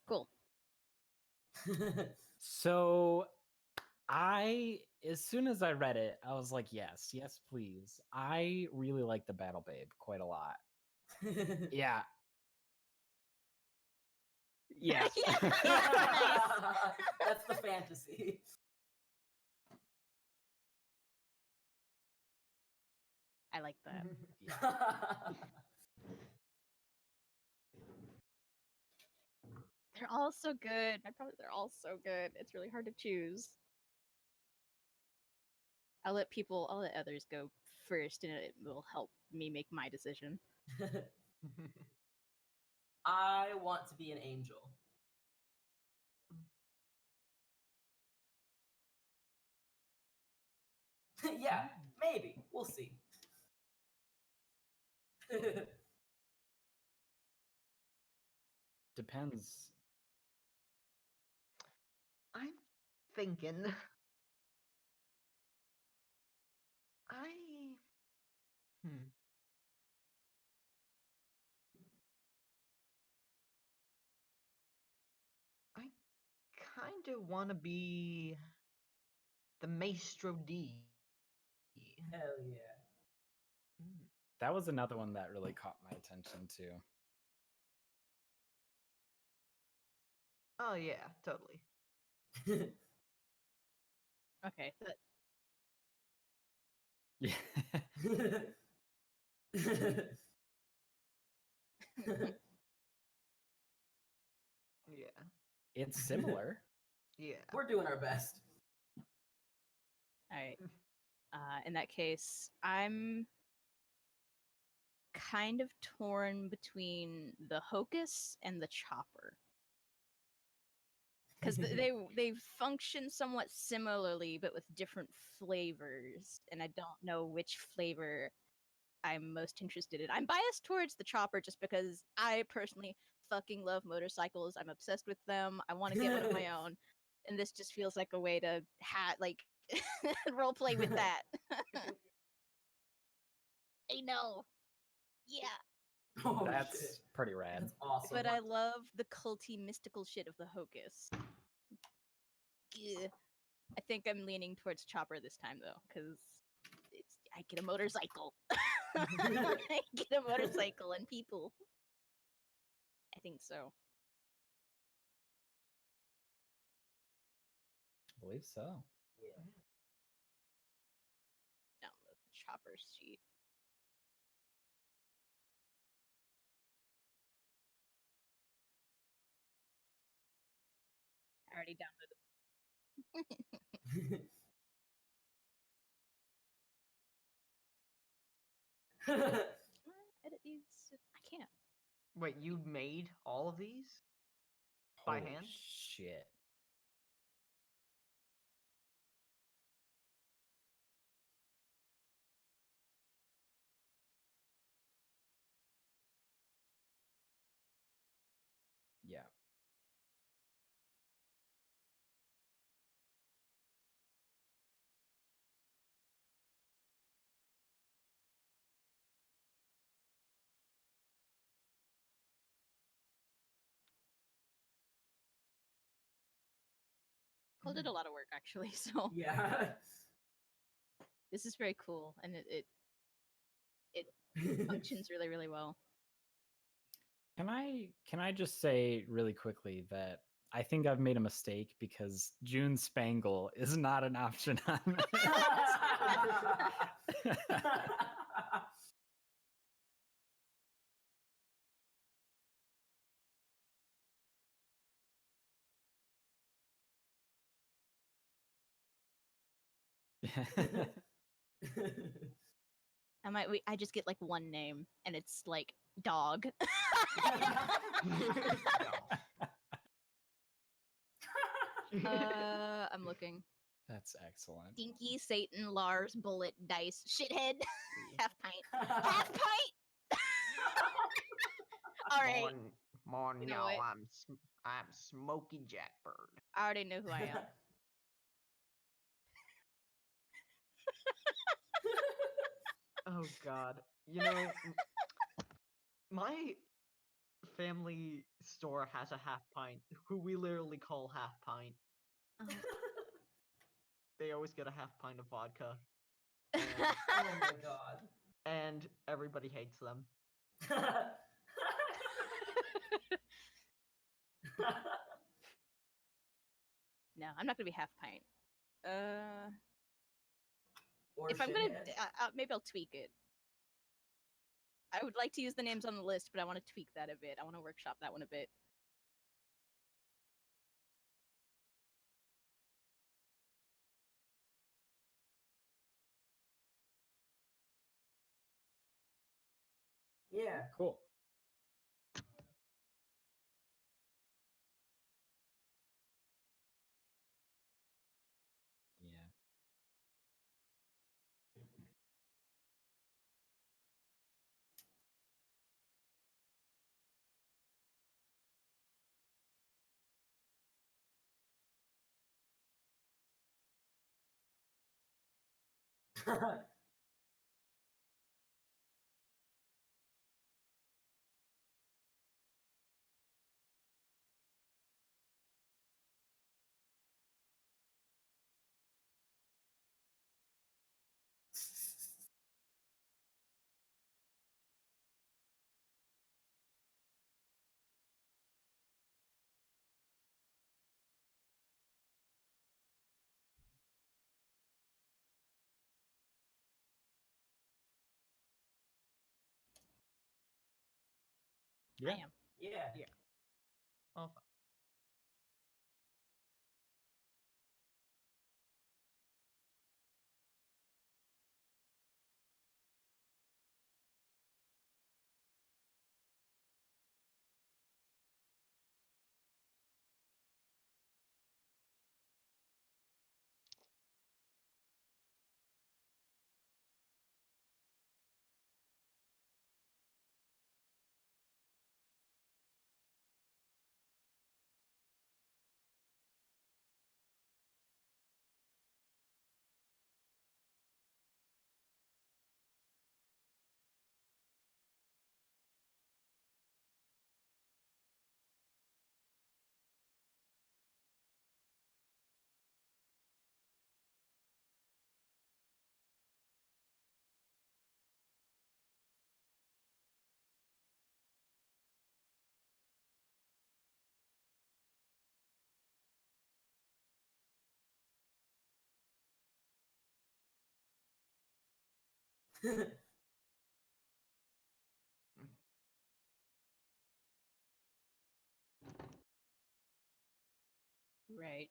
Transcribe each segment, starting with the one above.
Cool. So as soon as I read it, I was like, yes, please. I really like the Battle Babe quite a lot. Yeah. Yeah. That's the fantasy. I like that. They're all so good. They're all so good. It's really hard to choose. I'll let others go first, and it will help me make my decision. I want to be an angel. Yeah, maybe. We'll see. Depends. I'm thinking. I kind of want to be the Maestro D. Hell yeah. That was another one that really caught my attention too. Oh yeah, totally. Okay. Yeah. Yeah. It's similar. Yeah. We're doing our best. All right. In that case, I'm kind of torn between the Hocus and the Chopper. Because they function somewhat similarly, but with different flavors, and I don't know which flavor I'm most interested in. I'm biased towards the Chopper just because I personally fucking love motorcycles. I'm obsessed with them. I want to get one of my own, and this just feels like a way to role play with that. I know. Yeah. Oh, That's shit. pretty rad. That's awesome. But I love the culty, mystical shit of the Hocus. Ugh. I think I'm leaning towards Chopper this time, though, because I get a motorcycle. I get a motorcycle and people. I think so. I believe so. Yeah. Download the Chopper sheet. I already downloaded. Can I edit these? I can't. Wait, you made all of these by Holy hand? shit. Yeah. Cole did a lot of work actually, so Yeah. this is very cool, and it functions really, really well. Can I just say really quickly that I think I've made a mistake because June Spangle is not an option on this. I just get like one name, and it's like dog. I'm looking. That's excellent. Dinky, Satan, Lars, Bullet, Dice, Shithead, Half Pint. Half Pint! All right. Morning, You know y'all. what? I'm Smokey Jackbird. I already know who I am. Oh God, you know, my family store has a half pint, who we literally call half pint. They always get a half pint of vodka, Oh my god. and everybody hates them. No, I'm not gonna be half pint. Or If I'm gonna, shithead. maybe I'll tweak it. I would like to use the names on the list, but I want to tweak that a bit. I want to workshop that one a bit. Yeah. Cool. Yeah. Yeah. I am. Yeah. Yeah. Okay. Right.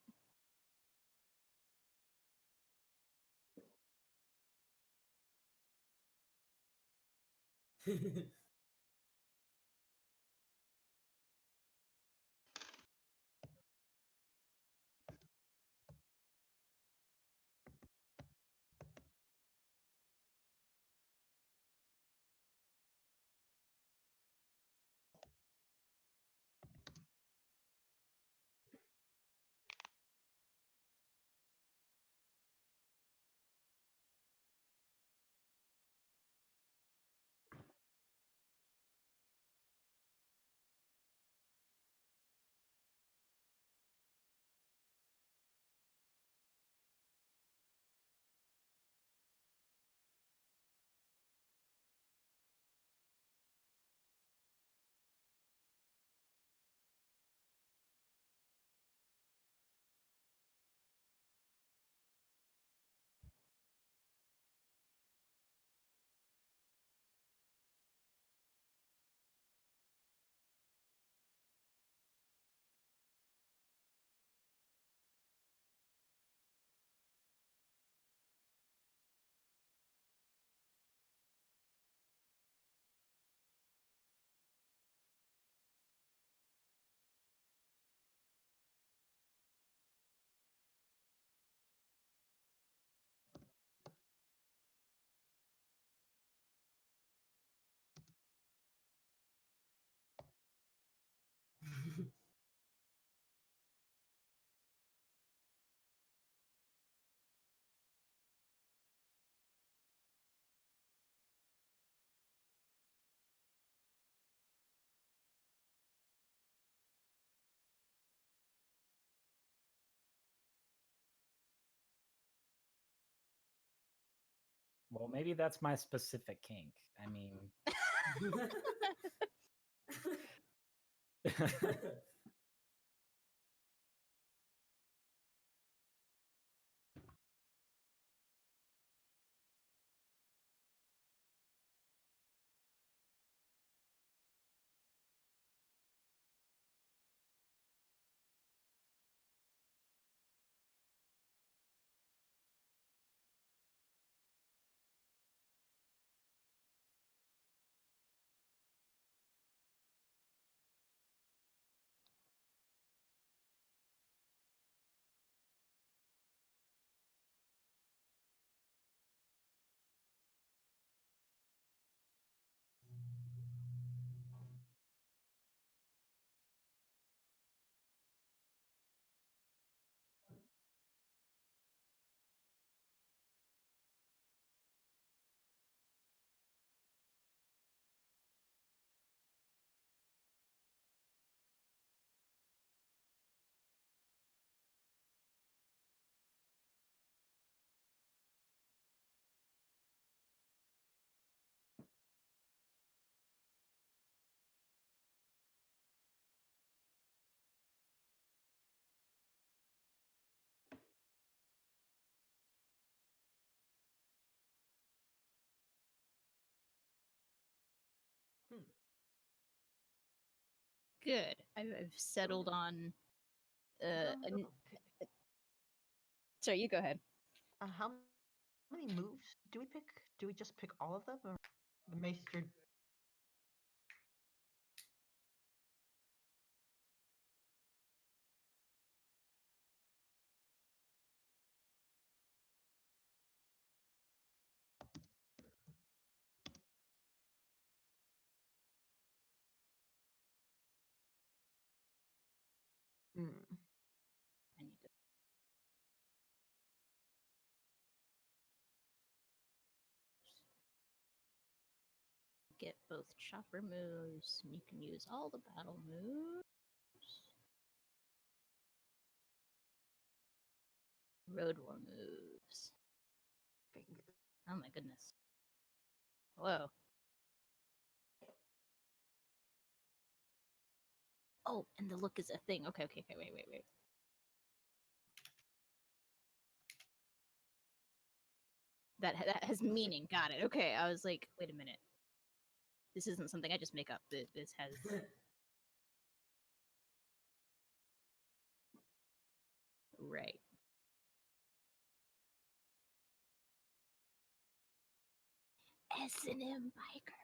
Well, maybe that's my specific kink. I mean, Hmm. Good. I've settled on. Okay. Sorry, you go ahead. How many moves do we pick? Do we just pick all of them, or the Maester? Hmm. I need to get both chopper moves, and you can use all the battle moves. Road war moves. Finger. Oh my goodness. Whoa. Oh, and the look is a thing. Okay, wait. That has meaning. Got it. Okay, I was like, wait a minute. This isn't something I just make up. This has. Right. S&M biker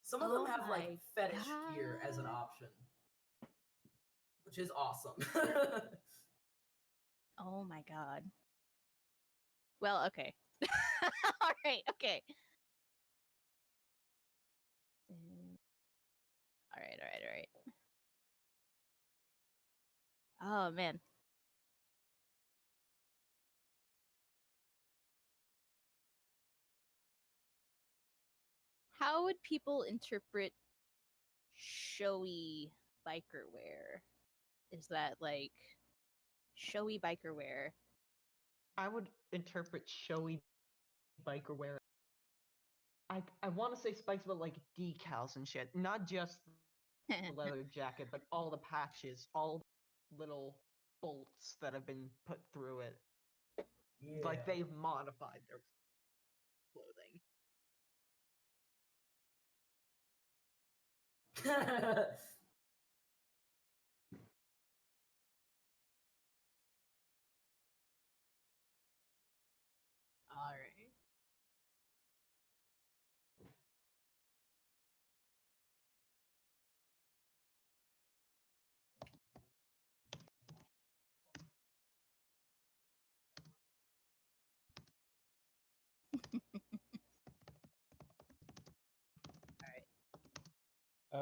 Some of Oh them have like my fetish gear as an God. option, which is awesome. Oh my god. Well, okay. All right. Okay. All right. Oh man. How would people interpret showy biker wear? Is that like showy biker wear? I would interpret showy biker wear. I want to say spikes, but like decals and shit, not just the leather jacket, but all the patches, all the little bolts that have been put through it. Yeah. Like they've modified their clothing. All right.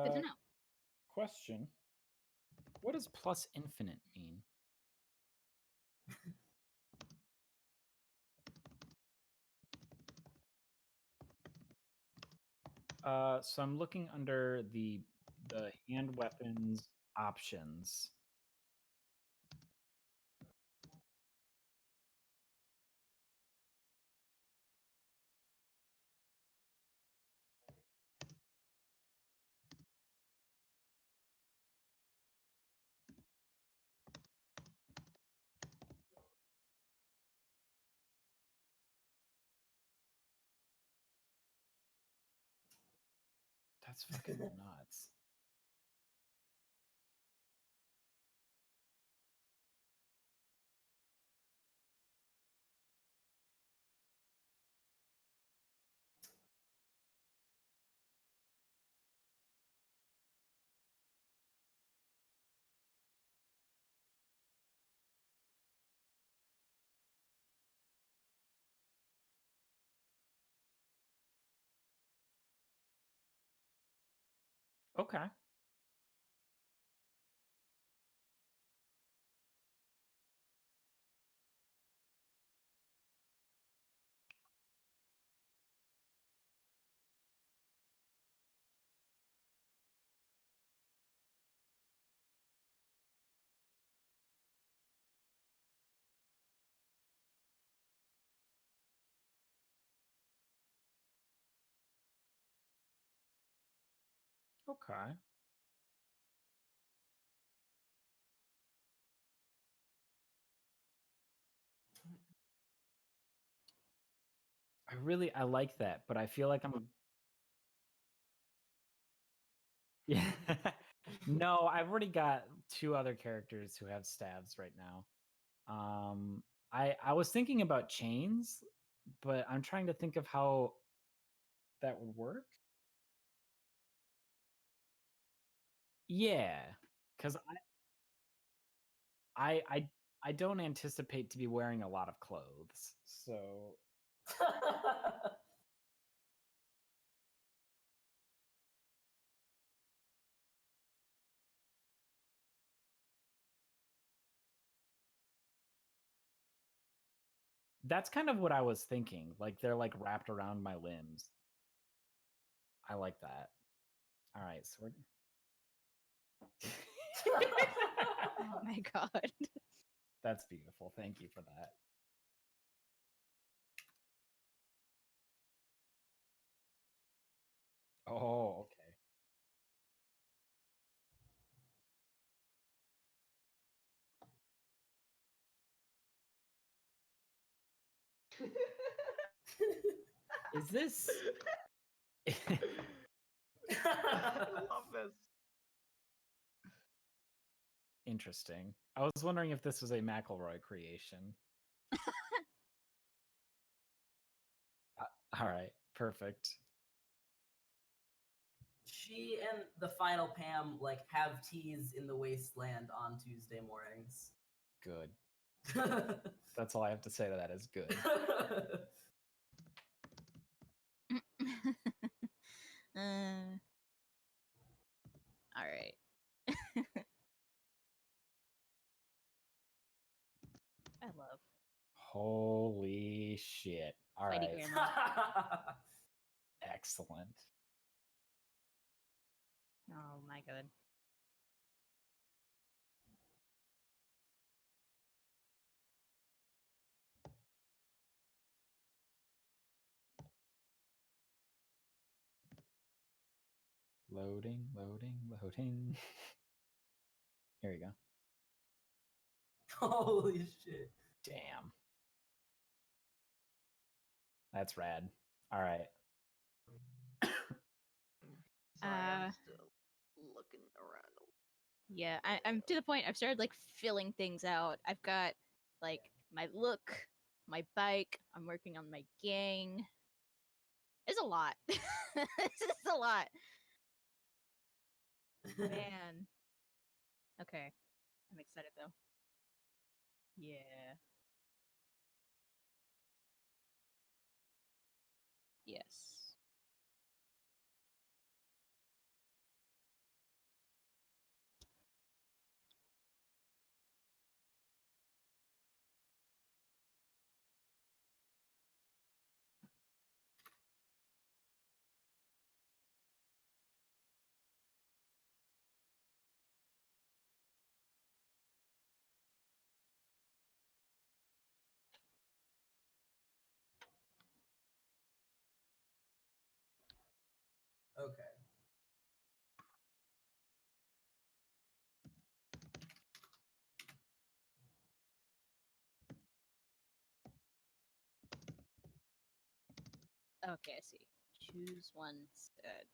Good to know. Question: what does plus infinite mean? So I'm looking under the hand weapons options. That's fucking nuts. Okay. Okay. I like that, but I feel like I'm yeah. No, I've already got 2 other characters who have stabs right now. I was thinking about chains, but I'm trying to think of how that would work. Yeah, because I don't anticipate to be wearing a lot of clothes, so that's kind of what I was thinking. Like they're like wrapped around my limbs. I like that. All right, so we're Oh my god. that's beautiful. Thank you for that. Oh, okay. Is this I love this. interesting? I was wondering if this was a McElroy creation. All right, perfect. She and the final Pam like have teas in the wasteland on Tuesday mornings. Good. That's all I have to say to that is good. All right. I love Holy shit. All Fighty right. Grandma. Excellent. Oh my god. Loading, loading, loading. Here we go. Holy shit. Damn. That's rad. All right. Sorry, I'm Uh, still looking around. Yeah, I'm to the point I've started like filling things out. I've got like my look, my bike, I'm working on my gang. It's a lot. This is a lot. Man. Okay. I'm excited though. Yeah. Yes. Okay. Okay, I see. Choose one instead.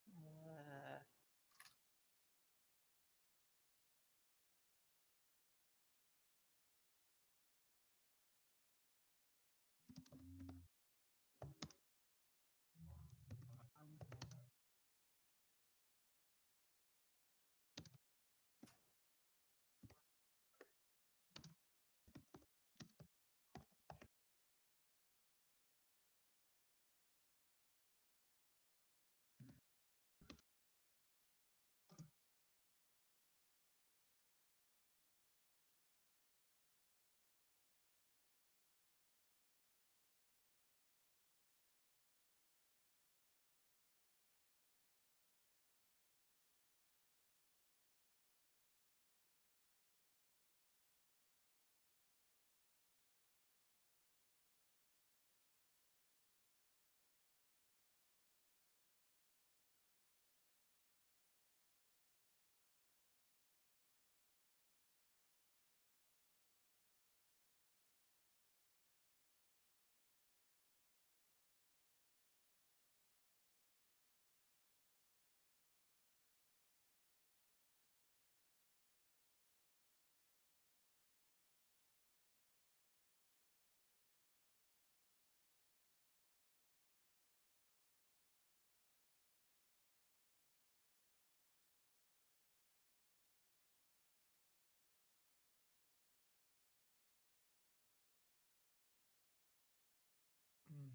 Uh, Mm. Hmm.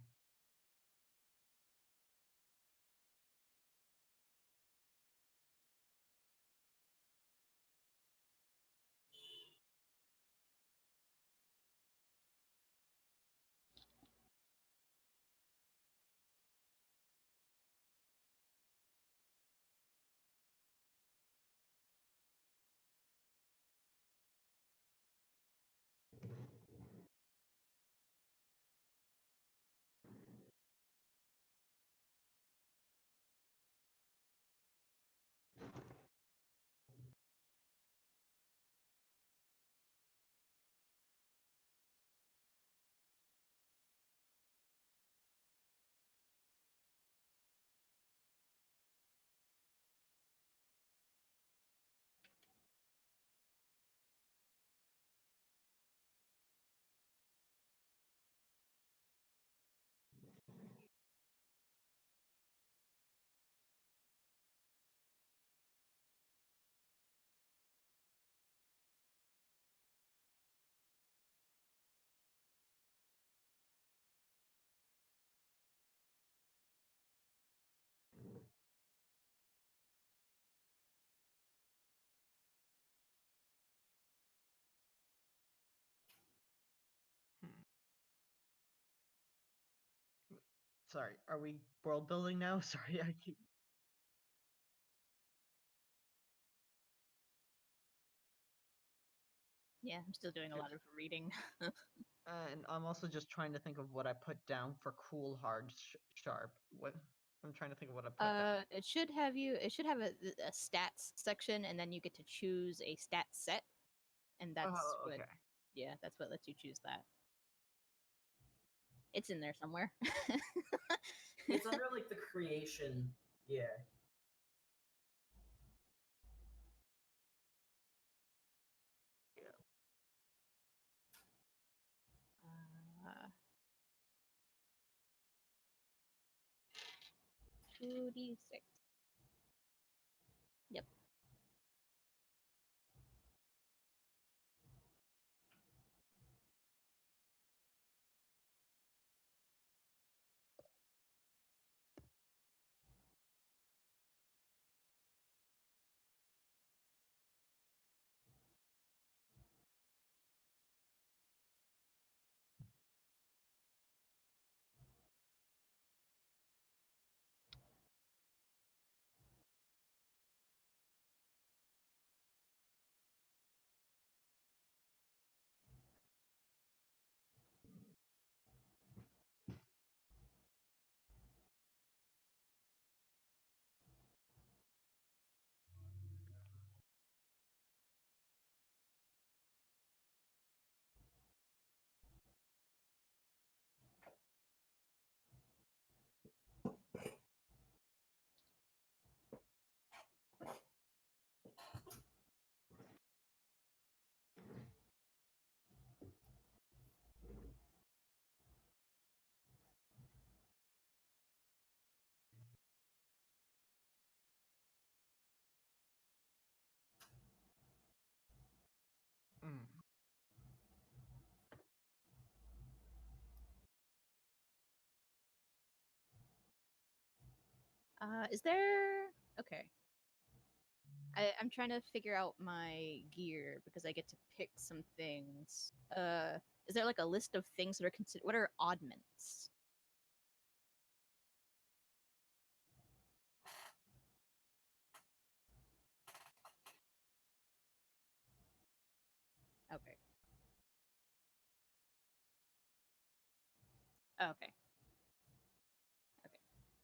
Sorry, are we world building now? Sorry, I keep. yeah, I'm still doing a lot of reading. And I'm also just trying to think of what I put down for cool, hard, sharp. What I'm trying to think of what I put down. It should have you. It should have a stats section, and then you get to choose a stat set, and that's Oh, what. okay. Yeah, that's what lets you choose that. It's in there somewhere. It's under like the creation. Yeah. Uh, 2d6. Yep. Is there? Okay. I'm trying to figure out my gear because I get to pick some things. Is there like a list of things that are considered? What are oddments? Okay. Okay. Okay.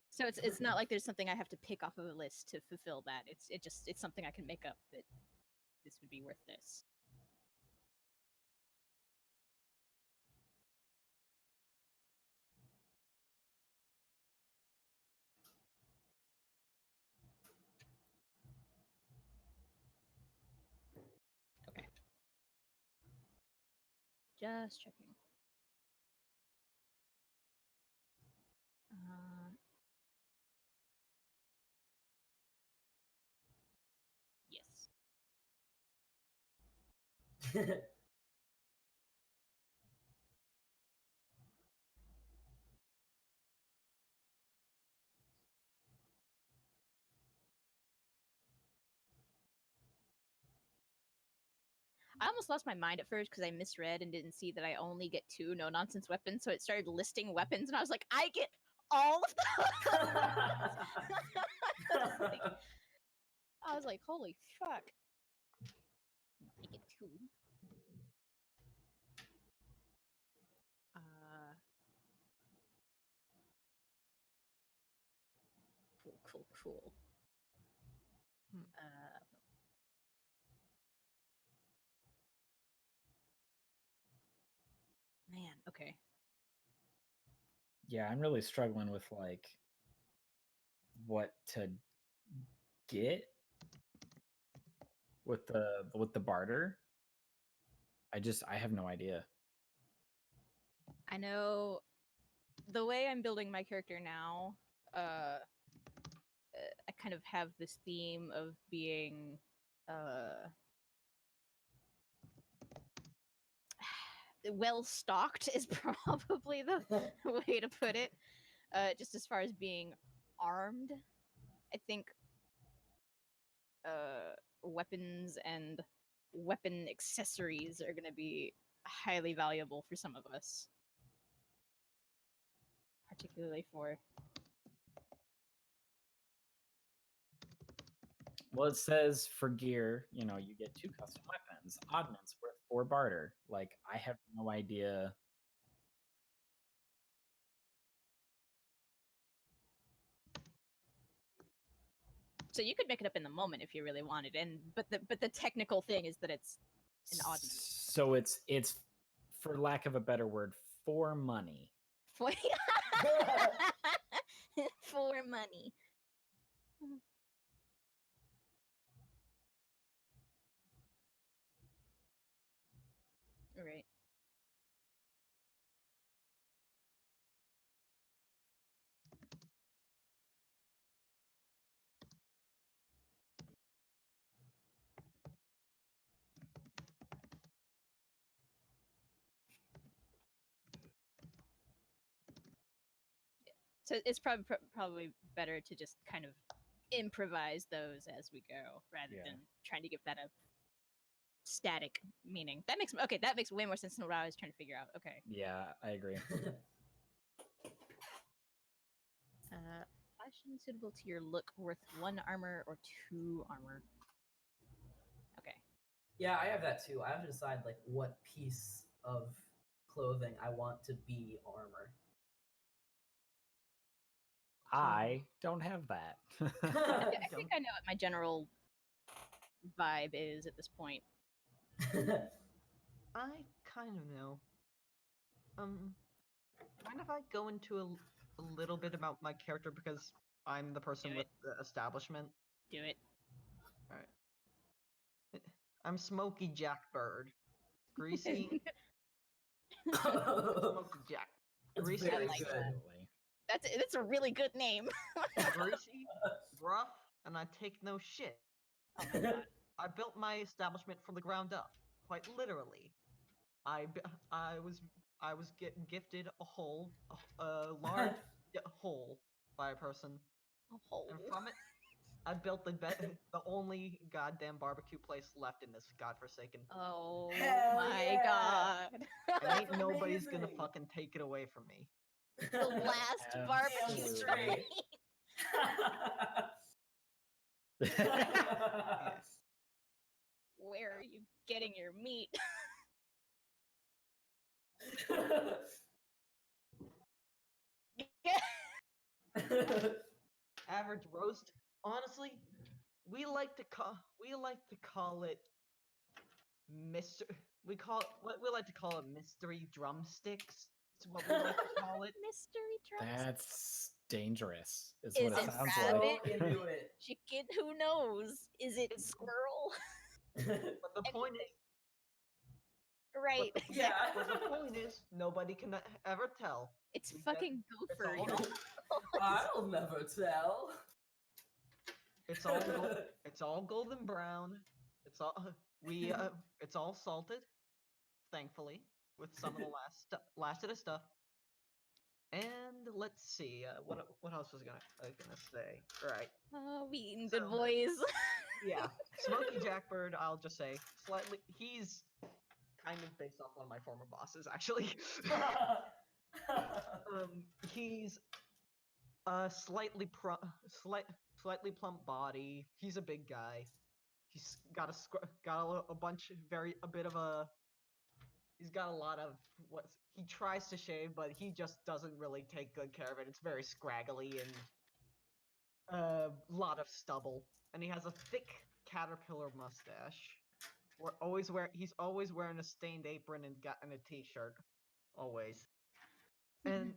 So it's not like there's something I have to pick off of a list to fulfill that. It's something I can make up that this would be worth this. Okay. Just checking. Yes. I almost lost my mind at first because I misread and didn't see that I only get 2 no nonsense weapons. So it started listing weapons, and I was like, I get all of them. I was like, holy fuck! I get 2. Cool. Hmm. Man, okay. Yeah, I'm really struggling with like what to get with the barter. I have no idea. I know the way I'm building my character now. I kind of have this theme of being well stocked is probably the way to put it. Just as far as being armed, I think weapons and weapon accessories are going to be highly valuable for some of us, particularly for. Well, it says for gear, you get 2 custom weapons, oddments worth 4 barter. Like, I have no idea. So you could make it up in the moment if you really wanted, but the technical thing is that it's an oddment. So it's for lack of a better word, for money. For for money. Right. So it's probably better to just kind of improvise those as we go rather Yeah. than trying to give that a static meaning. That makes way more sense than what I was trying to figure out. Okay. Yeah, I agree. Fashion suitable to your look, worth 1 armor or 2 armor. Okay. Yeah, I have that too. I have to decide like what piece of clothing I want to be armor. I don't have that. I think I know what my general vibe is at this point. I kind of know. Mind if I go into a little bit about my character because I'm the person Do with it. the establishment? Do it. All right. I'm Smoky Jackbird. Greasy. Smoky Jack. That's Greasy. very like good. Absolutely. That's a really good name. Greasy, rough, and I take no shit. Oh my god. I built my establishment from the ground up, quite literally. I was gifted a large hole by a person, Oh. And from it, I built the only goddamn barbecue place left in this godforsaken. Oh Hell my yeah! god. And ain't That's nobody's gonna amazing. fucking take it away from me. The last Damn barbecue straight. joint. Yeah. Where are you getting your meat? Average roast. Honestly, we like to call it Mr. We like to call it mystery drumsticks. It's what we like to call it. Mystery drumstick. That's dangerous. Is Is what it it sounds rabbit? like. So into it. Chicken? Who knows? Is it It's- squirrel? But the point is, Right. but Yeah. but the point is, nobody can ever tell. It's We got- fucking gopher, all- y'all. I'll never tell. It's all golden brown. It's all it's all salted, thankfully, with some of the last of the stuff. And let's see, what else was I gonna say? Right. Oh, we eating good So- boys. Yeah, Smoky Jackbird. I'll just say slightly. He's kind of based off one of my former bosses, actually. He's a slightly plump body. He's a big guy. He's got He's got a lot of what he tries to shave, but he just doesn't really take good care of it. It's very scraggly and a lot of stubble, and he has a thick caterpillar mustache. He's always wearing a stained apron and a t-shirt, always. And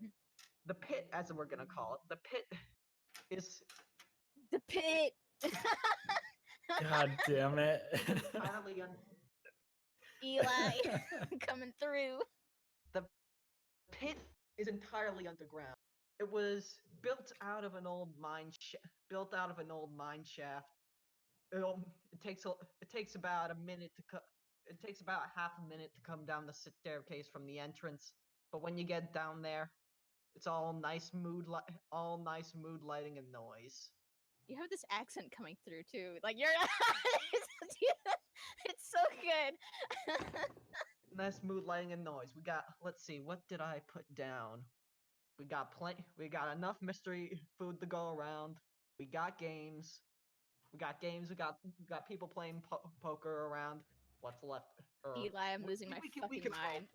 the pit, as we're gonna call it, the pit is The pit. God damn it. entirely Eli coming through. the pit is entirely underground. It was built out of an old mine shaft. It takes about a minute to it takes about half a minute to come down the staircase from the entrance. But when you get down there, it's all nice mood lighting and noise. You have this accent coming through too. Like you're it's so good. Nice mood lighting and noise. Let's see, what did I put down? We got enough mystery food to go around. We got games. We got people playing poker around. What's left? Eli, I'm losing my fucking mind.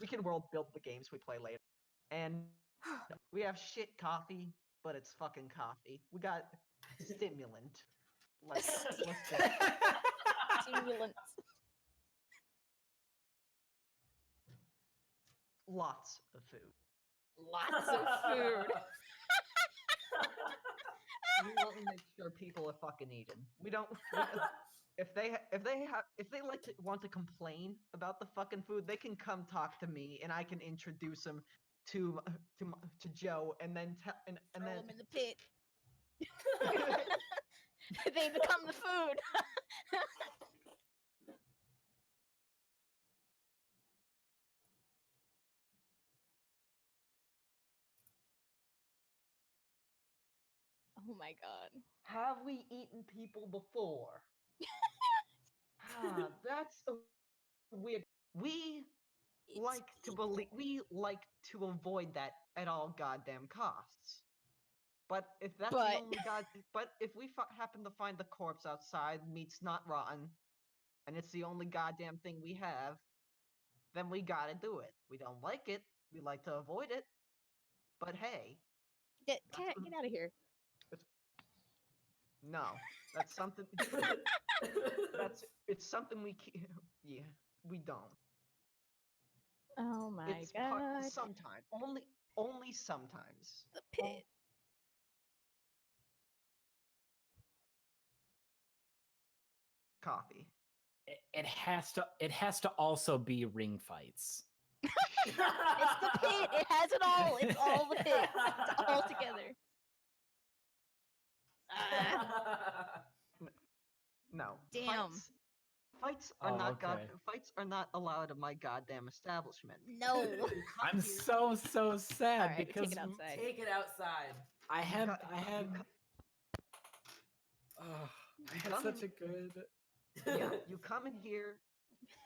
We can world build the games we play later. And we have shit coffee, but it's fucking coffee. We got stimulant. Let's Stimulants. lots of food. Lots of food. We want to make sure people are fucking eating. We don't. If they want to complain about the fucking food, they can come talk to me, and I can introduce them to Joe, and then and Throw then them in the pit. They become the food. Oh my god. have we eaten people before? That's a weird. We It's we like to avoid that at all goddamn costs. But if that's But- the only but if we happen to find the corpse outside, meat's not rotten, and it's the only goddamn thing we have, then we gotta do it. We don't like it. We like to avoid it. But hey, Get out of here. no, that's something. It's something yeah, we don't. Oh my It's god. sometimes only sometimes. The pit. Coffee. It has to also be ring fights. It's the pit. It has it all. It's all the pit. It's all together. No. Damn. Fights Oh, are okay. fights are not allowed in my goddamn establishment. No. I'm so sad Alright, we take because it outside. Take it outside. I You had got- I had you I had such a good yeah, you come in here.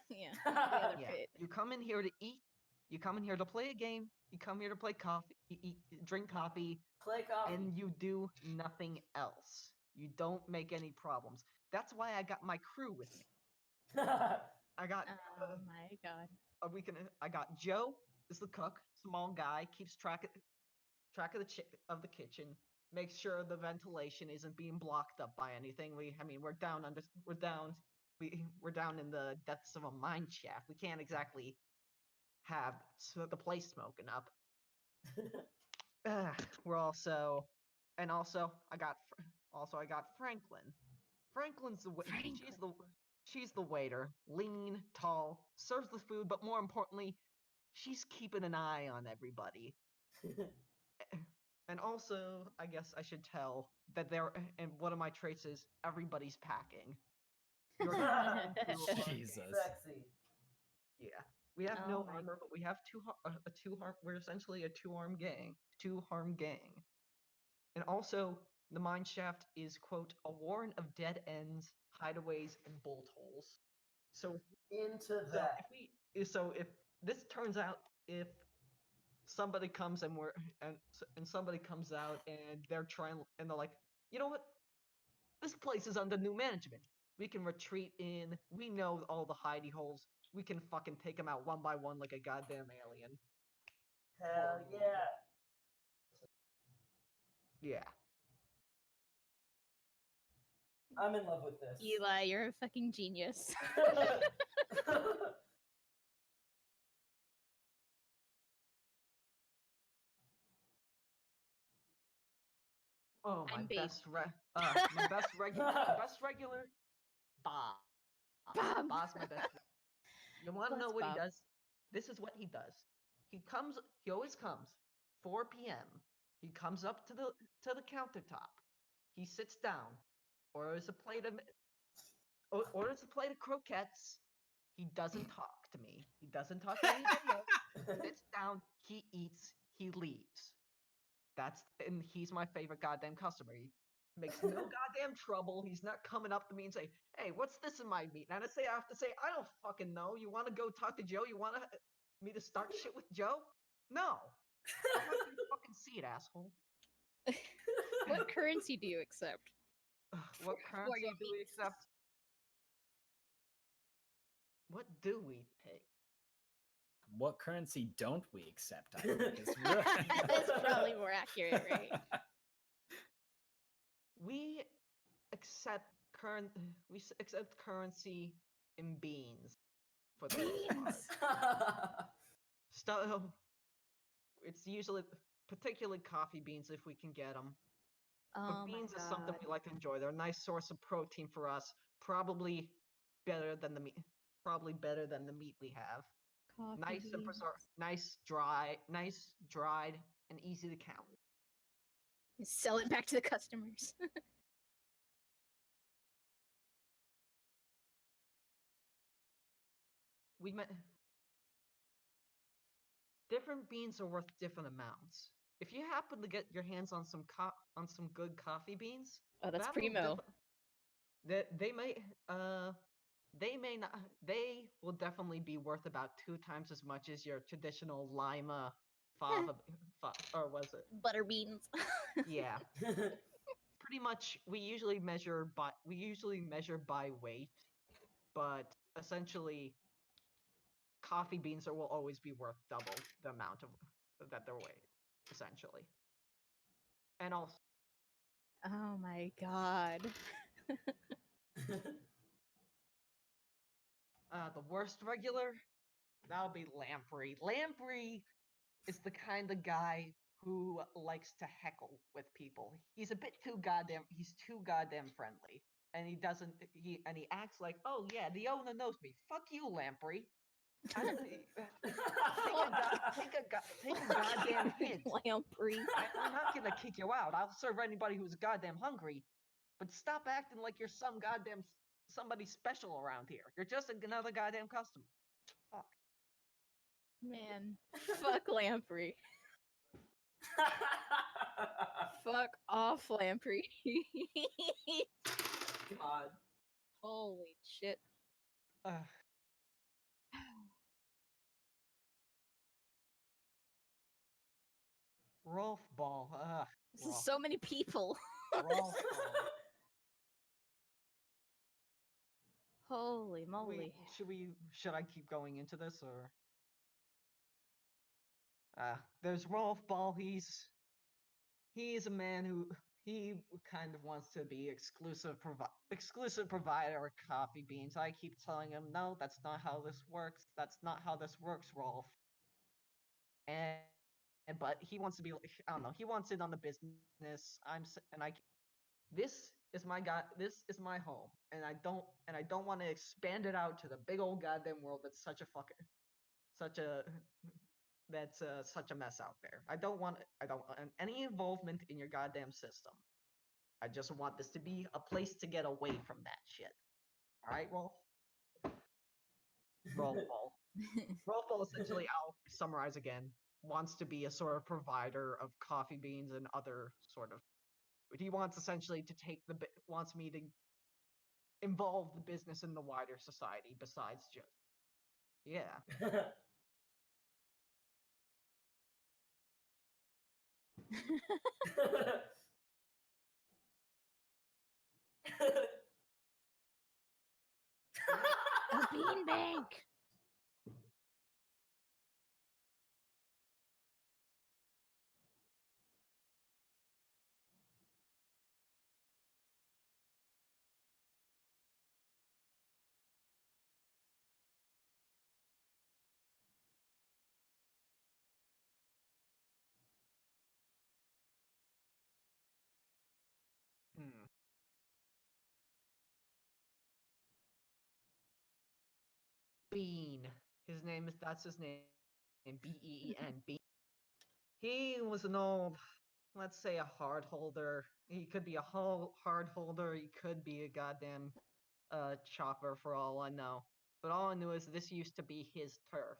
Yeah. The other Yeah, pit. you come in here to eat. You come in here to play a game. You come here to play coffee, drink coffee, Play coffee. and you do nothing else. You don't make any problems. That's why I got my crew with me. I got Oh my god. I got Joe is the cook, small guy, keeps track of the kitchen, makes sure the ventilation isn't being blocked up by anything. We're down in the depths of a mine shaft. We can't exactly have the place smoking up. We're also, and also I got Franklin. Franklin's the she's the waiter, lean, tall, serves the food, but more importantly, she's keeping an eye on everybody. And also, I guess I should tell that and one of my traits is everybody's packing. Your crew are- Jesus. Sexy. Yeah, we have Oh no my armor, but we have we're essentially a two-armed gang. And also, the mine shaft is, quote, a warren of dead ends, hideaways, and bolt holes. So, Into that. if this turns out, if somebody comes and somebody comes out and they're like, you know what? This place is under new management. We can retreat in. We know all the hidey holes. We can fucking take them out one by one like a goddamn alien. Hell yeah. Yeah. I'm in love with this. Eli, you're a fucking genius. Oh, I'm Babe. my best regular, Bob. Bob. Bob's my best. You want to know Bless what he Bob. does? This is what he does. He always comes 4 p.m. He comes up to the countertop. He sits down, orders a plate of croquettes. He doesn't talk to me. He doesn't talk to anybody else. Sits down, he eats, he leaves. And he's my favorite goddamn customer. He makes no goddamn trouble. He's not coming up to me and say, "Hey, what's this in my meat?" And I have to say, "I don't fucking know. You want to go talk to Joe? You want me to start shit with Joe? No. I want you to fucking see it, asshole." What currency do you accept? What for currency your do we meats? accept? What do we take? What currency don't we accept? I think is really... That's probably more accurate, right? We accept currency in beans for the most part. So it's usually particularly coffee beans if we can get them. Oh But my beans is god. something we like to enjoy. They're a nice source of protein for us. Probably better than the meat. Probably better than the meat we have. Coffee Nice and beans. nice dried, and easy to count. Sell it back to the customers. We met different beans are worth different amounts. If you happen to get your hands on some good coffee beans, Oh, that's that will primo. they may not they will definitely be worth about 2 times as much as your traditional lima fava or was it? Butter beans. Yeah. Pretty much we usually measure by weight, but essentially coffee beans will always be worth double the amount of that they're weight, essentially. And also Oh my god. the worst regular, that'll be Lamprey. Lamprey is the kind of guy who likes to heckle with people. He's too goddamn friendly. And he acts like, "Oh yeah, the owner knows me. Fuck you, Lamprey. Take a goddamn hint. Lamprey. I'm not gonna kick you out. I'll serve anybody who's goddamn hungry. But stop acting like you're somebody special around here. You're just another goddamn customer." Fuck. Man. Fuck Lamprey. Fuck off, Lamprey. God. Holy shit. Uh, Rolf Ball. This is so many people. Rolf Ball. Holy moly. Should I keep going into this or? There's Rolf Ball. He's a man who he kind of wants to be exclusive provider of coffee beans. I keep telling him, no, that's not how this works. That's not how this works, Rolf. But he wants to be, I don't know, he wants it on the business. This is my guy. This is my home, and I don't want to expand it out to the big old goddamn world. That's such a such a mess out there. I don't want any involvement in your goddamn system. I just want this to be a place to get away from that shit. All right, Rolf. Rolf essentially, I'll summarize again, wants to be a sort of provider of coffee beans and other sort of. He wants essentially to wants me to involve the business in the wider society besides just. Yeah. The bean bank. Hmm. Bean. That's his name. Been. Bean. He was an old, let's say, a hard holder. He could be a hard holder. He could be a goddamn chopper for all I know. But all I knew is this used to be his turf.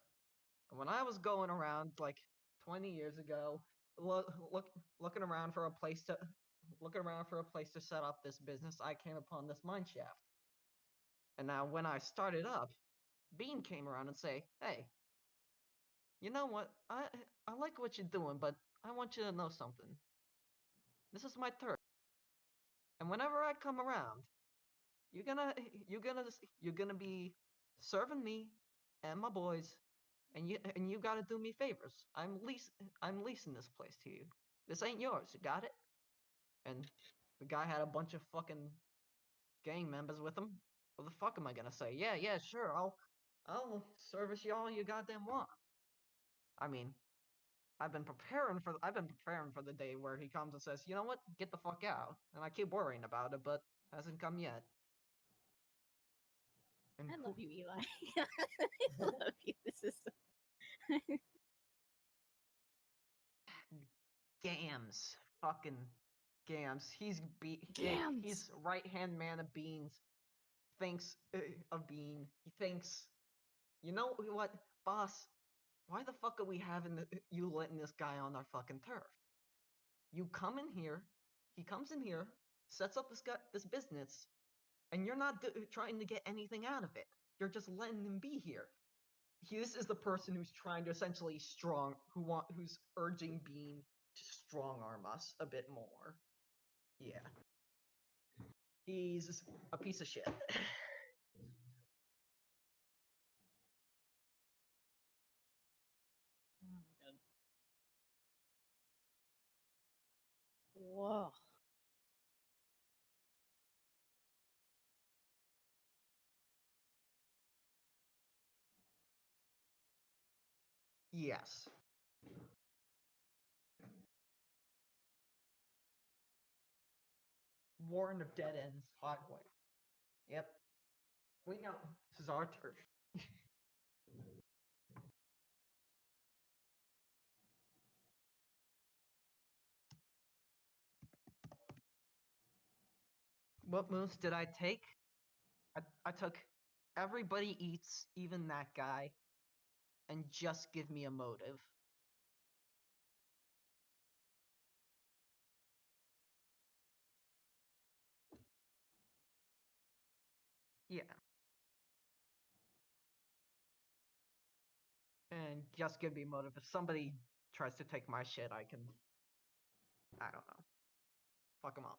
And when I was going around like 20 years ago, looking around for a place to set up this business, I came upon this mine shaft. And now when I started up, Bean came around and say, "Hey, you know what? I like what you're doing, but I want you to know something. This is my turf, and whenever I come around, you're gonna you're gonna be serving me and my boys, and you gotta do me favors. I'm leasing this place to you. This ain't yours. You got it?" And the guy had a bunch of fucking gang members with him. What the fuck am I gonna say? Yeah, sure. I'll service you all you goddamn want. I mean, I've been preparing for the day where he comes and says, "You know what? Get the fuck out." And I keep worrying about it, but hasn't come yet. And I love you, Eli. I love you. This is Gams, fucking Gams. Gams. He's right hand man of Beans. Thinks of Bean. He thinks, you know what, boss? Why the fuck are we having you letting this guy on our fucking turf? You come in here. He comes in here, sets up this business, and you're not trying to get anything out of it. You're just letting him be here. This is the person who's trying to essentially who's urging Bean to strong arm us a bit more. Yeah. He's a piece of shit. Oh my god. Whoa. Yes. Warren of Dead Ends, Hotway. Yep. We know. This is our turf. What moves did I take? I took everybody eats, even that guy, and just give me a motive. Yeah. And just give me motive. If somebody tries to take my shit, I can. I don't know. Fuck them up.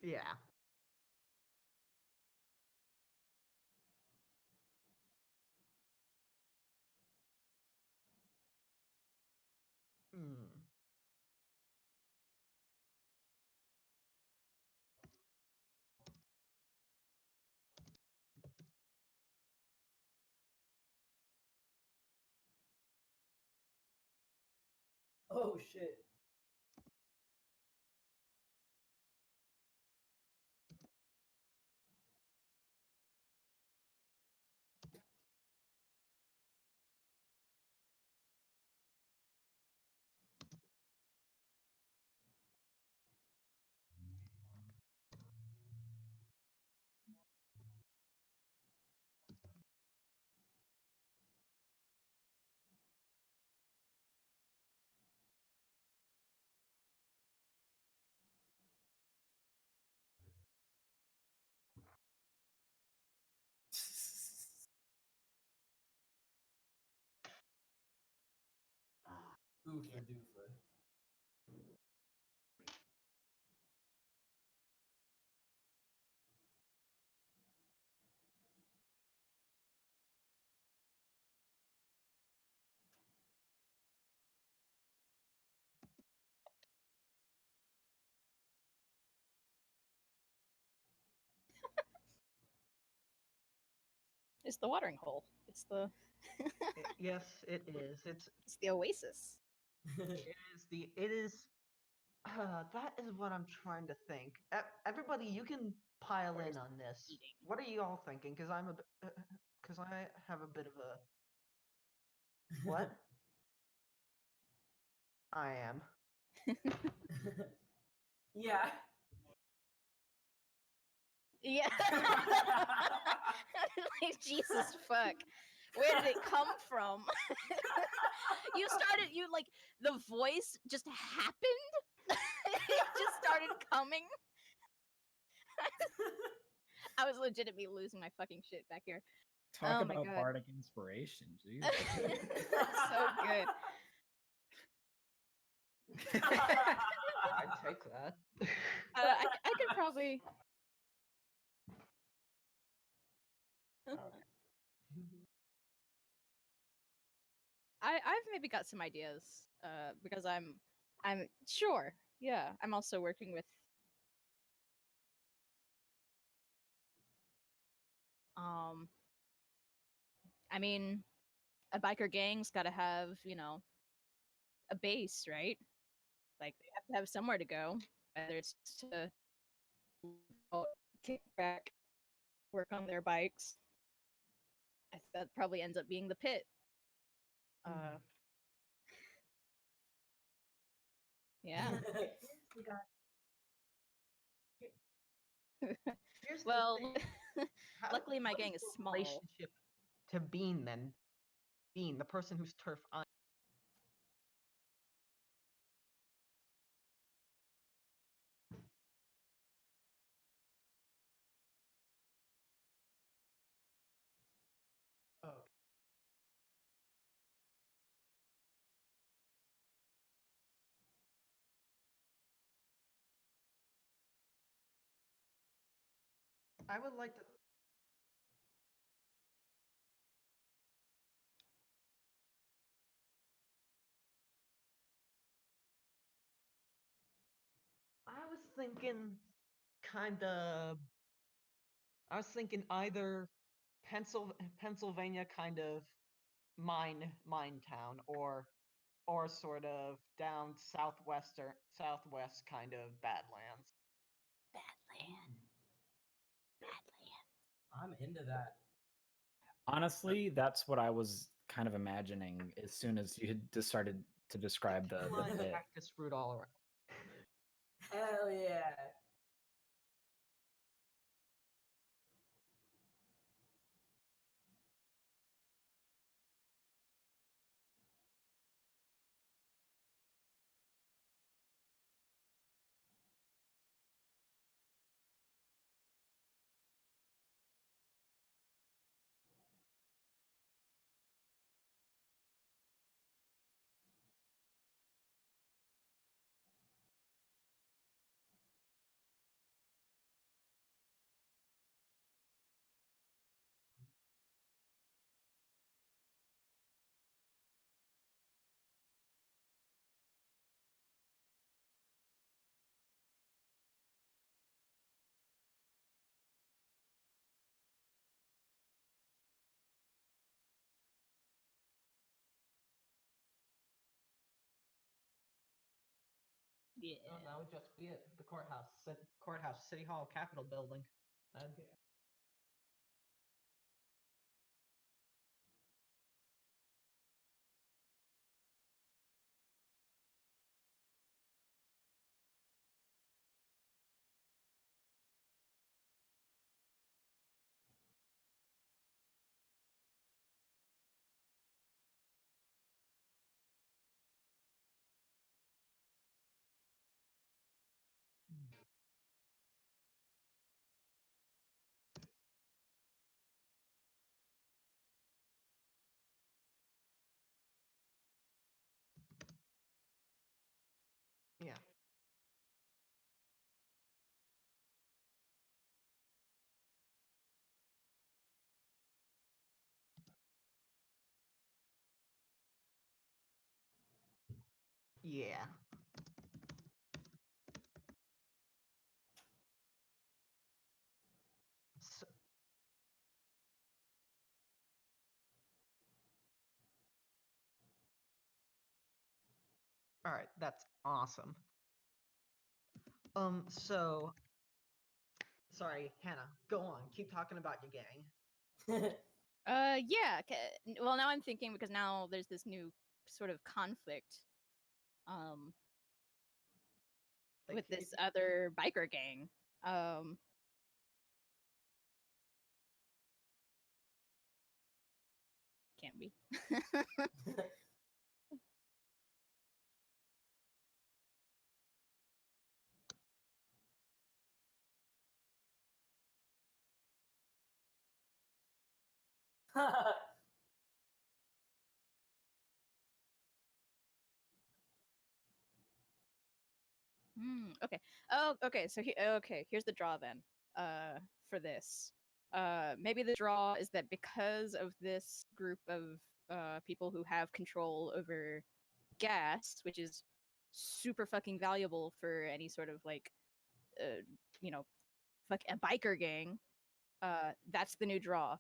Yeah. Hmm. Oh shit. Oofa doofa. It's the watering hole. It's the Yes, it is. it's the oasis. It is. That is what I'm trying to think. Everybody, you can pile in on this. eating? What are you all thinking? Because because I have a bit of a what? I am. Yeah. Yeah. Like, Jesus fuck. Where did it come from? You started the voice just happened. It just started coming. I was legitimately losing my fucking shit back here. Talk Oh my about God. bardic inspiration. Jeez. So good. I'd take that. I could probably. I've maybe got some ideas because I'm sure. Yeah, I'm also working with I mean, a biker gang's got to have, a base, right? Like they have to have somewhere to go, whether it's to kick back, work on their bikes. That probably ends up being the pit. Yeah. We got. Here's Well, the thing. luckily my What gang is is your small. relationship to Bean then? Bean, the person whose turf I. Oh. I would like to. I was thinking, kind of. I was thinking either Pennsylvania kind of mine town, or sort of down southwest kind of Badlands. Badland. Badland. I'm into that. Honestly, that's what I was kind of imagining as soon as you had just started to describe the pit. Cactus fruit all around. Hell yeah. Yeah. Oh, that would just be it. The courthouse, City Hall, Capitol building. Yeah. Yeah. So, all right, that's awesome. So sorry, Hannah, go on. Keep talking about your gang. Yeah. Well, now I'm thinking because now there's this new sort of conflict, Like, with this other biker gang. Can't be. Okay. Oh, okay. So here's the draw then. For this, maybe the draw is that because of this group of people who have control over gas, which is super fucking valuable for any sort of like, you know, fuck a biker gang. That's the new draw.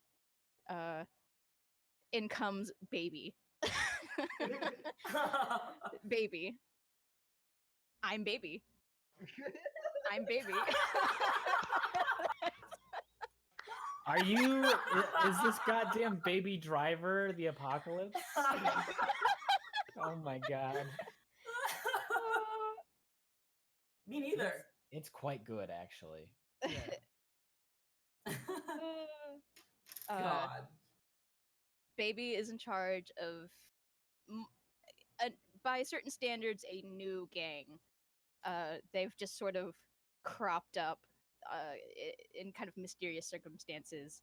In comes baby. Baby. I'm baby. I'm baby. Are you? Is this goddamn Baby Driver the apocalypse? Oh my god. Me neither. It's quite good, actually. God. Baby is in charge of, by certain standards, a new gang. They've just sort of cropped up in kind of mysterious circumstances.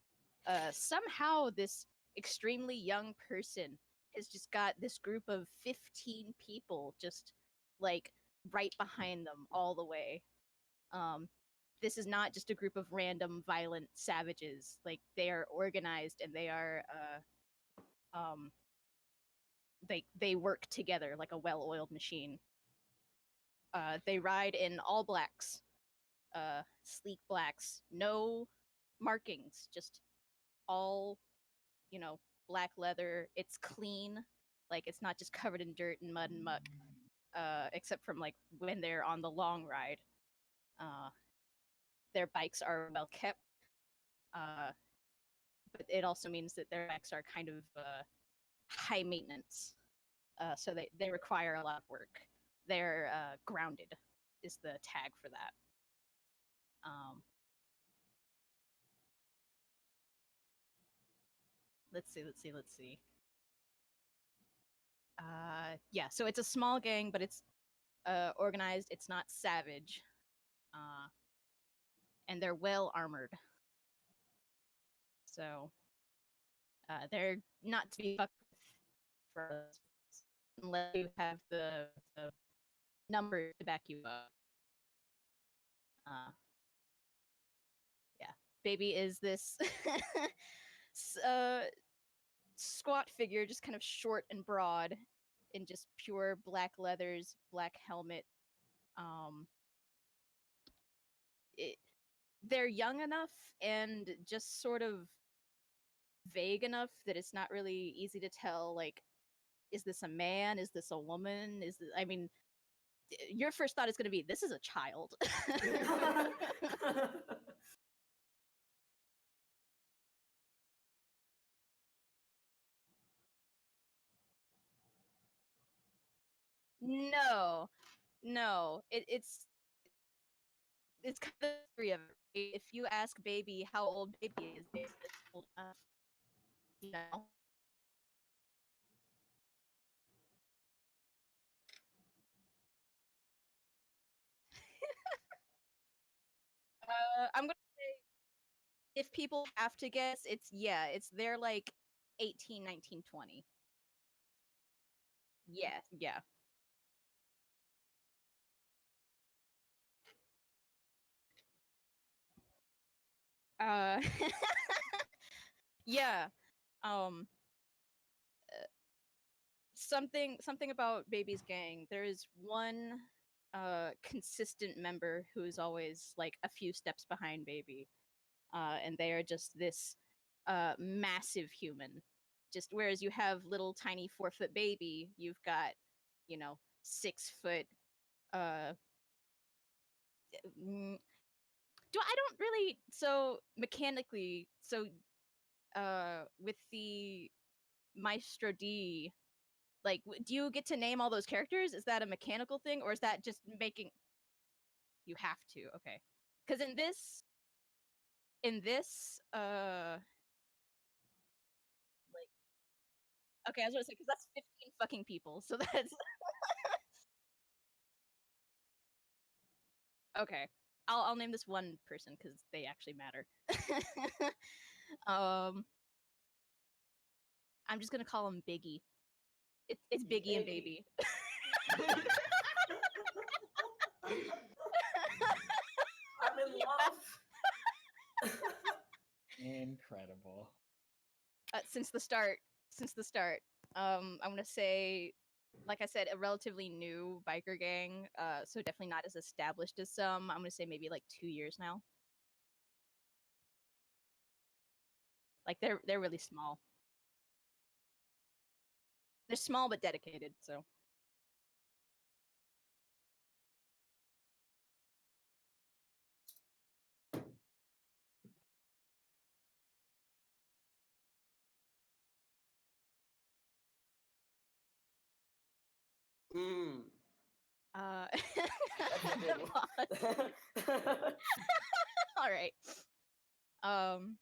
Somehow, this extremely young person has just got this group of 15 people just like right behind them all the way. This is not just a group of random violent savages. Like, they are organized and they are they work together like a well-oiled machine. They ride in all blacks, sleek blacks, no markings, just all, black leather. It's clean, like it's not just covered in dirt and mud and muck, except from like when they're on the long ride. Their bikes are well kept, but it also means that their bikes are kind of high maintenance, so they require a lot of work. They're grounded is the tag for that. Let's see. Yeah, so it's a small gang, but it's organized. It's not savage, and they're well armored. So they're not to be fucked with for us unless you have the numbers to back you up. Yeah, baby is this uh, squat figure, just kind of short and broad, in just pure black leathers, black helmet. Um, they're young enough and just sort of vague enough that it's not really easy to tell, like, is this a man, is this a woman, I mean, your first thought is going to be, this is a child. No, no, it's kind of the theory of it. If you ask baby how old baby is, baby is old enough, you know. I'm gonna say if people have to guess, it's they're like 18, 19, 20. Yeah, yeah. Uh, yeah. Um, something about Baby's gang. There is one consistent member who is always like a few steps behind Baby. And they are just this massive human. Just whereas you have little tiny 4-foot Baby, you've got, 6-foot mm, do I don't really so mechanically with the Maestro D, like do you get to name all those characters? Is that a mechanical thing, or is that just making you have to? Okay. Cuz in this like okay, I was going to say cuz that's 15 fucking people. So that's okay. I'll name this one person cuz they actually matter. um I'm just going to call him Biggie. It's Biggie and Baby. I'm in love. Incredible. Since the start. I'm gonna say, like I said, a relatively new biker gang. So definitely not as established as some. I'm gonna say maybe like 2 years now. Like they're really small. They're small but dedicated. So uh, That's a big one. all right. Um,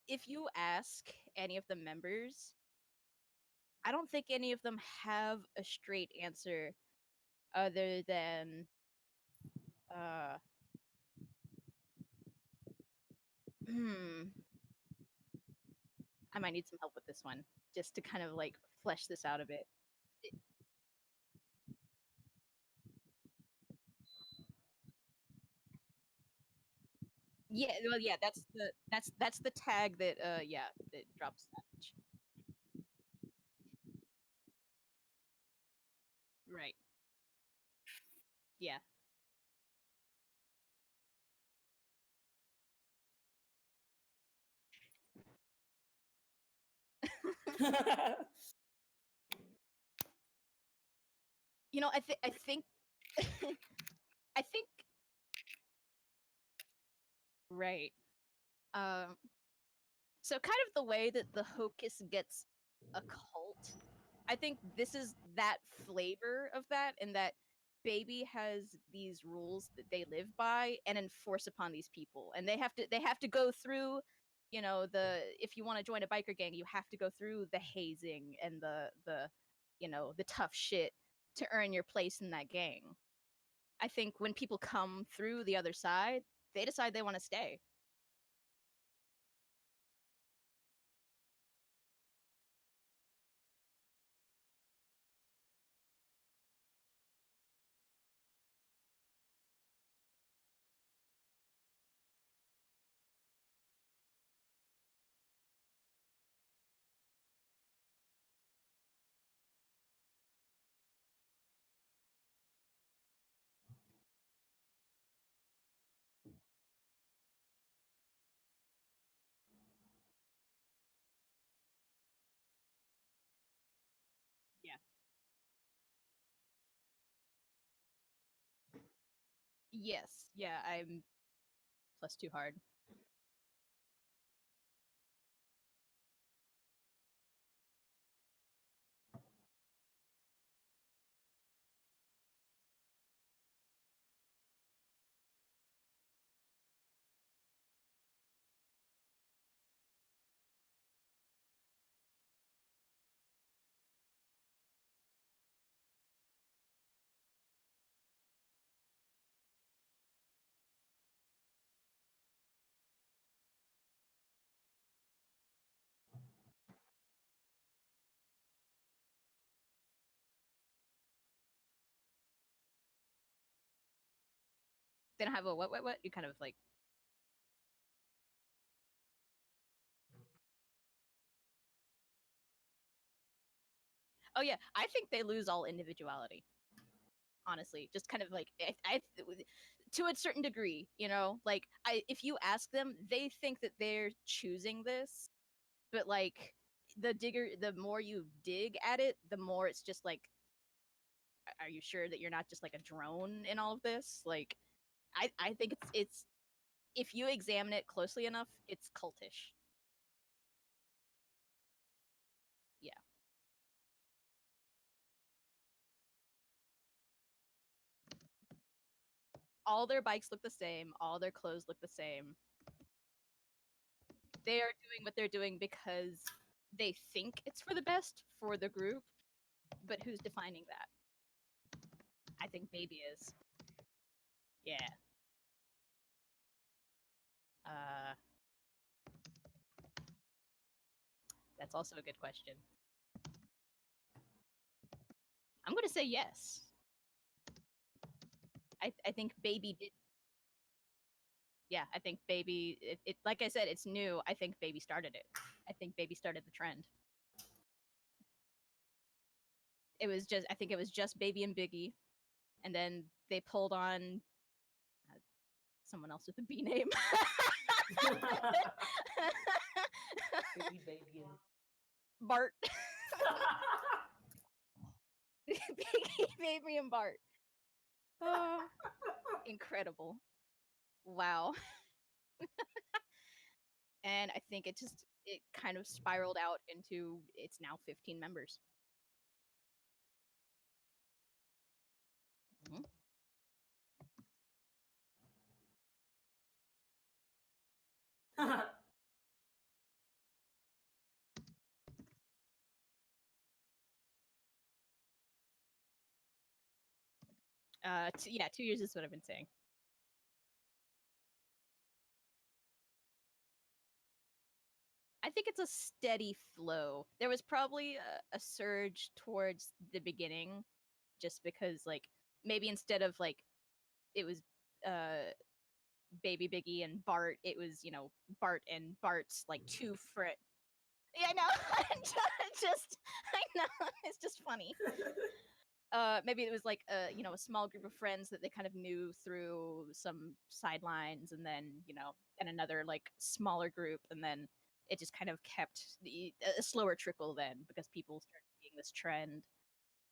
if you ask any of the members, I don't think any of them have a straight answer other than uh hmm, I might need some help with this one just to kind of like flesh this out a bit. Yeah, well, yeah, that's the tag that yeah, that drops Savage. Right. Yeah. I think I think right. Um so kind of the way that the Hocus gets a cult, I think this is that flavor of that, and that Baby has these rules that they live by and enforce upon these people, and they have to go through, the if you want to join a biker gang, you have to go through the hazing and the tough shit to earn your place in that gang. I think when people come through the other side, they decide they want to stay. Yes. Yeah, I'm +2 hard. They don't have a what? You kind of like. Oh yeah, I think they lose all individuality. Honestly, just kind of like to a certain degree, you know, like if you ask them, they think that they're choosing this, but like the more you dig at it, the more it's just like, are you sure that you're not just like a drone in all of this? Like, I think it's if you examine it closely enough, it's cultish. Yeah. All their bikes look the same. All their clothes look the same. They are doing what they're doing because they think it's for the best for the group, but who's defining that? I think Baby is. Yeah. Uh, that's also a good question. I'm gonna say yes. I think Baby did. Yeah, I think Baby. It like I said, it's new. I think Baby started it. I think Baby started the trend. It was just. I think it was just Baby and Biggie, and then they pulled on someone else with a B name. Baby, and Bart. Biggie, Baby, and Bart. Oh, incredible. Wow. And I think it kind of spiraled out into it's now 15 members. Mhm. 2 years is what I've been saying. I think it's a steady flow. There was probably a surge towards the beginning, just because like maybe instead of like it was uh Baby Biggie and Bart, it was Bart and Bart's like two friend. Yeah, I know. just I know it's just funny. Maybe it was like a small group of friends that they kind of knew through some sidelines, and then and another like smaller group, and then it just kind of kept a slower trickle then because people started seeing this trend.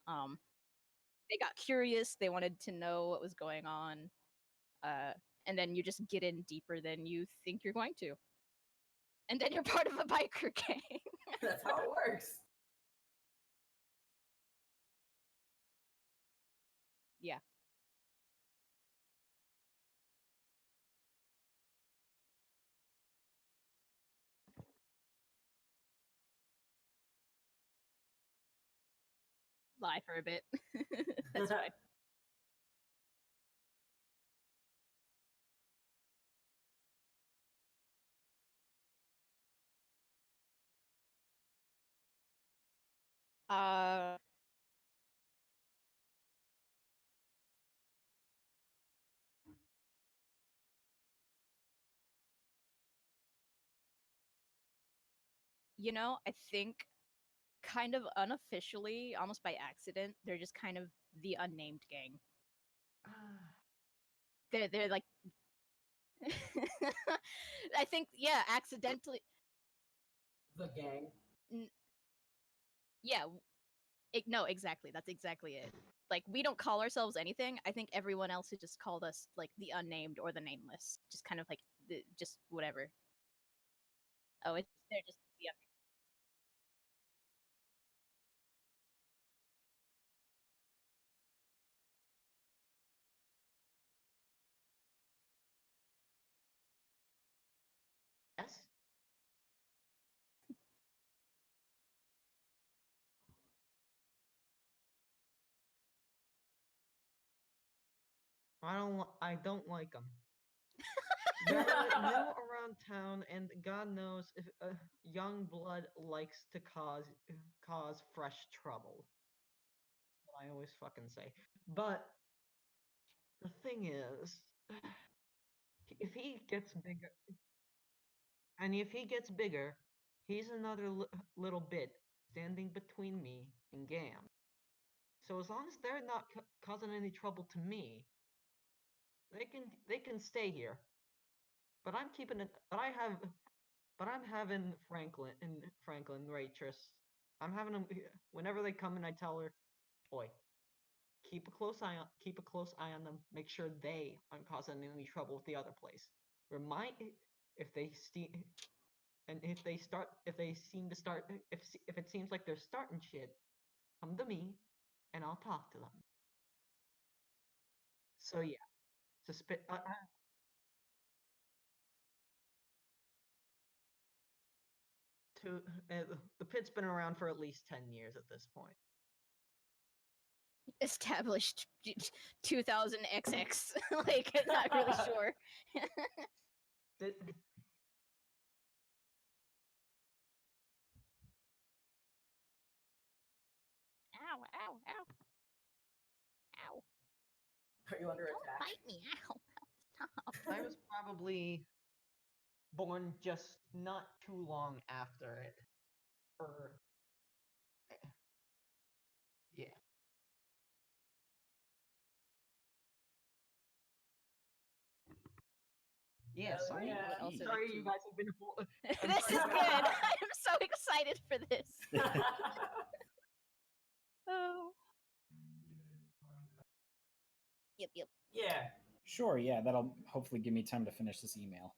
Um, they got curious, they wanted to know what was going on, uh, and then you just get in deeper than you think you're going to, and then you're part of a biker gang. That's how it works. Yeah. Lie for a bit. That's fine. Uh, I think kind of unofficially, almost by accident, they're just kind of the unnamed gang. They're like I think accidentally. The gang. Yeah, no, exactly. That's exactly it. like we don't call ourselves anything. I think everyone else has just called us like the unnamed or the nameless, just kind of like just whatever. Oh, it's they're just the Yes. I don't like them. They're new around town, and God knows if young blood likes to cause fresh trouble. I always fucking say. But the thing is, if he gets bigger, he's another little bit standing between me and Gam. So as long as they're not causing any trouble to me, they can stay here. But I'm keeping it. But I'm having Franklin waitress. I'm having them whenever they come and I tell her, "Boy, keep a close eye on them. Make sure they aren't causing any trouble with the other place. Remind if they if they seem to start if it seems like they're starting shit, come to me, and I'll talk to them." So yeah, to the pit's been around for at least 10 years at this point. established 2000 XX. Like, not really sure. Th- Ow! Ow! Ow! Ow! Are you under Don't attack? bite me! Ow! Stop! I was probably born just not too long after it. Or yeah. Yeah, Hell sorry. yeah. But also, Sorry, like, you guys have been. this is good. I'm so excited for this. Oh. Yep. Yep. Yeah. Sure, yeah, that'll hopefully give me time to finish this email.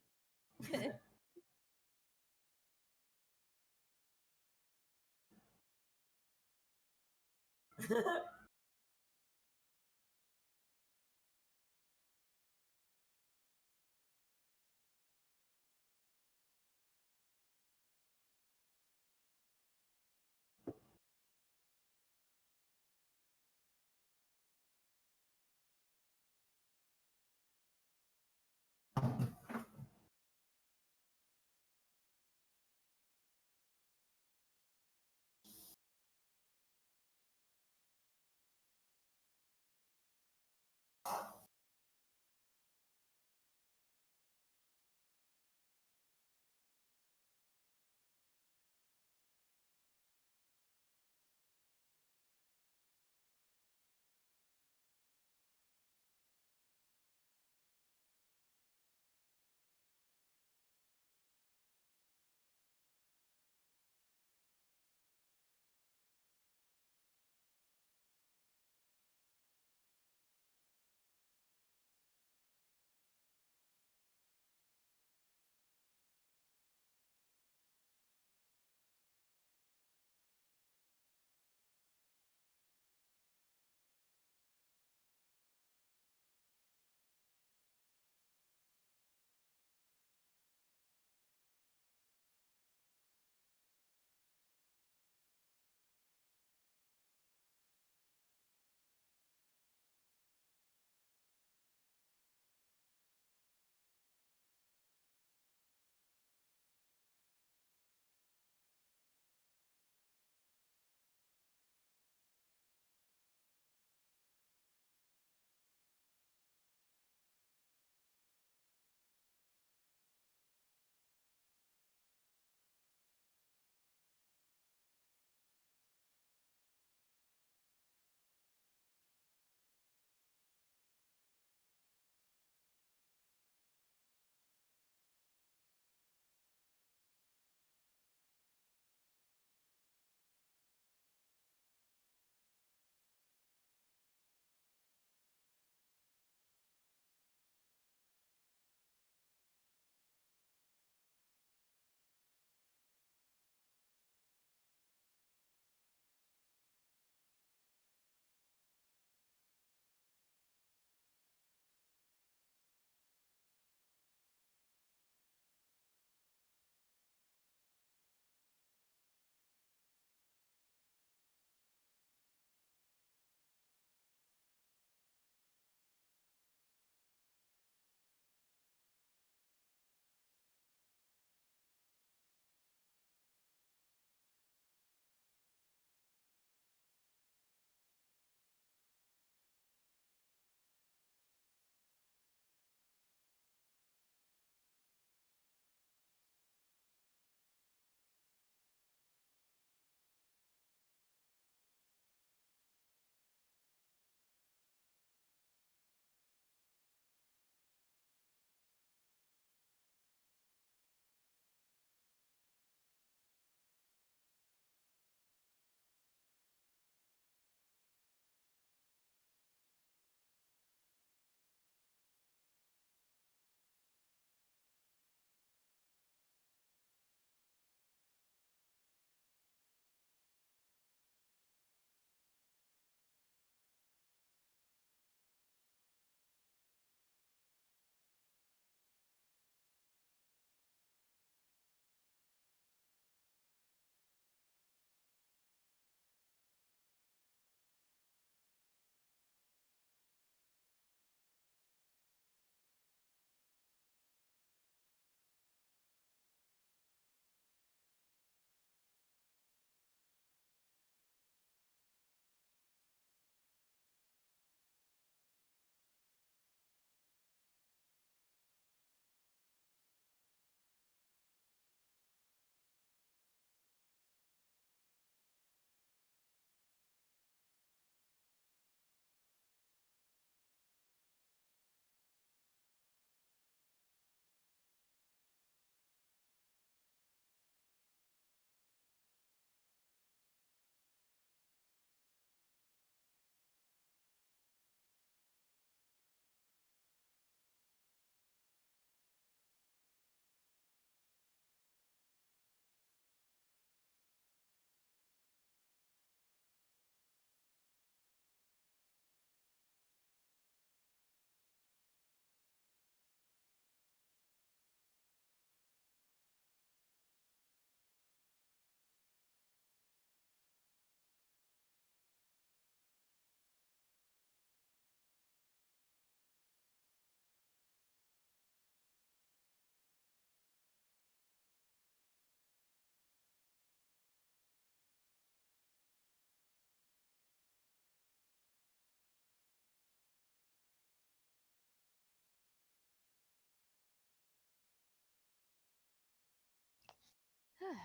Next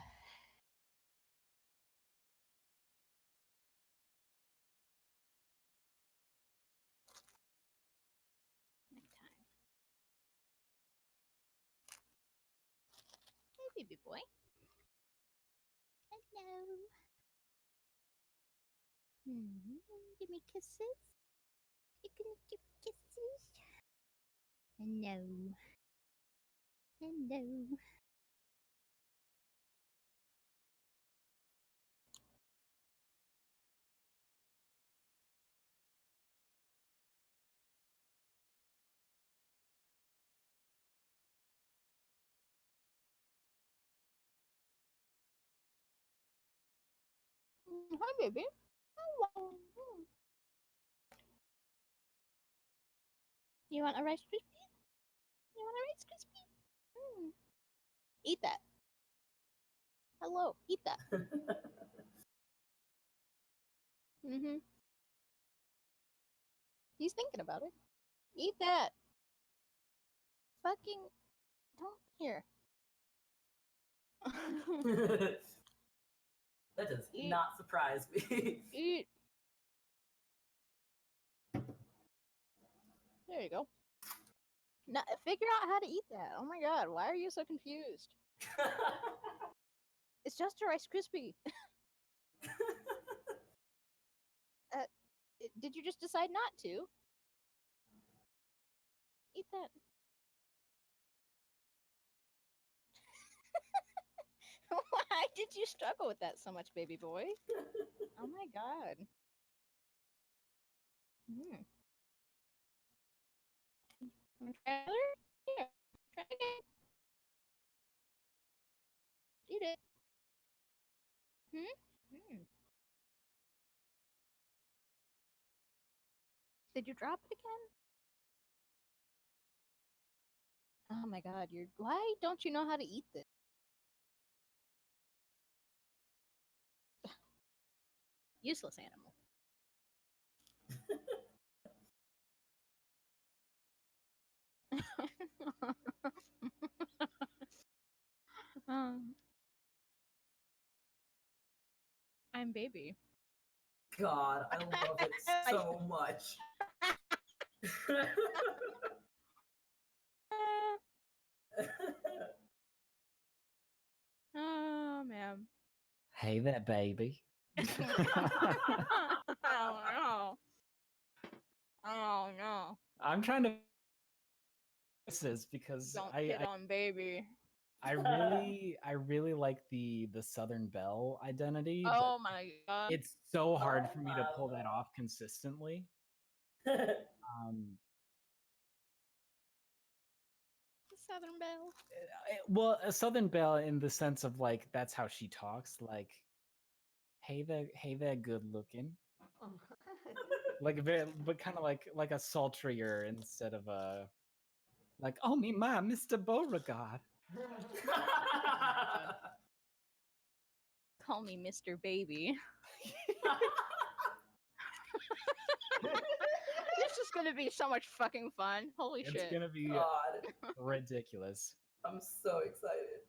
time. Hey, baby boy. Hello. Give me kisses. You can give kisses. Hello. Hello. Hi, baby. Hello. You want a Rice Krispie? You want a Rice Krispie? Eat that. Hello. Eat that. Mm-hmm. He's thinking about it. Eat that. Fucking don't here. That does Eat. not surprise me. Eat. There you go. Now, figure out how to eat that. Oh my god, why are you so confused? It's just a Rice Krispie. Did you just decide not to? Eat that. Why did you struggle with that so much, baby boy? Oh my god. Wanna try another? Here, try again. Eat it. Did you drop it again? Oh my god, why don't you know how to eat this? Useless animal. I'm baby. God, I love it so much. Oh man. Hey there, baby. Oh no. Oh no. I'm trying to this is because Don't hit on baby. I really like the Southern Belle identity. Oh my god. It's so hard Oh for me to my pull that lord. off consistently. Southern Belle. Well, a Southern Belle in the sense of like that's how she talks, like, hey there, good looking, like very, but kind of like a sultrier instead of a like, oh me my Mr. Beauregard. Call me Mr. Baby. This is gonna be so much fucking fun. Holy It's shit. gonna be God, ridiculous. I'm so excited.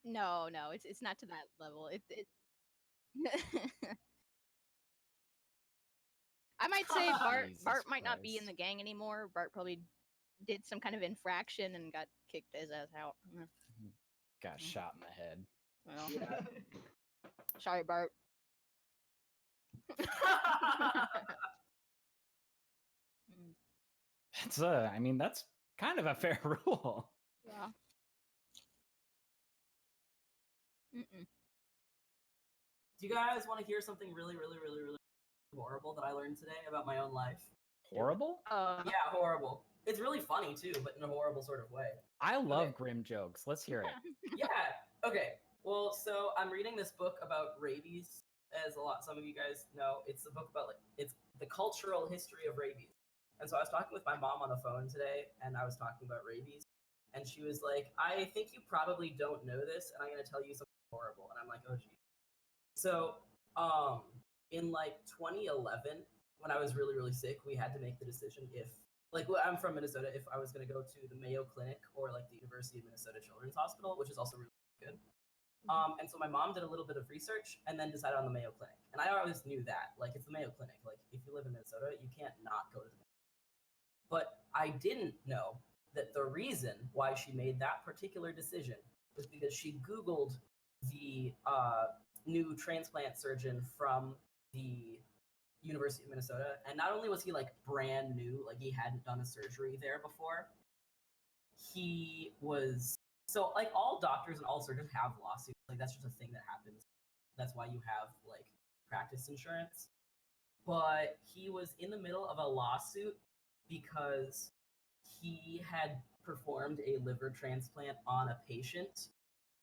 No, it's not to that level. It I might say Bart Jesus might not be in Christ. the gang anymore. Bart probably did some kind of infraction and got kicked his ass out. Got shot in the head. Well, Yeah. sorry, Bart. That's I mean, that's kind of a fair rule. Yeah. Mm-mm. Do you guys want to hear something really, really, really, really horrible that I learned today about my own life? Horrible? Yeah, horrible. It's really funny too, but in a horrible sort of way. I love Okay. grim jokes. Let's hear it. Yeah. Okay. Well, so I'm reading this book about rabies, as some of you guys know. It's a book about it's the cultural history of rabies. And so I was talking with my mom on the phone today, and I was talking about rabies, and she was like, "I think you probably don't know this, and I'm going to tell you something horrible." And I'm like, "Oh, geez." So, in like 2011, when I was really, really sick, we had to make the decision if like I'm from Minnesota. If I was going to go to the Mayo Clinic or like the University of Minnesota Children's Hospital, which is also really good. And so my mom did a little bit of research and then decided on the Mayo Clinic. And I always knew that, like, it's the Mayo Clinic. Like, if you live in Minnesota, you can't not go to the Mayo Clinic. But I didn't know that the reason why she made that particular decision was because she Googled the new transplant surgeon from the University of Minnesota. And not only was he like brand new, like he hadn't done a surgery there before, he was so like all doctors and all surgeons have lawsuits. Like that's just a thing that happens. That's why you have like practice insurance. But he was in the middle of a lawsuit because he had performed a liver transplant on a patient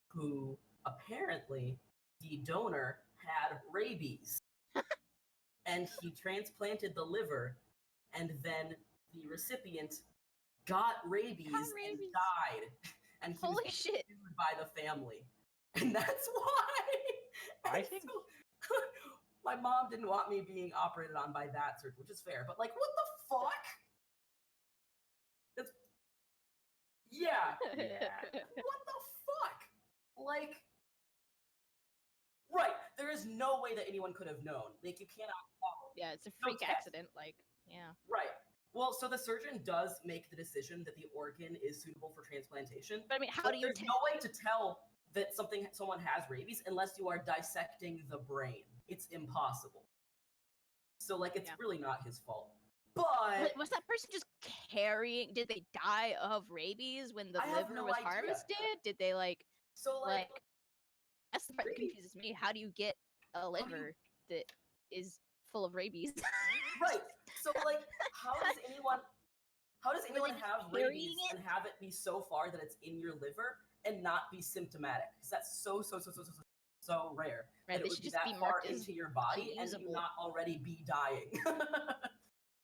who apparently the donor had rabies. And he transplanted the liver, and then the recipient got rabies. And died. And he Holy was shit. sued by the family. And that's why I think my mom didn't want me being operated on by that surgeon, which is fair. But like, what the fuck? It's yeah. What the fuck? Like, right? There is no way that anyone could have known. Like, you cannot tell. Yeah, it's a freak test. accident. Like, yeah. Right. Well, so the surgeon does make the decision that the organ is suitable for transplantation. But I mean, how do you? There's no way to tell that someone has rabies unless you are dissecting the brain. It's impossible. So, like, it's really not his fault. But was that person just carrying? Did they die of rabies when the liver was harvested? Did they like? So like that's the part that confuses me. How do you get a liver that is full of rabies? Right. So like, how does anyone have rabies and have it be so far that it's in your liver and not be symptomatic? Because that's so rare. Right. That it would be that far into your body and you not already be dying.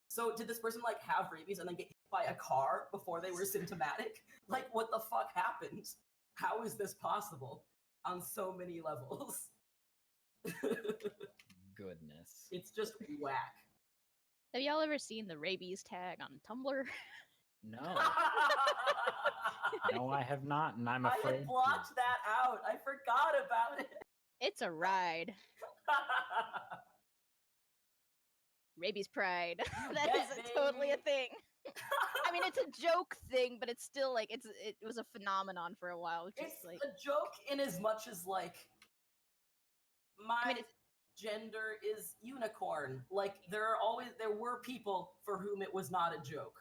So did this person like have rabies and then get hit by a car before they were symptomatic? Like, what the fuck happened? How is this possible on so many levels? Goodness. It's just whack. Have y'all ever seen the rabies tag on Tumblr? No. No, I have not, and I'm afraid. I had blocked that out. I forgot about it. It's a ride. Rabies pride. That is totally a thing. I mean, it's a joke thing, but it's still like it was a phenomenon for a while. It's like a joke in as much as like my gender is unicorn. Like there were people for whom it was not a joke.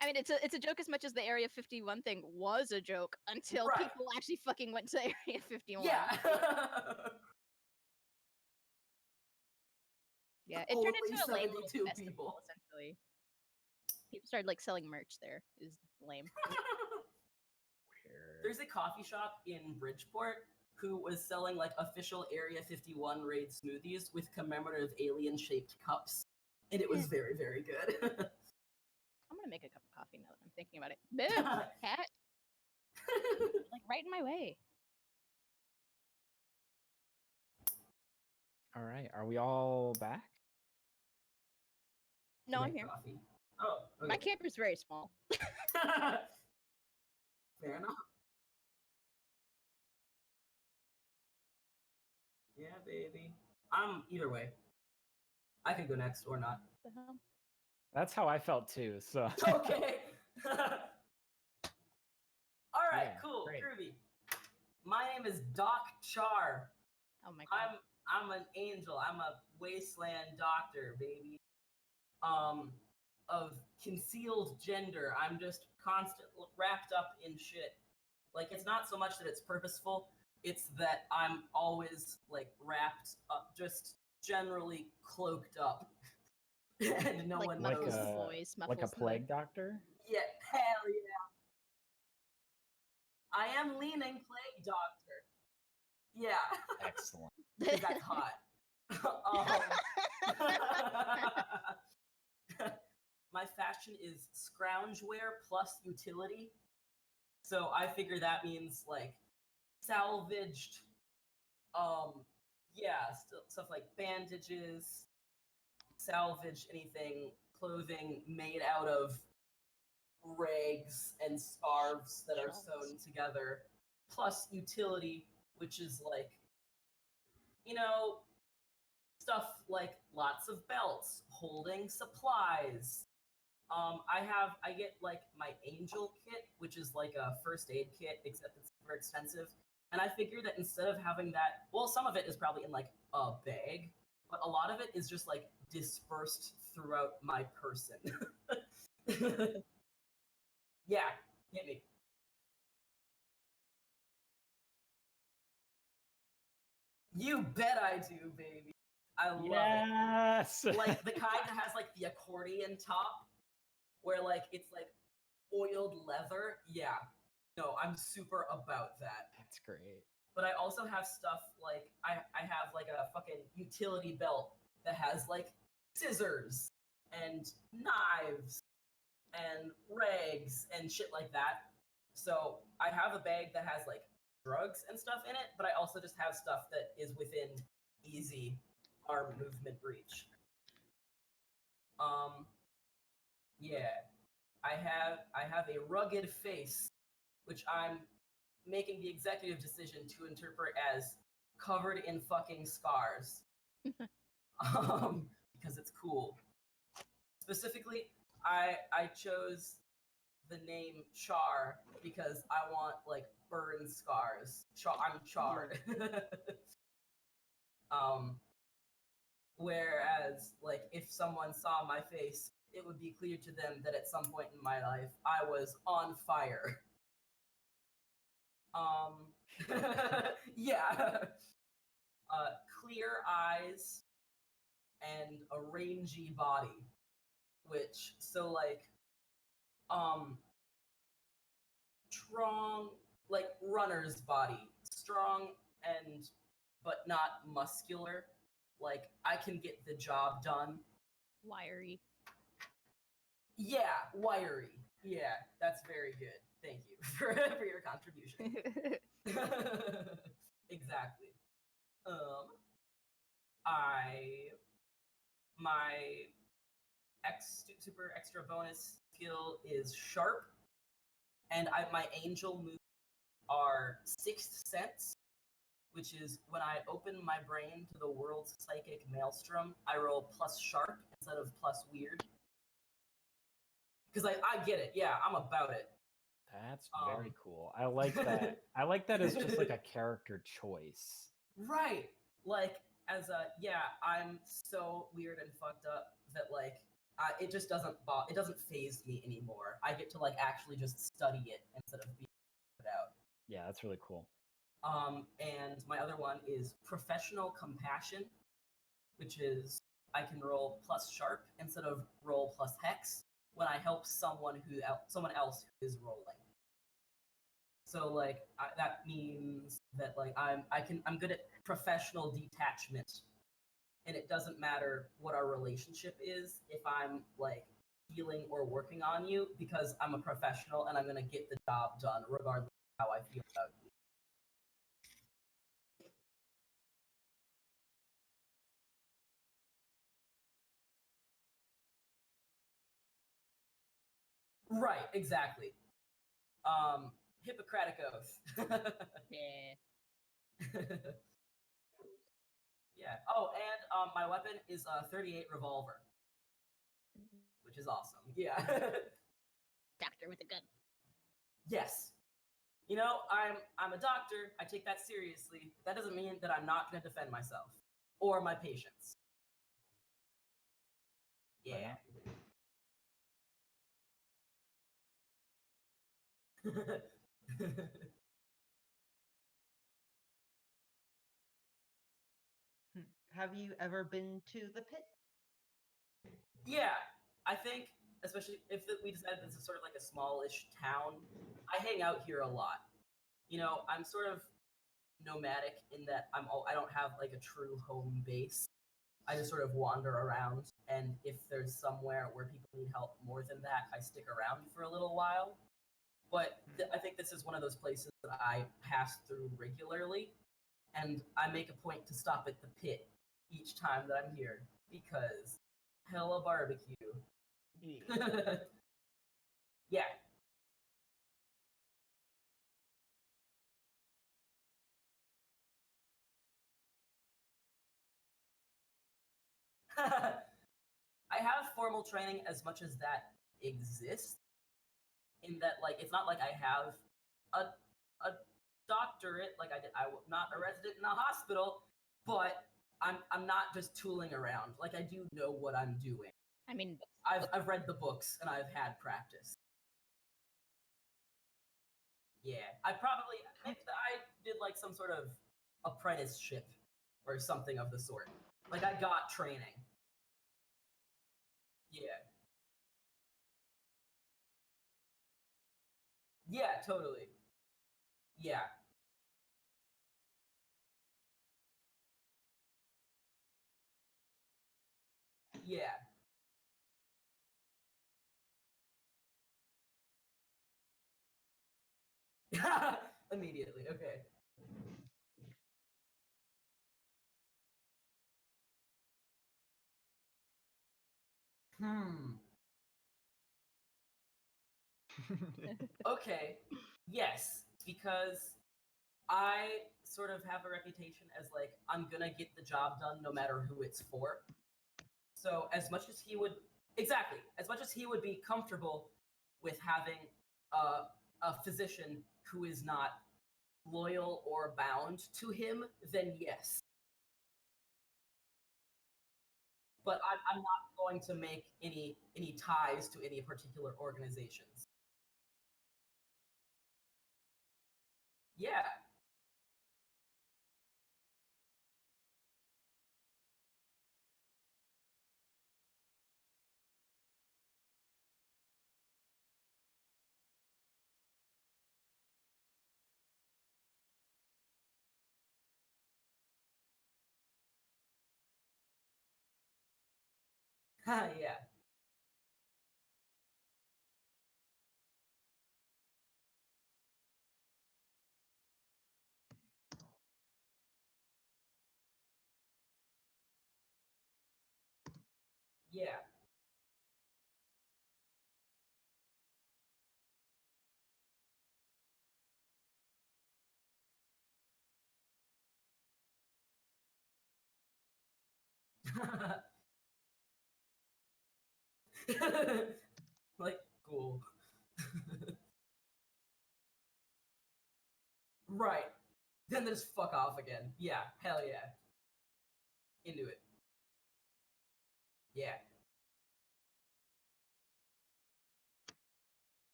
I mean, it's a joke as much as the Area 51 thing was a joke until people actually fucking went to Area 51. Yeah. Yeah, it turned into a lame little 72 festival, people. essentially. People started like selling merch there. It was lame. There's a coffee shop in Bridgeport who was selling like official Area 51 raid smoothies with commemorative alien-shaped cups, and it was very, very good. I'm gonna make a cup of coffee now that I'm thinking about it. Boom, cat. Like right in my way. All right, are we all back? No, I'm here. Coffee. Oh, okay. My camper's very small. Fair enough. Yeah, baby. Either way. I could go next or not. What the hell? That's how I felt too. So okay. All right, Yeah, cool, great. groovy. My name is Doc Char. Oh my god. I'm an angel. I'm a wasteland doctor, baby. Of concealed gender. I'm just constantly wrapped up in shit. Like, it's not so much that it's purposeful, it's that I'm always, like, wrapped up, just generally cloaked up. And no one like knows. like a plague doctor? Yeah, hell yeah. I am leaning plague doctor. Yeah. Excellent. That's hot. My fashion is scrounge wear plus utility. So I figure that means like salvaged, stuff like bandages, salvage anything clothing made out of rags and scarves that are Shawls. sewn together, plus utility, which is like, you know, stuff like lots of belts, holding supplies. I get like my angel kit, which is like a first aid kit, except it's super expensive. And I figure that instead of having that, well, some of it is probably in like a bag, but a lot of it is just like dispersed throughout my person. Yeah, hit me. You bet I do, baby. I love Yes. it. Like the kind that has like the accordion top, where like it's like oiled leather. Yeah. No, I'm super about that. That's great. But I also have stuff like I have like a fucking utility belt that has like scissors and knives and rags and shit like that. So I have a bag that has like drugs and stuff in it, but I also just have stuff that is within easy arm movement reach. Yeah. I have a rugged face, which I'm making the executive decision to interpret as covered in fucking scars. Because it's cool. Specifically, I chose the name Char because I want like burn scars. I'm charred. Whereas like if someone saw my face, it would be clear to them that at some point in my life I was on fire. Yeah. Clear eyes and a rangy body, which so like strong, like runner's body, strong and but not muscular. Like I can get the job done. Wiry. Yeah, wiry. Yeah, that's very good. Thank you for your contribution. Exactly. My super extra bonus skill is sharp, and my angel moves are sixth sense, which is when I open my brain to the world's psychic maelstrom, I roll plus sharp instead of plus weird. Because I get it. Yeah, I'm about it. That's very cool. I like that. I like that as just like a character choice. Right. Like as a I'm so weird and fucked up that like it just doesn't phase me anymore. I get to like actually just study it instead of being put out. Yeah, that's really cool. And my other one is professional compassion, which is I can roll plus sharp instead of roll plus hex when I help someone else who is rolling. So like that means that like I'm good at professional detachment, and it doesn't matter what our relationship is if I'm like healing or working on you because I'm a professional and I'm gonna get the job done regardless of how I feel about you. Right, exactly. Hippocratic oath. Yeah. Yeah. Oh, and my weapon is a 38 revolver, which is awesome. Yeah. Doctor with a gun. Yes. You know, I'm a doctor. I take that seriously. But that doesn't mean that I'm not going to defend myself or my patients. Yeah. Have you ever been to the pit? Yeah, I think, especially if we decided this is sort of like a smallish town, I hang out here a lot. You know, I'm sort of nomadic in that I don't have like a true home base. I just sort of wander around, and if there's somewhere where people need help more than that, I stick around for a little while. But I think this is one of those places that I pass through regularly, and I make a point to stop at the pit each time that I'm here because hella barbecue. Yeah. I have formal training as much as that exists. In that, like, it's not like I have a doctorate, like I'm not a resident in a hospital, but I'm not just tooling around. Like, I do know what I'm doing. I mean, I've read the books and I've had practice. Yeah, I did like some sort of apprenticeship or something of the sort. Like, I got training. Yeah. Yeah, totally. Yeah. Yeah. Immediately, okay. Hmm. Okay. Yes, because I sort of have a reputation as like I'm gonna get the job done no matter who it's for. So as much as he would as much as he would be comfortable with having a physician who is not loyal or bound to him, then yes. But I'm not going to make any ties to any particular organizations. Yeah. Yeah. Yeah. Like, cool. Right. Then they just fuck off again. Yeah, hell yeah. Into it. Yeah.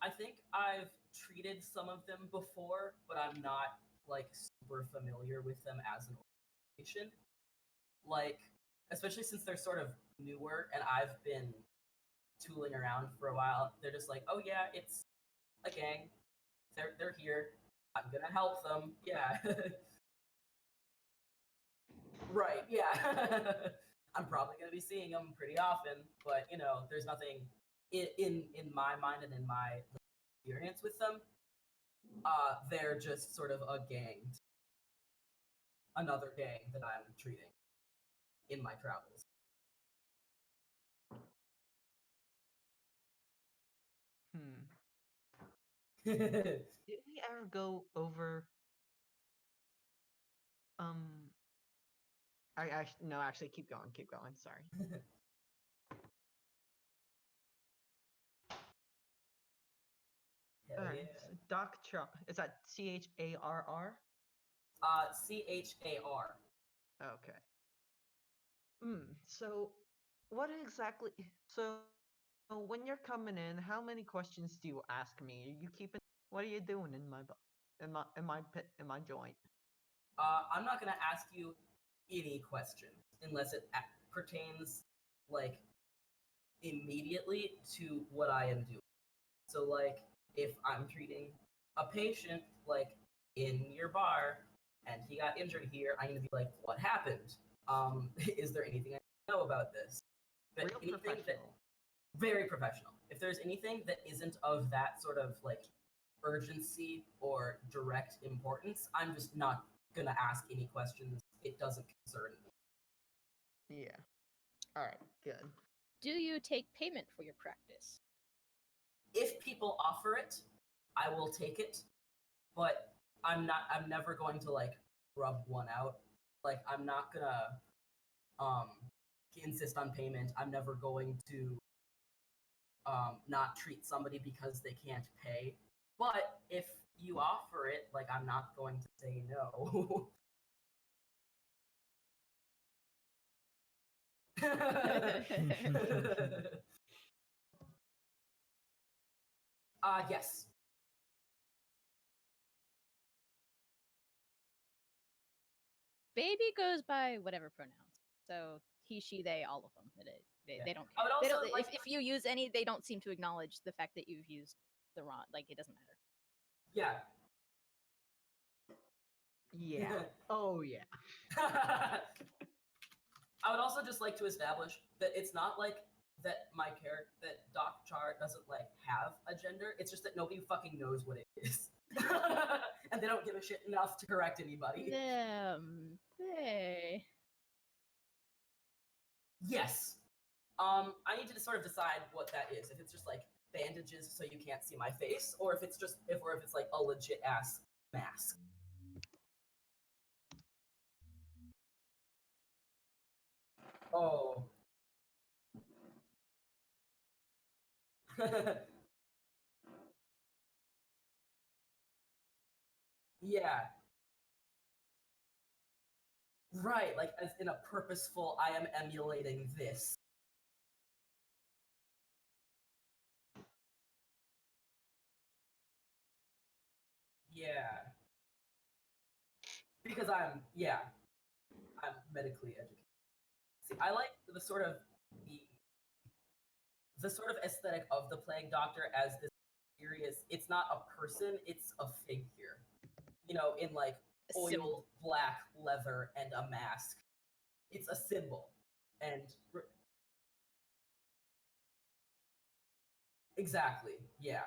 I think I've treated some of them before, but I'm not like super familiar with them as an organization. Like, especially since they're sort of newer and I've been tooling around for a while, they're just like, oh yeah, it's a gang. They're here. I'm gonna help them. Yeah. Right, yeah. I'm probably going to be seeing them pretty often, but you know, there's nothing in my mind and in my experience with them. They're just sort of a gang, another gang that I'm treating in my travels. Did we ever go over? Um, no, actually, keep going, keep going. Sorry. Hell Alright, yeah. so Doc Char. Is that CHARR? CHAR. Okay. So, what exactly? So, when you're coming in, how many questions do you ask me? Are you keeping? What are you doing in my in my joint? I'm not going to ask you any questions unless it pertains like immediately to what I am doing. So, like, if I'm treating a patient, like, in your bar, and he got injured here, I'm gonna be like, what happened? Is there anything I know about this? But Real anything professional. very professional. If there's anything that isn't of that sort of like urgency or direct importance, I'm just not gonna ask any questions. It doesn't concern me. Yeah. All right. Good. Do you take payment for your practice? If people offer it, I will take it, but I'm never going to like rub one out. Like I'm not gonna insist on payment. I'm never going to not treat somebody because they can't pay. But if you offer it, like I'm not going to say no. Yes. Baby goes by whatever pronouns. So he, she, they, all of them. Yeah. They don't I care. would They also don't, like- if you use any, they don't seem to acknowledge the fact that you've used the wrong. Like it doesn't matter. Yeah. Yeah. Oh yeah. I would also just like to establish that it's not like that that Doc Char doesn't like have a gender. It's just that nobody fucking knows what it is. And they don't give a shit enough to correct anybody. They. Yes. I need to sort of decide what that is. If it's just like bandages so you can't see my face, or if it's just if it's like a legit ass mask. Oh. Yeah. Right, like as in a purposeful, I am emulating this. Yeah. Because I'm medically educated. See, I like the sort of aesthetic of the Plague Doctor as this serious. It's not a person; it's a figure. You know, in like A oiled symbol. black leather and a mask. It's a symbol, and exactly, yeah.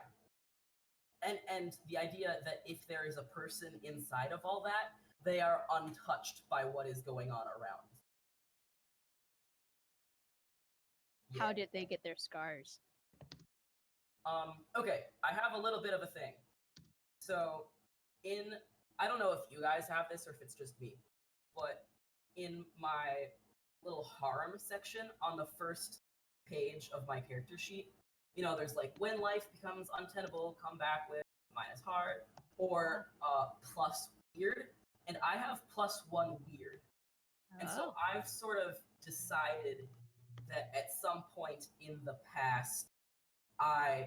And the idea that if there is a person inside of all that, they are untouched by what is going on around. How Yeah. did they get their scars? Okay, I have a little bit of a thing. So, I don't know if you guys have this or if it's just me, but in my little harem section on the first page of my character sheet, you know, there's like when life becomes untenable, come back with minus hard, or plus weird, and I have +1 weird. And so Oh. I've sort of decided that at some point in the past,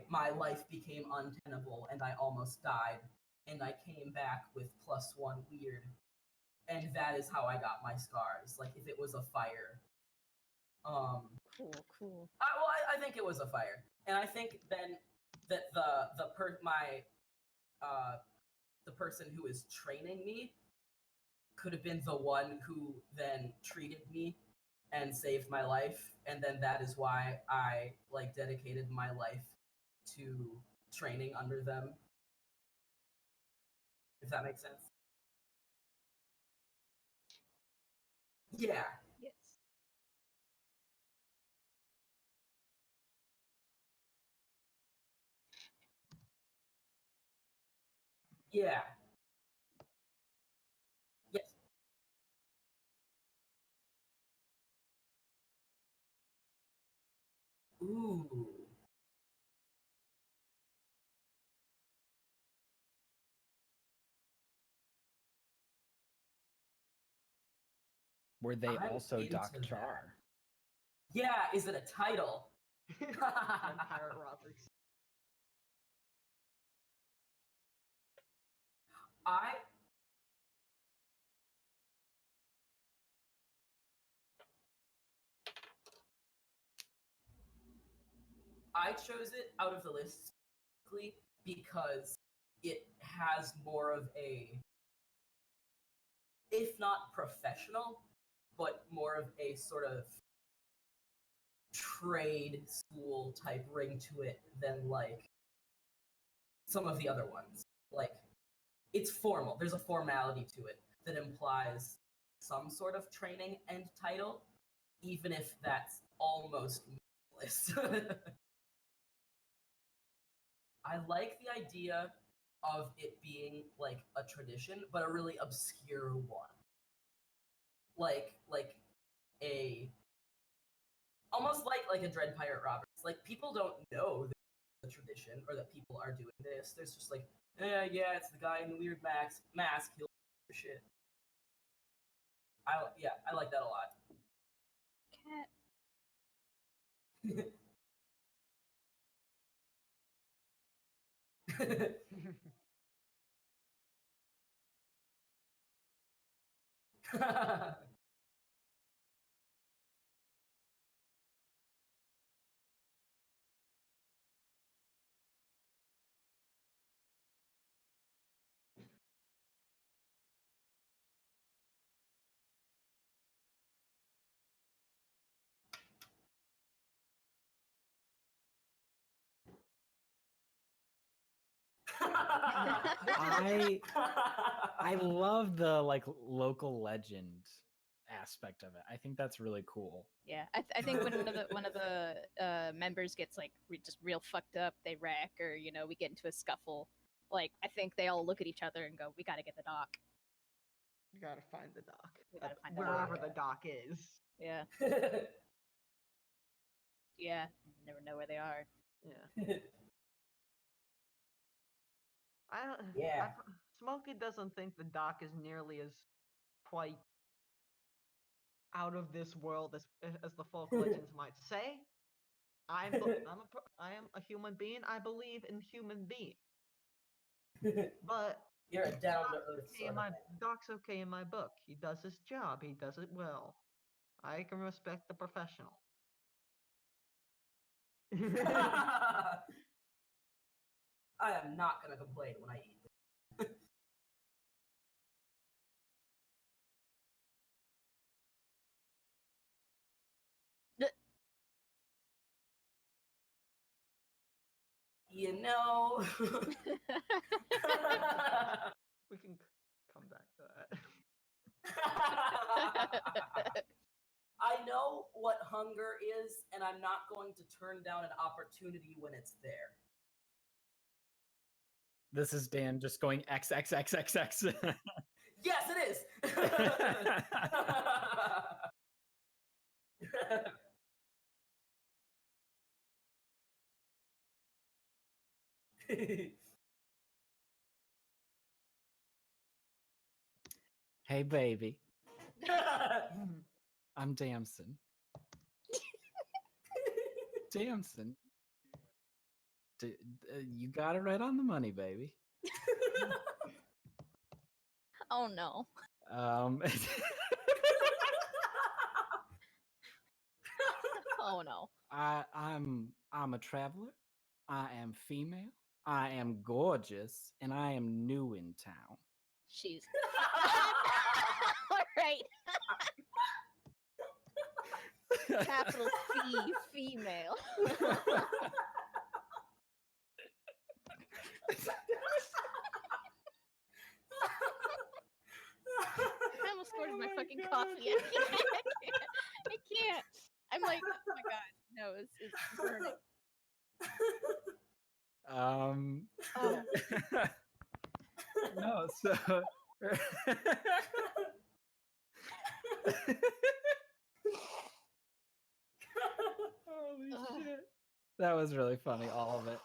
my life became untenable and I almost died, and I came back with +1 weird, and that is how I got my scars. Like if it was a fire. Cool. I think it was a fire, and I think then that the person who is training me could have been the one who then treated me and saved my life, and then that is why I like dedicated my life to training under them. If that makes sense. Yeah. Yes. Yeah. Yes. Ooh. Were they I'm also into Doc that. Char? Yeah, is it a title? Pirate Roberts. I chose it out of the list specifically because it has more of a, if not professional, but more of a sort of trade school type ring to it than like some of the other ones. Like, it's formal. There's a formality to it that implies some sort of training and title, even if that's almost meaningless. I like the idea of it being like a tradition, but a really obscure one. Like a almost like a Dread Pirate Roberts. Like, people don't know the tradition or that people are doing this. There's just like, yeah, it's the guy in the weird mask. He'll do shit. I like that a lot. Cat. I love the like local legend aspect of it. I think that's really cool. Yeah, I think when one of the members gets like just real fucked up, they wreck, or we get into a scuffle. Like, I think they all look at each other and go, "We got to get the doc. You gotta find the dock. We got to find the Wherever doc." the dock is. Yeah, yeah. You never know where they are. Yeah. I don't. Yeah. Smokey doesn't think the dock is nearly as quite out of this world as the folk legends might say. I am a human being. I believe in human being. But You're a down to earth sort of man. Doc's okay in my book. He does his job. He does it well. I can respect the professional. I am not gonna complain when I eat this. You know. We can come back to that. I know what hunger is, and I'm not going to turn down an opportunity when it's there. This is Dan just going XXXXX. Yes, it is. Hey, baby. I'm Damson. Damson. You got it right on the money, baby. Oh no. Oh no. I'm a traveler. I am female. I am gorgeous, and I am new in town. She's all right. Capital C, female. I almost snorted my fucking coffee. I can't. I'm like, oh my god, no, it's burning. No, so holy shit. That was really funny, all of it.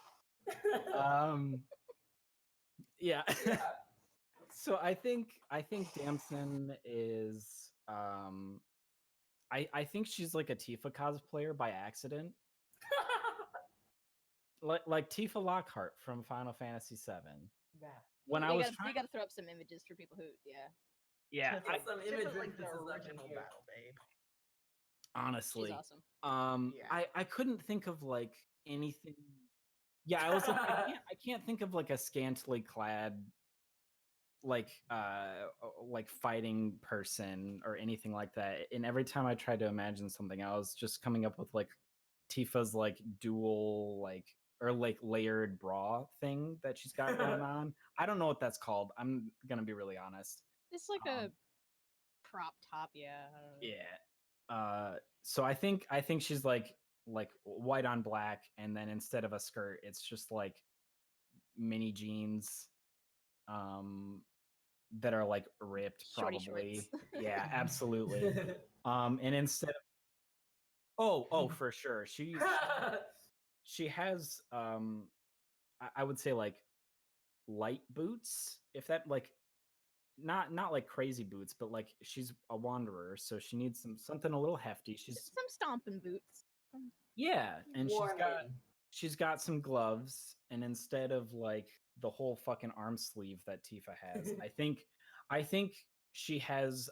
Yeah. So I think Damson is I think she's like a Tifa cosplayer by accident. Like Tifa Lockhart from Final Fantasy VII. When I was we gotta throw up some images for people who, yeah, Some images like the this is up in original here. battle, babe. honestly, she's awesome. Yeah. I couldn't think of like anything. Yeah, I was like, I can't think of like a scantily clad like fighting person or anything like that. And every time I tried to imagine something, I was just coming up with like Tifa's like dual like or like layered bra thing that she's got going on. I don't know what that's called. I'm gonna be really honest. It's like a crop top, yeah. I don't know. Yeah. So I think she's like white on black, and then instead of a skirt, it's just like mini jeans that are like ripped Shorty probably. shorts. Yeah, absolutely. And instead of oh for sure. She has I would say like light boots, if that like not like crazy boots, but like she's a wanderer, so she needs something a little hefty. She's Some stomping boots. yeah, and Warren. she's got some gloves, and instead of like the whole fucking arm sleeve that Tifa has, I think she has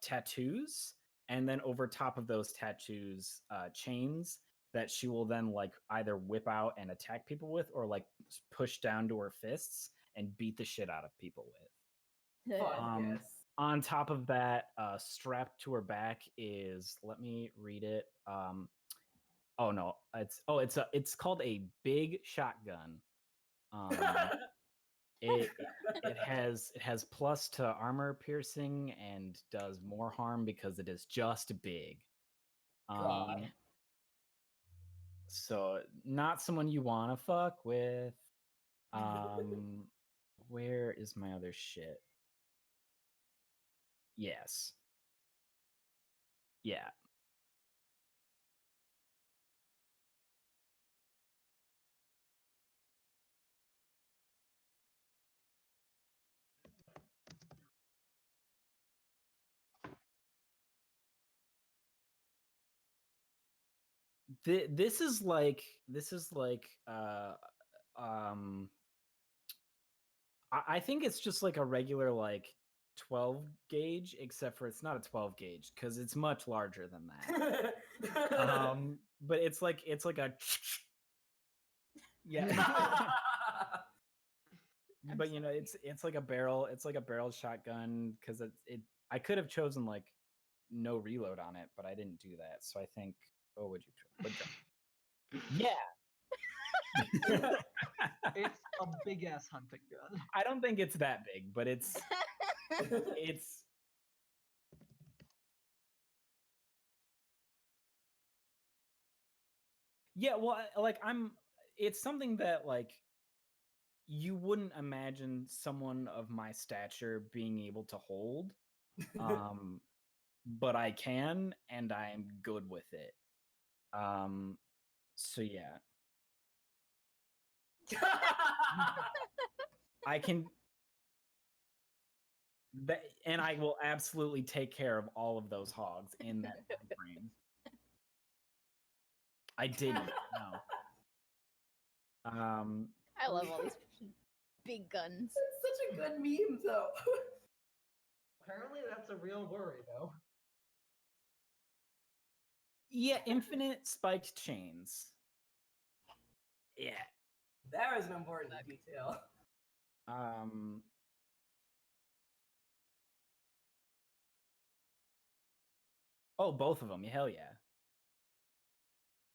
tattoos, and then over top of those tattoos, chains that she will then like either whip out and attack people with, or like push down to her fists and beat the shit out of people with. Fuck yes. On top of that, strapped to her back is, let me read it. Oh no, it's called a big shotgun. It has plus to armor piercing and does more harm because it is just big. God. So not someone you want to fuck with. Where is my other shit? Yes. Yeah. This is like um I think it's just like a regular like 12 gauge, except for it's not a 12 gauge because it's much larger than that. But it's like a yeah. But you know, it's like a barrel shotgun, because it I could have chosen like no reload on it, but I didn't do that. So I think, oh, would you yeah. It's a big ass hunting gun. I don't think it's that big, but it's yeah, well, like it's something that like you wouldn't imagine someone of my stature being able to hold. But I can, and I'm good with it. So yeah. I can and I will absolutely take care of all of those hogs in that time frame. I didn't. No. I love all these big guns. It's such a good meme, though. Apparently, that's a real worry, though. Yeah, infinite spiked chains. Yeah. That is an important detail. Oh, both of them. Hell yeah.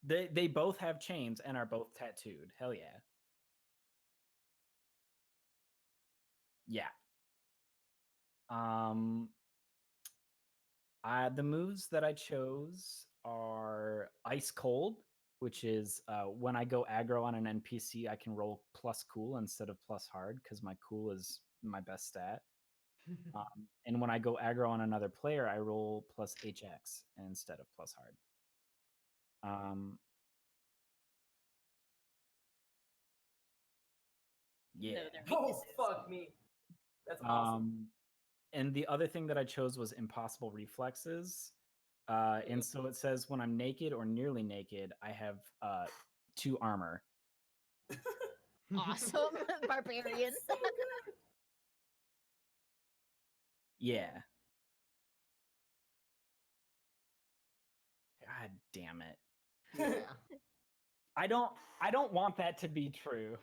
They both have chains and are both tattooed. Hell yeah. Yeah. The moves that I chose are Ice Cold, which is when I go aggro on an NPC, I can roll plus cool instead of plus hard, because my cool is my best stat. And when I go aggro on another player, I roll plus HX instead of plus hard. Yeah. Oh, fuck me. That's awesome. And the other thing that I chose was Impossible Reflexes. And so it says when I'm naked or nearly naked, I have 2 armor. Awesome. Barbarian. So good. Yeah. God damn it. Yeah. I don't want that to be true.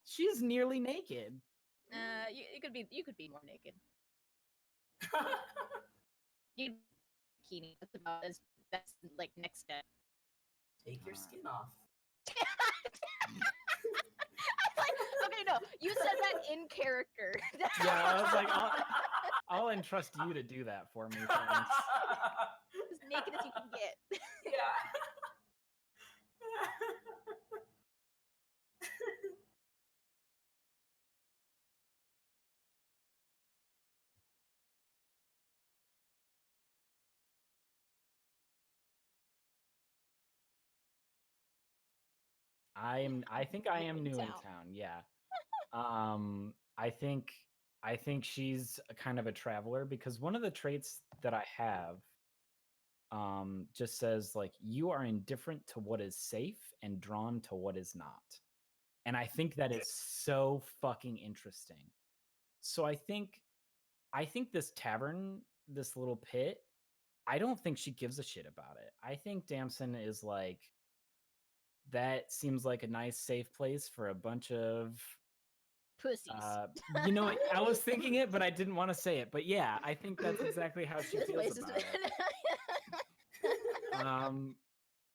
She's nearly naked. You could be more naked. You bikini. That's like next step. Take your skin off. Like, okay, no, you said that in character. Yeah, I was like, I'll entrust you to do that for me. Thanks. As naked as you can get. Yeah. I think I am new in town. Yeah. I think she's a kind of a traveler, because one of the traits that I have just says, like, you are indifferent to what is safe and drawn to what is not. And I think that is so fucking interesting. So I think this tavern, this little pit, I don't think she gives a shit about it. I think Damson is like, that seems like a nice safe place for a bunch of Pussies. you know, I was thinking it, but I didn't want to say it. But yeah, I think that's exactly how she This feels place is about it.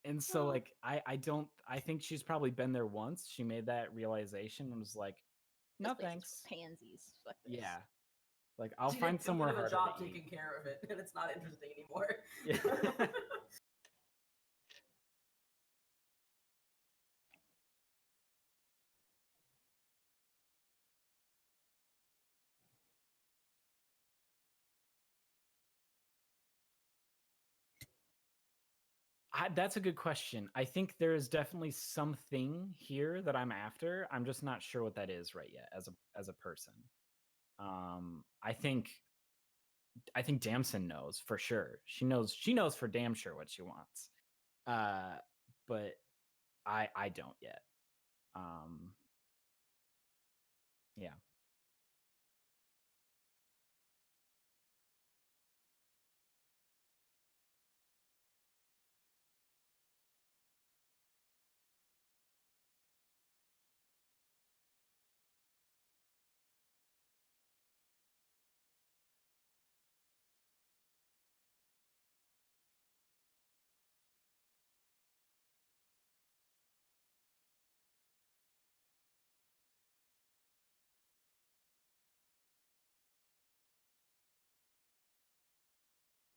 And so like I think she's probably been there once. She made that realization and was like, no this place thanks. is for pansies. Fuck this. Yeah. Like, I'll She find did too somewhere good of harder a job to taking eat. care of it, and it's not interesting anymore. Yeah. That's a good question. I think there is definitely something here that I'm after. I'm just not sure what that is right yet as a person. I think Damson knows for sure. She knows for damn sure what she wants. But I don't yet. Yeah.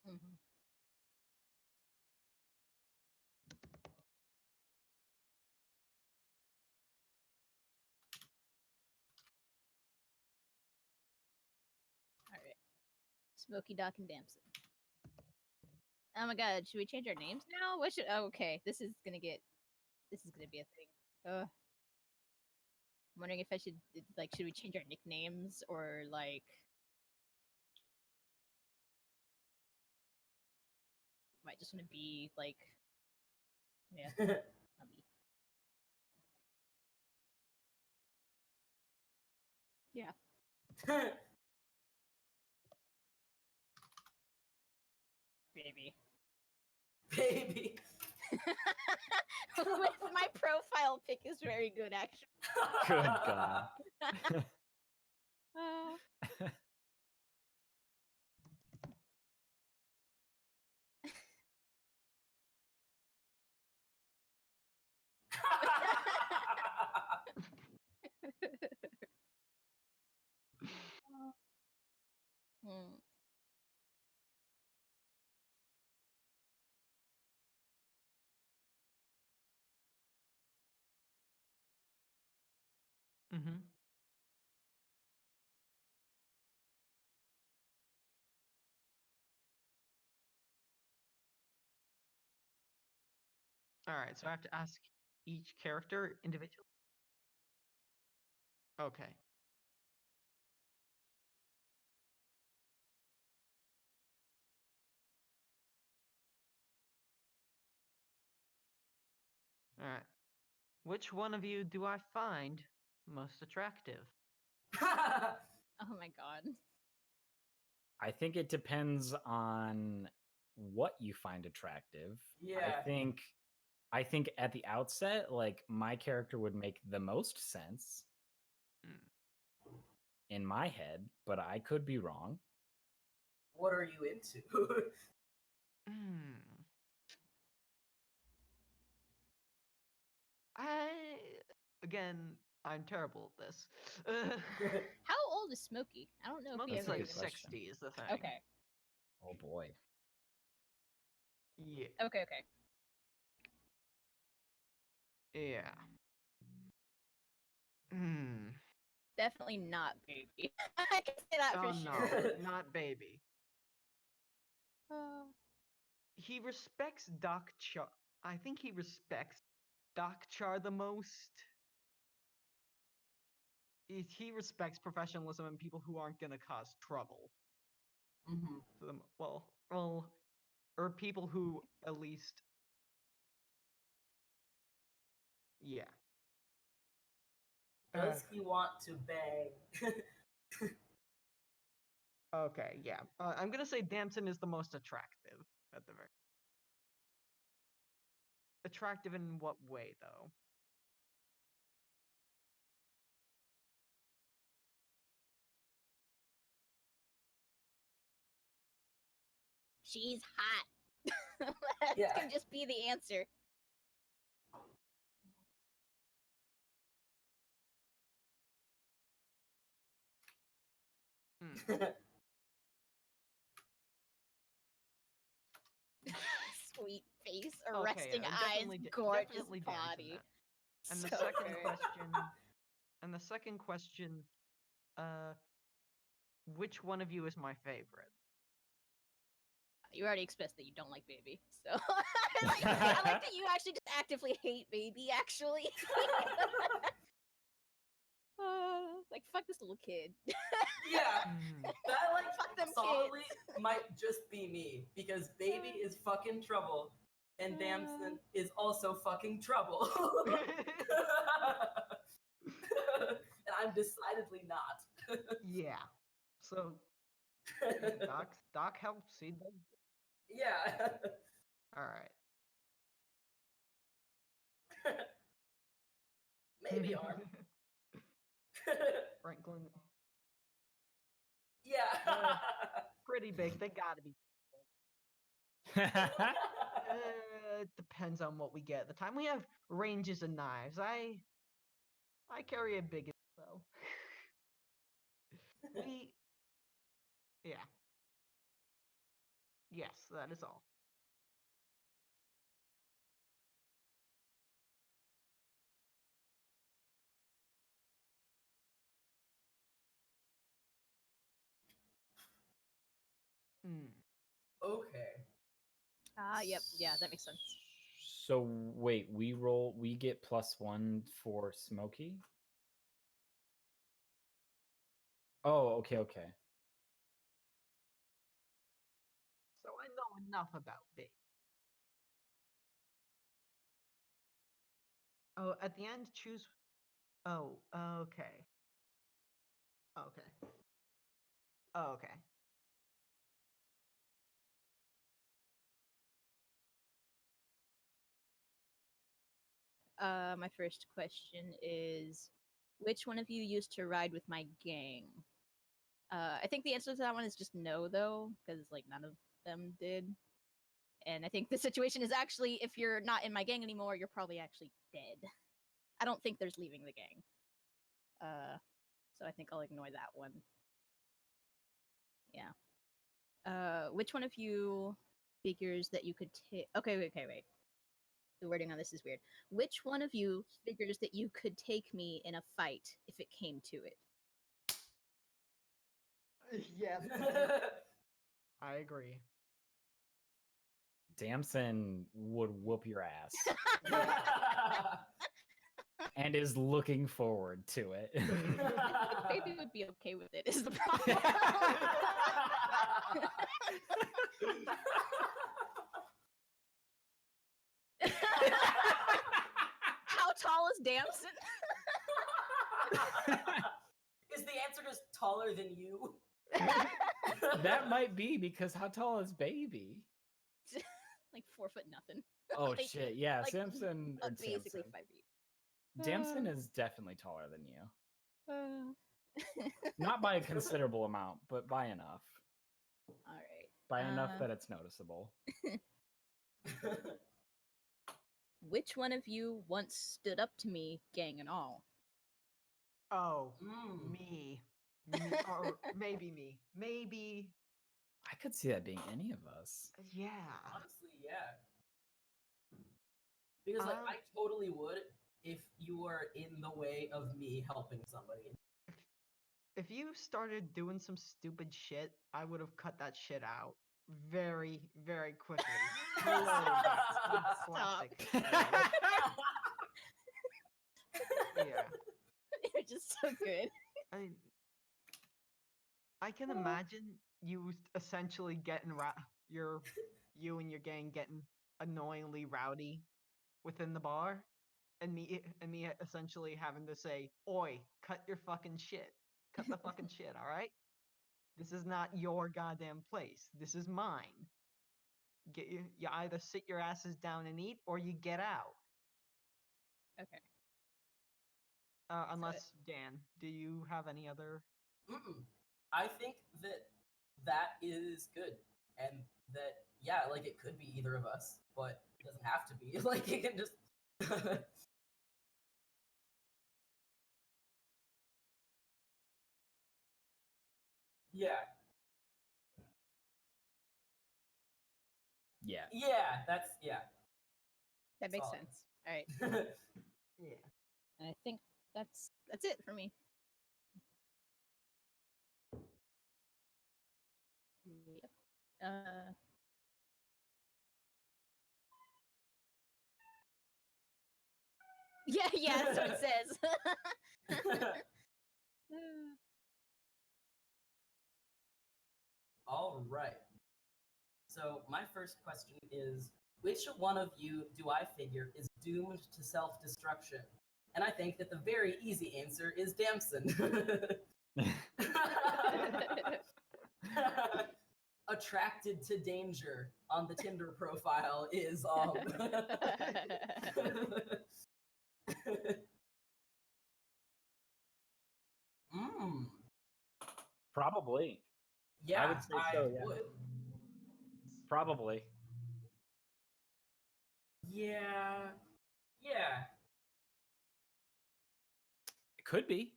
Mm-hmm. All right. Smoky Doc and Damson. Oh my god, should we change our names now? What should? Oh, okay, this is gonna be a thing. I'm wondering if I should should we change our nicknames or like might just want to be like yeah, not me. Yeah. Baby. Baby. My profile pic is very good, actually. Good God. Hmm. Mm-hmm. All right, so I have to ask each character individually? Okay. All right. Which one of you do I find most attractive? Oh my god. I think it depends on what you find attractive. Yeah. I think at the outset, like, my character would make the most sense in my head, but I could be wrong. What are you into? Again, I'm terrible at this. How old is Smokey? I don't know if we Smokey's That's a ever like good even... question. 60 is the thing. Okay. Oh boy. Yeah. Okay. Yeah. Hmm. Definitely not baby. I can say that Oh for no, sure. not baby. He respects Doc Char. I think he respects Doc Char the most. He respects professionalism and people who aren't gonna cause trouble. Mhm. For them, or people who at least, yeah. Does he want to bang? Okay, yeah. I'm gonna say Damson is the most attractive at the very. Attractive in what way, though? She's hot. That Yeah. can just be the answer. Hmm. Sweet face, Okay, arresting yeah, eyes, definitely, gorgeous definitely Damson body. then. And the So second good. question, and the second question, which one of you is my favorite? You already expressed that you don't like baby, so I like that you actually just actively hate baby. Actually, like fuck this little kid. Yeah. Hmm. That like Fuck them solidly kids. might just be me because baby is fucking trouble and Damson is also fucking trouble. And I'm decidedly not. Yeah. So Doc helps. He does. Yeah. All right. Maybe arm. Franklin, Yeah. pretty big. They gotta be. It depends on what we get at the time. We have ranges and knives. I carry a big so. We yeah. Yes, that is all. Hmm. Okay. Yep, yeah, that makes sense. So wait, we get +1 for Smokey? Oh, okay. So I know enough about big. Oh, at the end, choose. Oh, okay. Okay. Okay. My first question is, which one of you used to ride with my gang? I think the answer to that one is just no, though, because like none of them did. And I think the situation is actually, if you're not in my gang anymore, you're probably actually dead. I don't think there's leaving the gang. So I think I'll ignore that one. Yeah. Which one of you figures that you could take? Okay, wait. The wording on this is weird. Which one of you figures that you could take me in a fight if it came to it? Yeah, I agree. Damson would whoop your ass and is looking forward to it. Baby would be okay with it, is the problem. How tall is Damson? Is the answer just taller than you? That might be because how tall is baby? Like 4 foot nothing. Oh Like- shit, yeah, like, Samson or basically Samson. 5 feet. Damson is definitely taller than you. Uh, Not by a considerable amount, but by enough. All right. By enough that it's noticeable. which one of you once stood up to me, gang and all? Oh, Mm. me. Or maybe me. Maybe. I could see that being any of us. Yeah. Honestly, yeah. Because like I totally would if you were in the way of me helping somebody. If you started doing some stupid shit, I would have cut that shit out very, very quickly. Hello, that's classic. Yeah. They're just so good. I mean, I can imagine you essentially getting you and your gang getting annoyingly rowdy within the bar, and me essentially having to say, "Oi, cut your fucking shit, cut the fucking shit, all right? This is not your goddamn place. This is mine. You either sit your asses down and eat, or you get out." Okay. Unless Dan, do you have any other? Mm-mm. I think that is good, and that yeah, like it could be either of us, but it doesn't have to be. Like it can just. Yeah, Yeah. yeah, that's yeah. That makes Solid. sense. All right. Yeah. And I think that's it for me. Yep. Yeah, that's what it says. All right. So my first question is, which one of you do I figure is doomed to self-destruction? And I think that the very easy answer is Damson. Attracted to danger on the Tinder profile is mm, Probably. yeah, I would say so, yeah. would. Probably. Yeah. Yeah. It could be.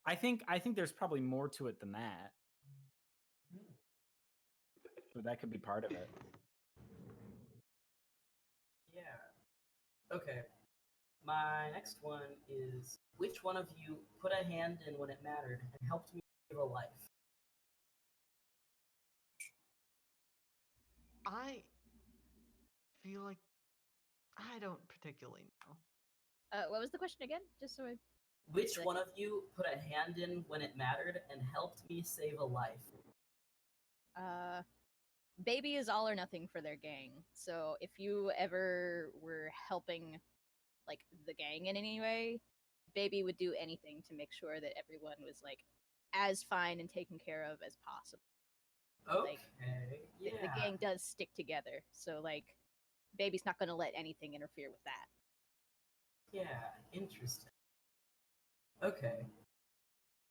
I think there's probably more to it than that. But that could be part of it. Yeah. Okay. My next one is, which one of you put a hand in when it mattered and helped me save a life? I feel like I don't particularly know. What was the question again? Just so I. Which Like- one of you put a hand in when it mattered and helped me save a life? Baby is all or nothing for their gang. So if you ever were helping, like, the gang in any way, Baby would do anything to make sure that everyone was like as fine and taken care of as possible. Okay. The Yeah. gang does stick together, so like, Baby's not gonna let anything interfere with that. Yeah. Interesting. Okay.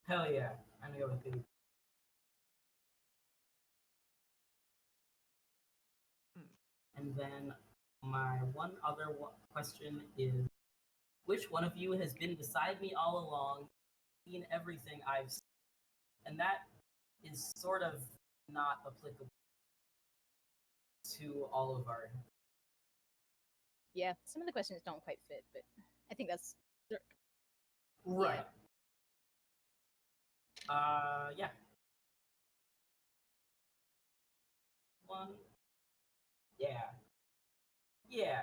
Hell yeah. I'm gonna go with Baby. And then my one other question is, which one of you has been beside me all along, seen everything I've seen? And that is sort of not applicable to all of our. Yeah, some of the questions don't quite fit, but I think that's Right. Yeah. One. Yeah. Yeah.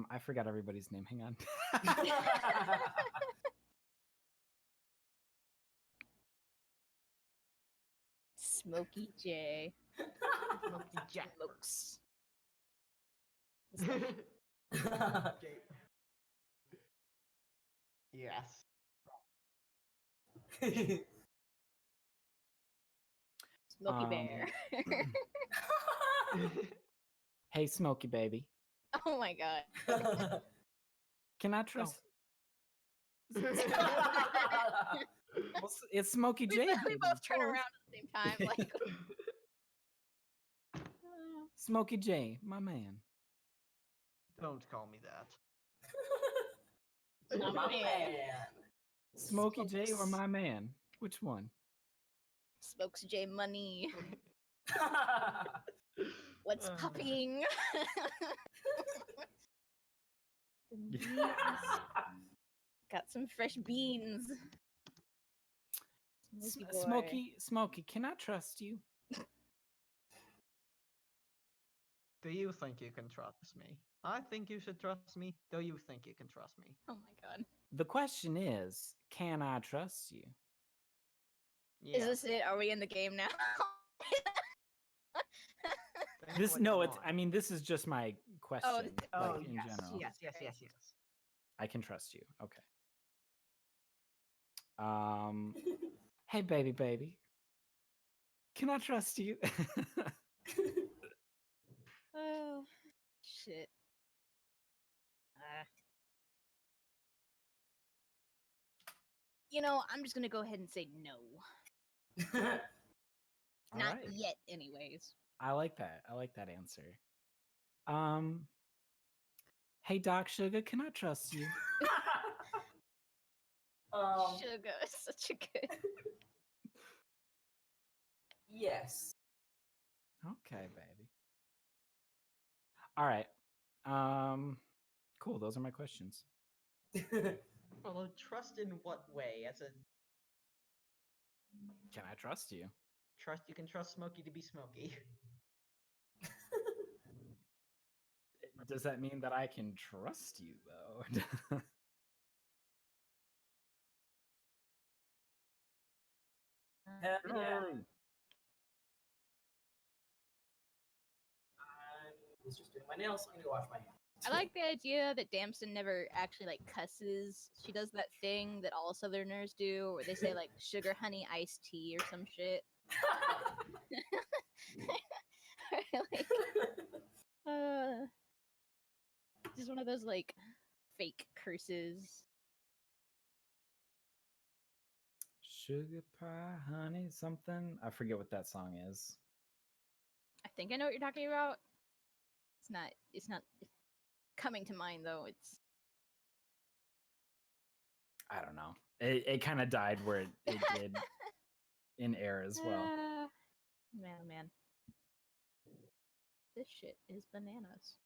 I forgot everybody's name. Hang on. Smokey J. Smoky Jack. Smokes. Okay. Yes. Smokey Bear. Hey, Smokey baby. Oh Oh my god. Can I trust? Well, it's Smokey J. We baby, both of turn course. around at the same time. Like, Smokey J, my man. Don't call me that. My My man. man. Smokey J or Smokes. my man? Which one? Smokes J Money. What's popping? Beans. Got some fresh beans. Smoky boy. Smokey, can I trust you? Do you think you can trust me? I think you should trust me. Do you think you can trust me? Oh my god. The question is, can I trust you? Yeah. Is this it? Are we in the game now? This no, it's. I mean, this is just my question. Oh, like, in yes, general, yes. I can trust you. Okay. Hey, baby, can I trust you? Oh, shit. You know, I'm just gonna go ahead and say no. All Not right. yet, anyways. I like that. I like that answer. Hey, Doc Sugar, can I trust you? Sugar is such a good. Yes. Okay, baby. All right. Cool. Those are my questions. Although trust in what way? As a Can I trust you? trust, you can trust Smokey to be Smokey. Does that mean that I can trust you, though? Hell yeah. I was just doing my nails, so I'm gonna go wash my hands. I like the idea that Damson never actually like cusses. She does that thing that all Southerners do, where they say like sugar honey iced tea or some shit. Like, just one of those like fake curses. Sugar pie, honey, something. I forget what that song is. I think I know what you're talking about. It's not coming to mind though. It's I don't know. It kind of died where it did in air as well. Man. This shit is bananas.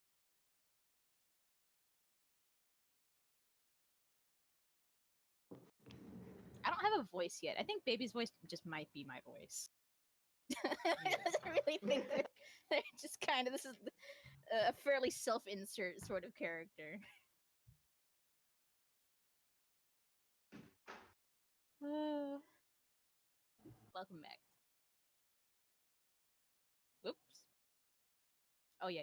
I don't have a voice yet. I think Baby's voice just might be my voice. I really think they're just kind of, this is a fairly self-insert sort of character. Welcome back. Whoops. Oh yeah.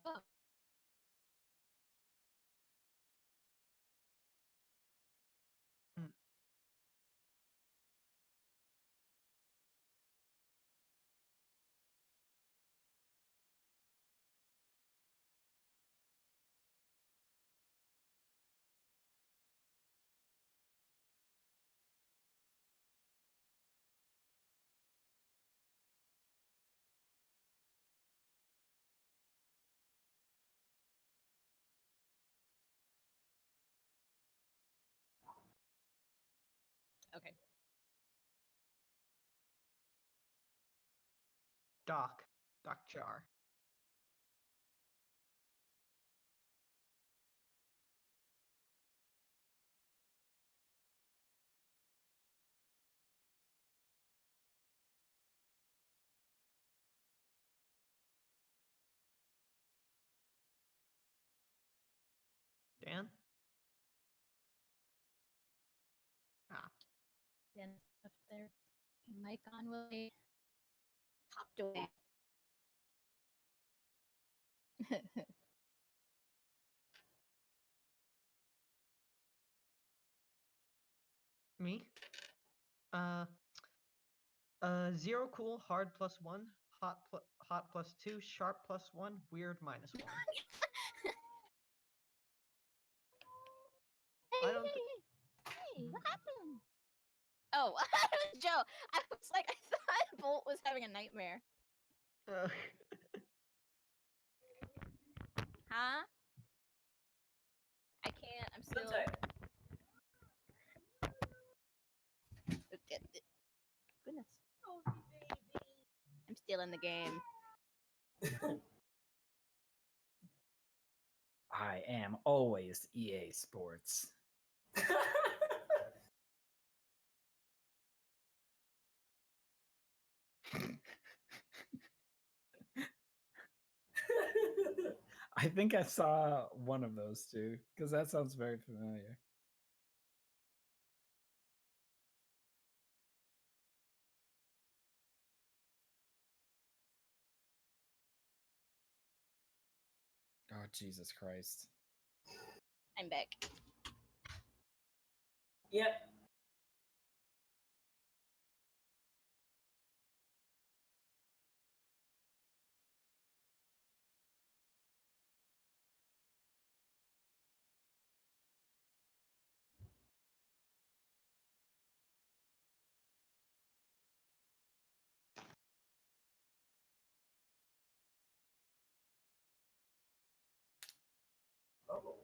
Oh. Okay. Doc Char. Dan? Ah. Then up there. Mic on, Willie. Popped away. Me? Zero cool, hard +1, hot +2, sharp +1, weird -1. I don't think. Hey, what happened? Oh, Joe. I was like, I thought Bolt was having a nightmare. Huh? I can't. I'm still. Goodness. I'm still in the game. I am always EA Sports. I think I saw one of those two because that sounds very familiar. Oh, Jesus Christ. I'm back. Yep. Oh.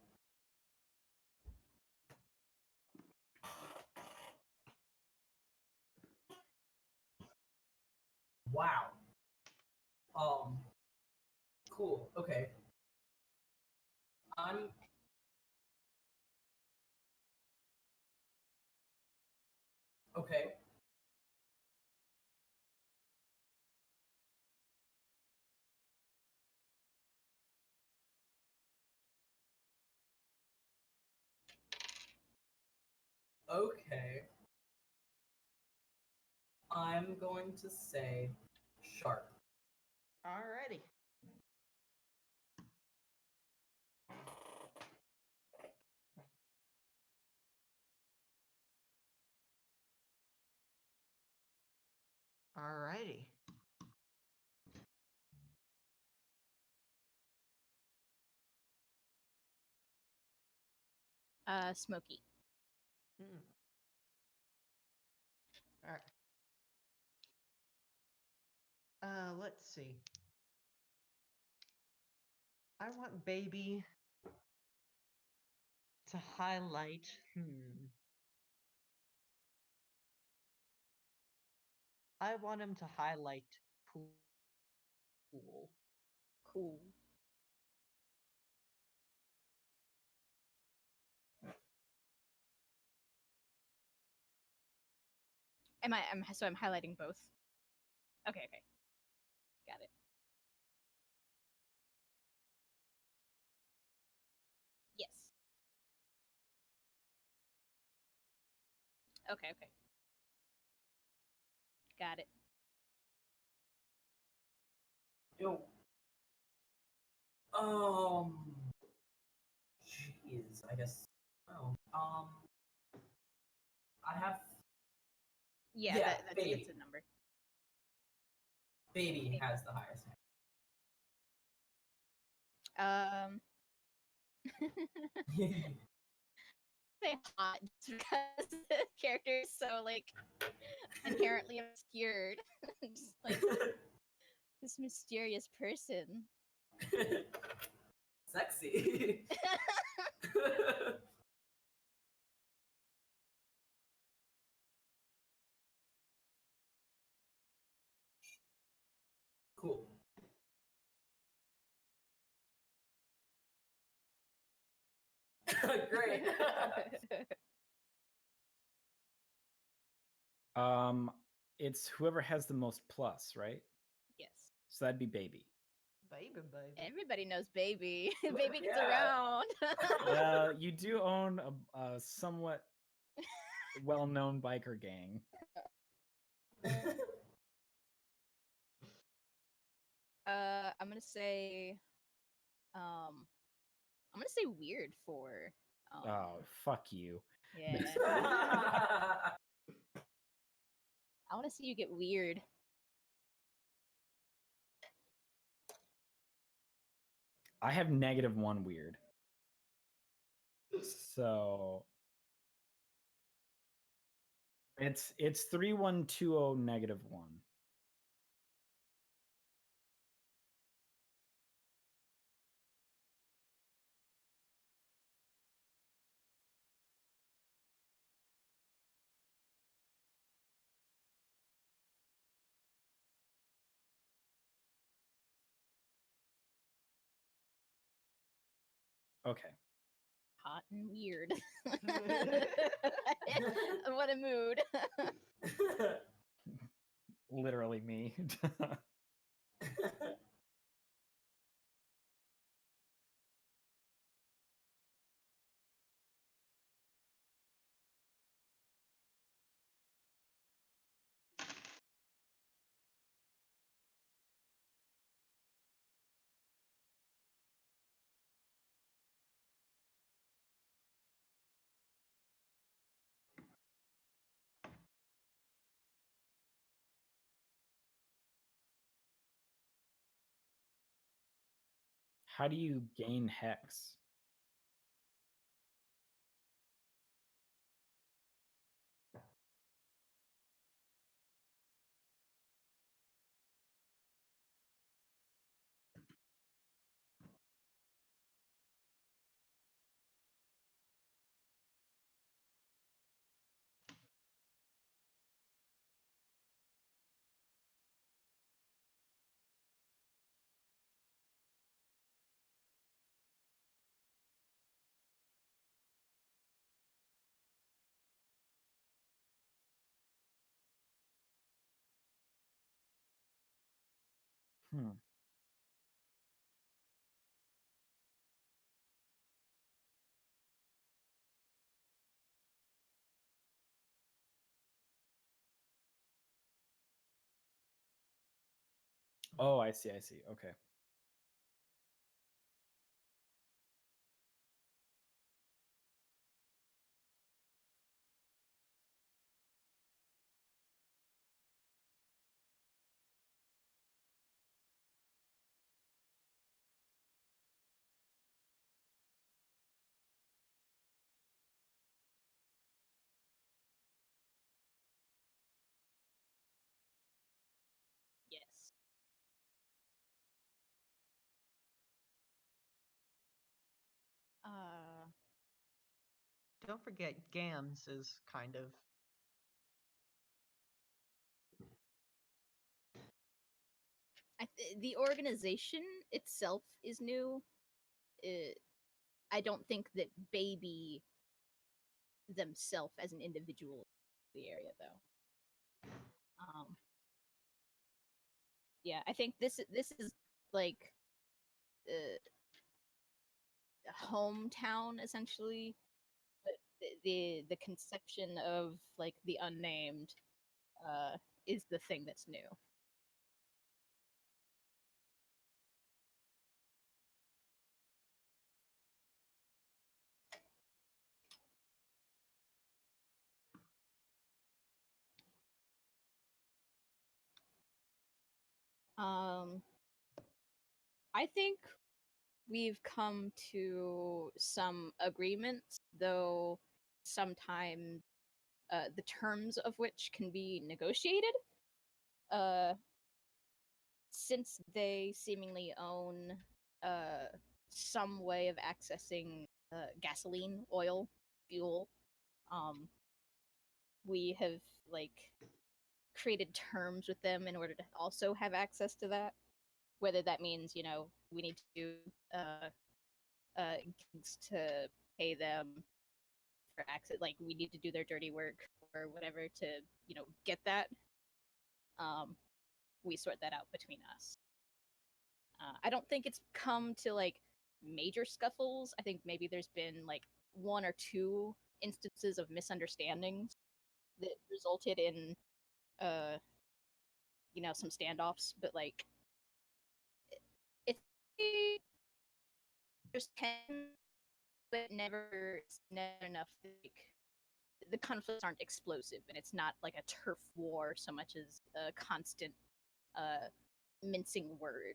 Wow. Cool. Okay. I'm. Okay. Okay. I'm going to say sharp. Alrighty. Alrighty. Smoky. Alright. Let's see. I want baby to highlight. I want him to highlight pool. Cool. So I'm highlighting both. Okay. Got it. Yes. Okay. Got it. Yo. Jeez. I guess. Oh. I have. Yeah, Yeah, that baby. gets a number. Baby has the highest. Say hot just because the character is so like inherently obscured. Just like this mysterious person. Sexy. Cool. Great. It's whoever has the most plus, right? Yes. So that'd be baby. Baby. Everybody knows Baby. Baby gets Yeah. around. You do own a somewhat well-known biker gang. I'm gonna say, I'm gonna say weird for. Oh, fuck you. Yeah. I want to see you get weird. I have -1 weird. So it's 3120 -1. Okay. Hot and weird. What a mood. Literally me. How do you gain hex? Hmm. Oh, I see. Okay. Yes. Don't forget, Gams is kind of. The organization itself is new. I don't think that Baby themselves as an individual the area though. Yeah, I think this is like uh, hometown essentially, but the conception of like the unnamed is the thing that's new. I think we've come to some agreements, though sometimes the terms of which can be negotiated. Uh, since they seemingly own some way of accessing gasoline, oil, fuel, um, we have like created terms with them in order to also have access to that. Whether that means, you know, we need to do gigs to pay them for access, like we need to do their dirty work or whatever to, you know, get that. We sort that out between us. I don't think it's come to like major scuffles. I think maybe there's been like one or two instances of misunderstandings that resulted in uh, some standoffs, but like it's just tense, but it's never enough. Like the conflicts aren't explosive, and it's not like a turf war so much as a constant mincing word.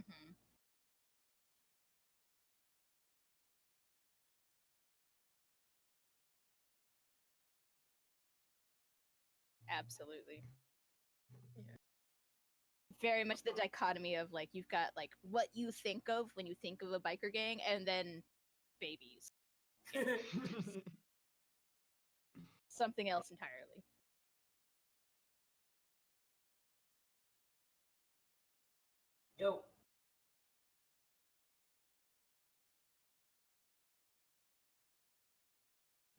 Mhm. Absolutely. Very much the dichotomy of like you've got like what you think of when you think of a biker gang, and then babies. Something else entirely. Yo.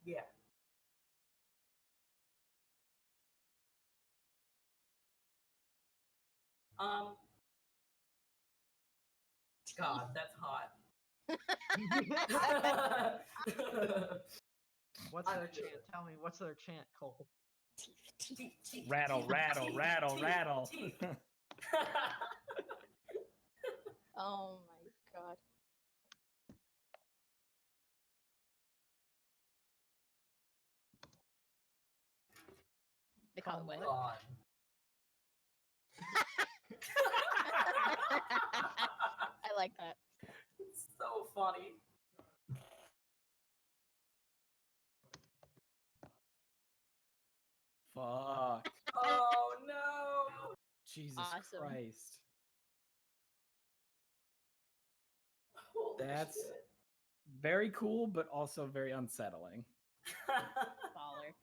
Yeah. Um. God, that's hot. What's their chant? Tell me, what's their chant, Cole? Rattle, rattle, rattle, rattle. Oh my god. They call it what? God. I like that. It's so funny. Fuck. Oh no. Jesus Awesome. Christ. Holy That's shit. very cool, but also very unsettling. Baller.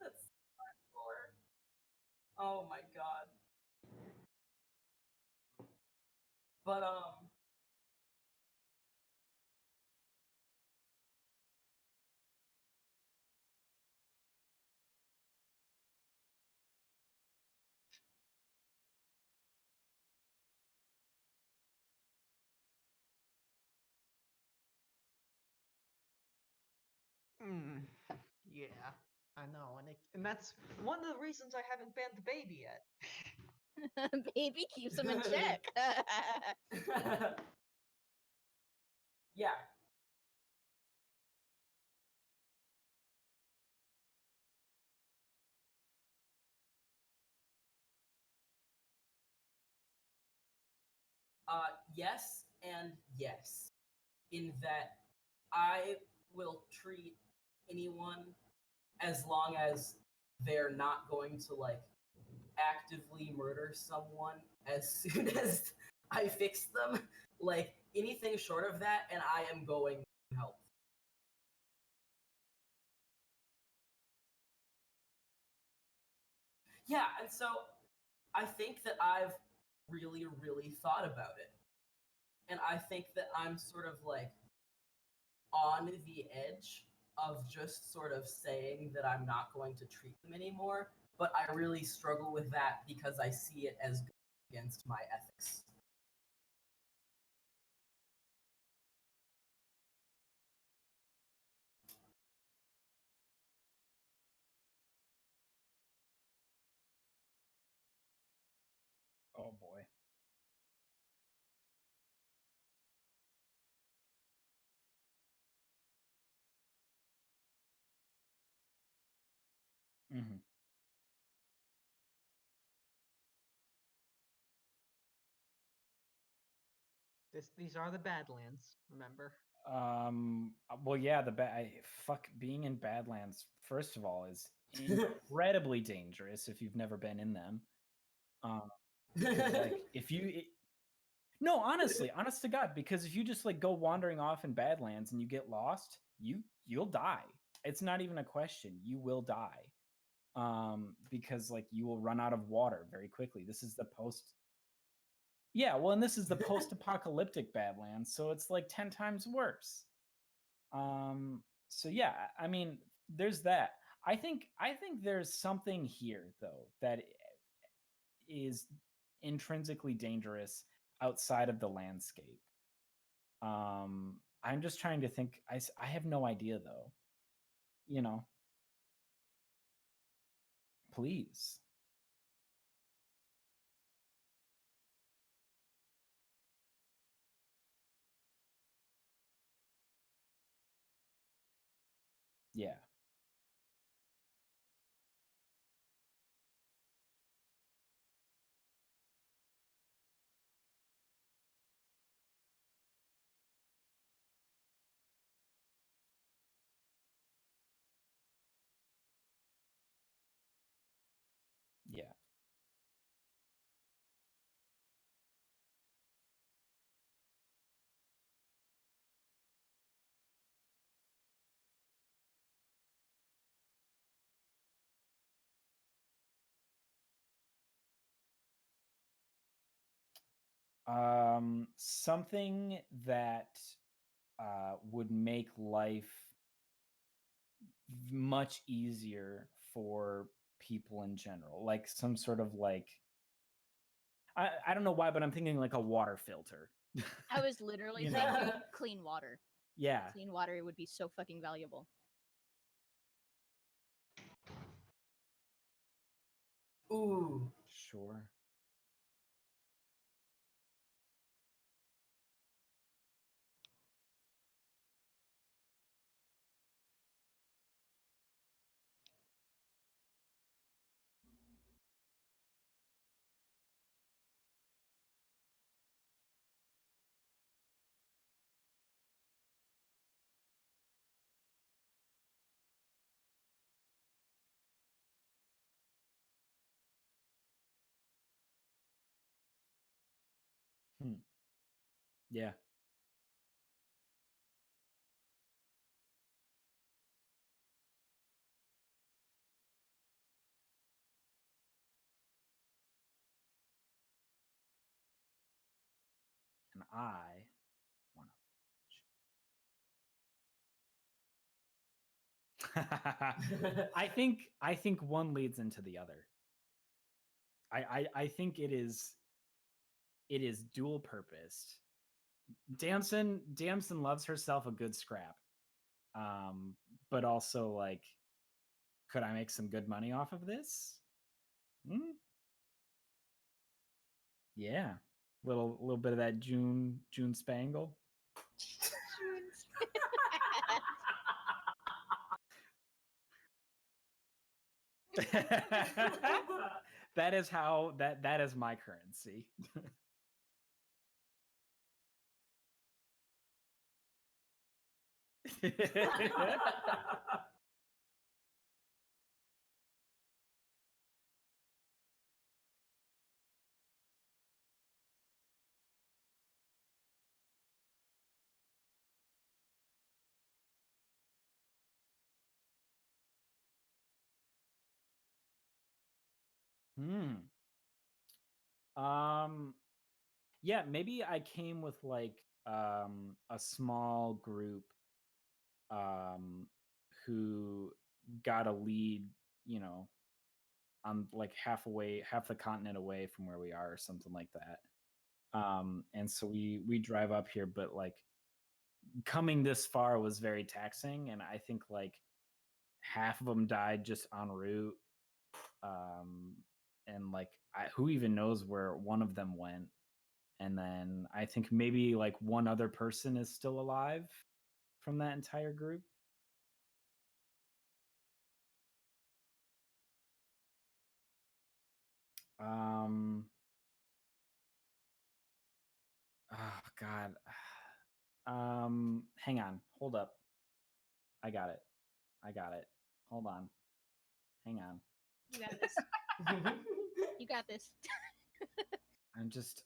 That's hardcore. Oh my god. But Yeah, I know, and that's one of the reasons I haven't banned the baby yet. Baby keeps them in check. yeah. Yes and yes. In that I will treat anyone as long as they're not going to like actively murder someone as soon as I fix them. Like anything short of that, and I am going to help. Yeah, and so I think that I've really, really thought about it. And I think that I'm sort of like on the edge of just sort of saying that I'm not going to treat them anymore. But I really struggle with that because I see it as going against my ethics. Oh boy. Mhm. These are the Badlands, remember? Well, yeah, fuck being in Badlands. First of all, is incredibly dangerous if you've never been in them. 'Cause, like if no, honestly, honest to God, because if you just like go wandering off in Badlands and you get lost, you'll die. It's not even a question. You will die. Because like you will run out of water very quickly. This is the post. Yeah, well, and this is the post-apocalyptic Badlands, so it's like 10 times worse. So yeah, I mean, there's that. I think there's something here though that is intrinsically dangerous outside of the landscape. I'm just trying to think. I have no idea though. You know, please. Yeah. Yeah. Something that would make life much easier for people in general, like some sort of like I don't know why, but I'm thinking like a water filter. I was literally You know. thinking clean water. Yeah. Clean water would be so fucking valuable. Ooh. Sure. Hmm. Yeah. And I want to. I think one leads into the other. I think it is dual purposed. Damson loves herself a good scrap. But also like, could I make some good money off of this? Hmm? Yeah. Little bit of that June Spangle. That is how that is my currency. Hmm. Um yeah, maybe I came with like a small group um who got a lead, you know, on like half the continent away from where we are or something like that. And so we drive up here, but like coming this far was very taxing, and I think like half of them died just en route. And like who even knows where one of them went. And then I think maybe like one other person is still alive from that entire group. Oh God. Hang on. Hold up. I got it. Hold on. Hang on. You got this. You got this.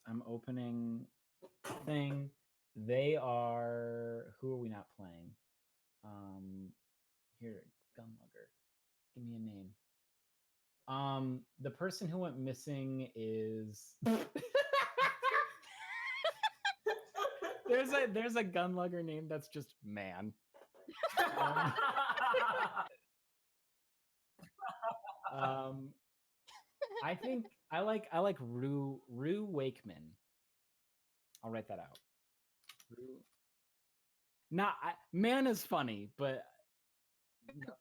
I'm opening thing. They are, who are we not playing? Here, Gunlugger. Give me a name. The person who went missing is there's a Gunlugger name that's just man. I think I like Rue Wakeman. I'll write that out. Rue. Not man is funny, but no.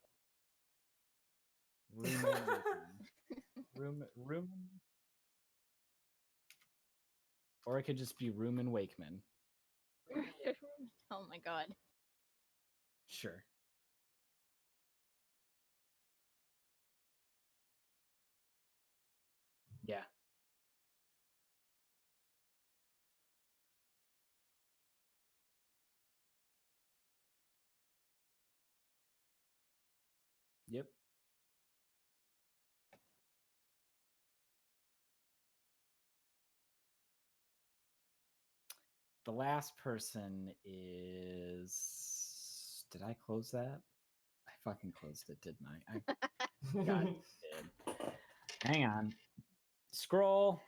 Room, or it could just be Rumen Wakeman. Oh my god. Sure. Yeah. Yep. The last person is. Did I close that? I fucking closed it, didn't I? God, did. Hang on. Scroll.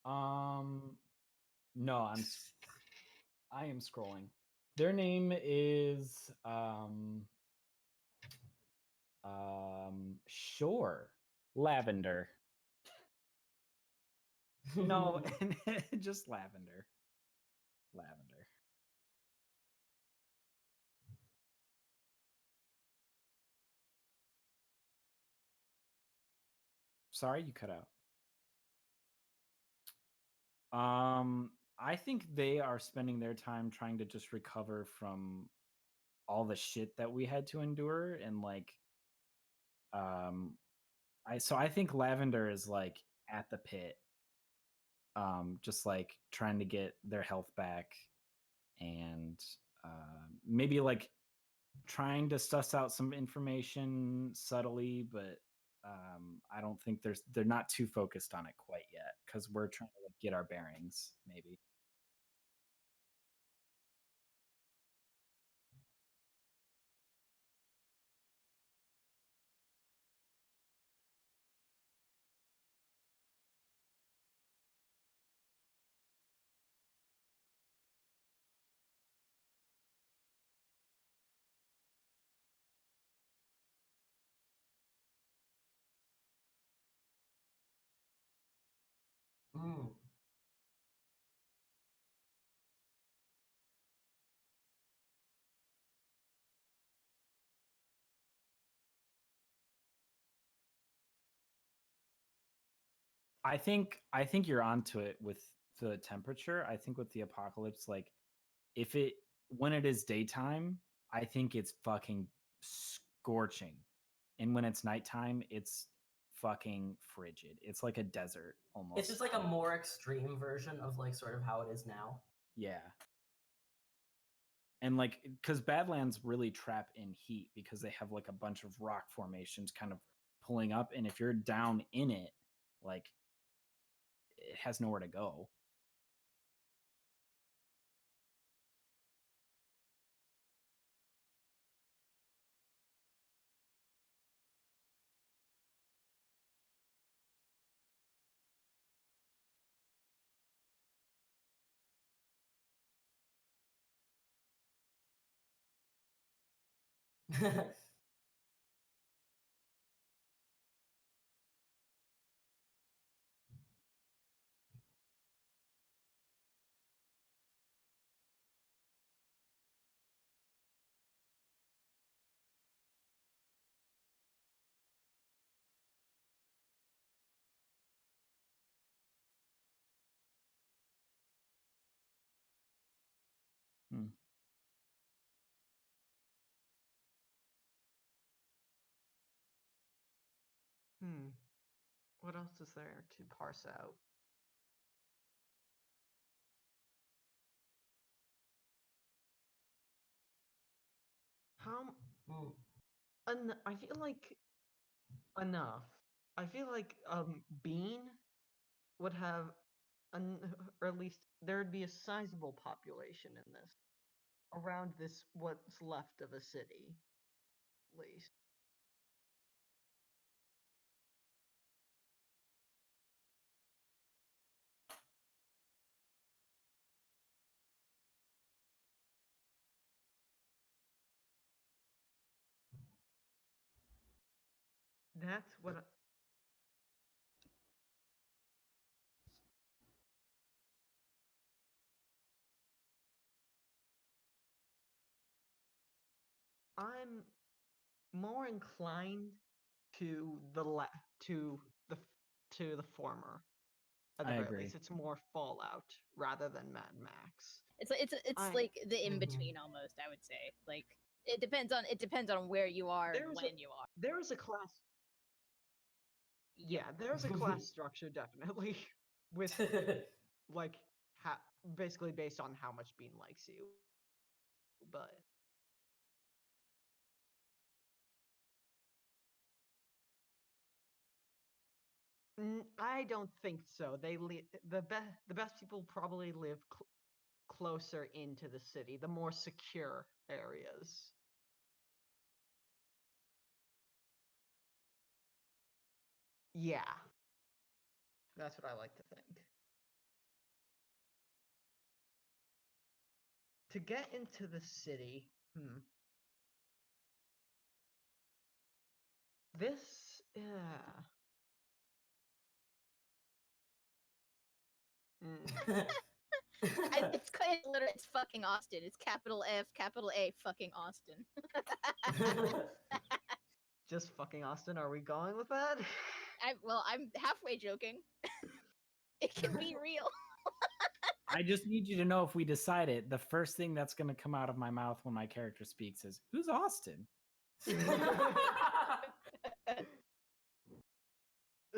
No, I am scrolling. Their name is sure. Lavender. No, just lavender. Lavender. Sorry, you cut out. I think they are spending their time trying to just recover from all the shit that we had to endure, and like I think Lavender is like at the pit, just like trying to get their health back, and maybe like trying to suss out some information subtly, but I don't think they're not too focused on it quite yet, because we're trying to like get our bearings, maybe. Mm. I think you're onto it with the temperature. I think with the apocalypse, like if it when it is daytime, I think it's fucking scorching. And when it's nighttime, it's fucking frigid. It's like a desert almost. It's just like a more extreme version of like sort of how it is now. Yeah. And like because Badlands really trap in heat because they have like a bunch of rock formations kind of pulling up, and if you're down in it, like it has nowhere to go. Hmm. Hmm. What else is there to parse out? How? I feel like enough. I feel like Bean would have, or at least there'd be a sizable population in this, around this what's left of a city, at least. That's what I'm more inclined to to the to the former. At the I very agree. least, it's more Fallout rather than Mad Max. It's like the in between almost. I would say like it depends on where you are and when you are. There is a class. Yeah, there's a class structure definitely with like basically based on how much Bean likes you, but I don't think so. The best people probably live closer into the city, the more secure areas. Yeah, that's what I like to think. To get into the city, this, yeah. It's literally it's fucking Austin. It's capital F, capital A, fucking Austin. Just fucking Austin. Are we going with that? I'm halfway joking. It can be real. I just need you to know if we decide it, the first thing that's going to come out of my mouth when my character speaks is, "Who's Austin?"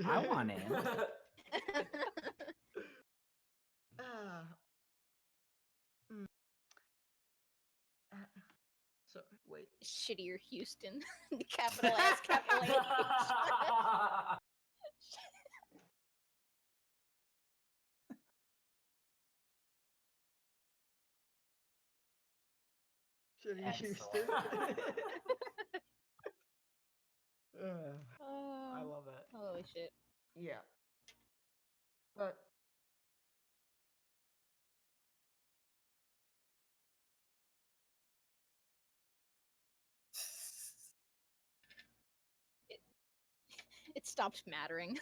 I want in. So wait. Shittier Houston. Capital S, capital H. Shitty Houston. I love it. Holy shit. Yeah. But it stopped mattering.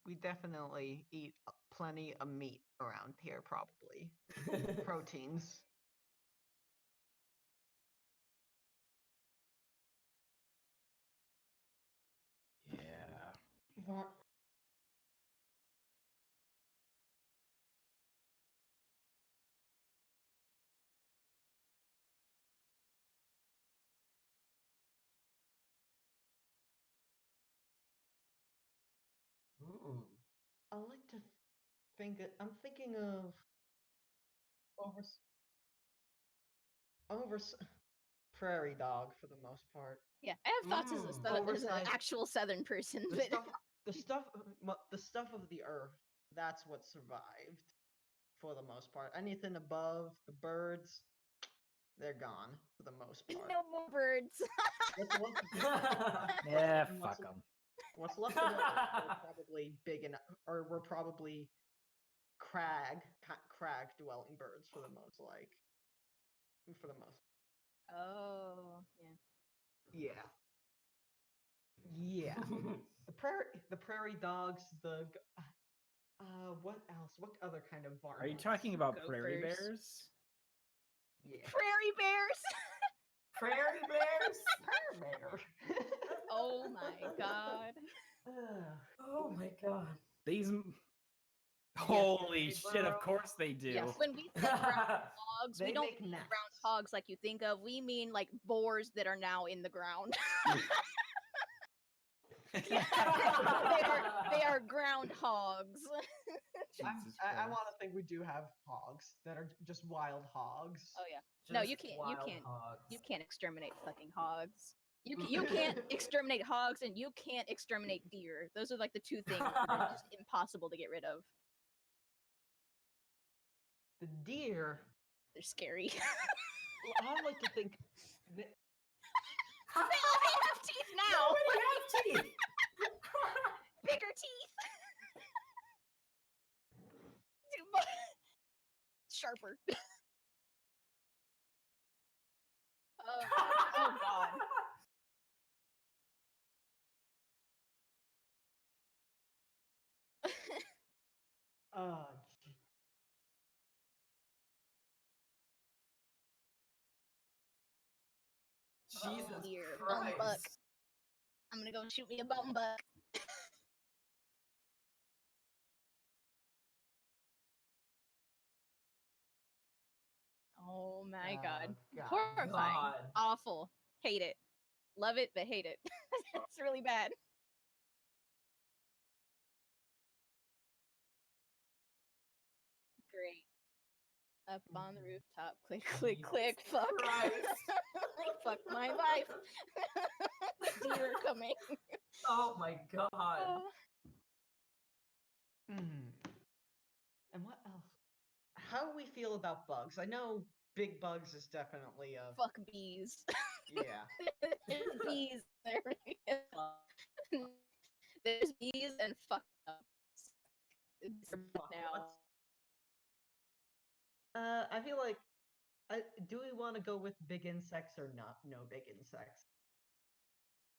We definitely eat plenty of meat around here, probably. Proteins. Yeah. What? I like to think. I'm thinking of over over prairie dog for the most part. Yeah, I have thoughts as an actual Southern person, The but the stuff of the earth. That's what survived for the most part. Anything above the birds, they're gone for the most part. no more birds. Yeah, fuck them. What's left of it are probably big enough, or we're probably crag dwelling birds for the most Oh, yeah. Yeah. The prairie dogs, what else? What other kind of varmints? Are you talking about Gophers. prairie bears? Yeah. Prairie bears. Prairie bears? Prairie bear. Oh my god. Oh my god. These. Holy shit! Of course they do. Yes, when we say ground hogs, we don't make mean nests. ground hogs like you think of. We mean like boars that are now in the ground. They are groundhogs. I want to think we do have hogs that are just wild hogs. Oh yeah. No, you Just can't. wild hogs. You can't exterminate fucking hogs. You can't exterminate hogs, and you can't exterminate deer. Those are like the two things that are just impossible to get rid of. The deer. They're scary. I like to think. That, They have teeth now. Nobody has teeth. Bigger teeth. Sharper. Oh god. gee. Jesus Deer, Christ. bumbuck. I'm gonna go shoot me a bumbuck. Oh my god. Horrifying. God. Awful. Hate it. Love it, but hate it. It's really bad. Great. Up on the rooftop. Click, click, Jesus click. Fuck. Christ. Fuck my life. Deer coming. Oh my god. Oh. And what else? How do we feel about bugs? I know big bugs is definitely a Fuck bees. yeah. There's bees. There really is. There's bees and fuck up. Fuck Now. I feel like, do we want to go with big insects or not? No big insects.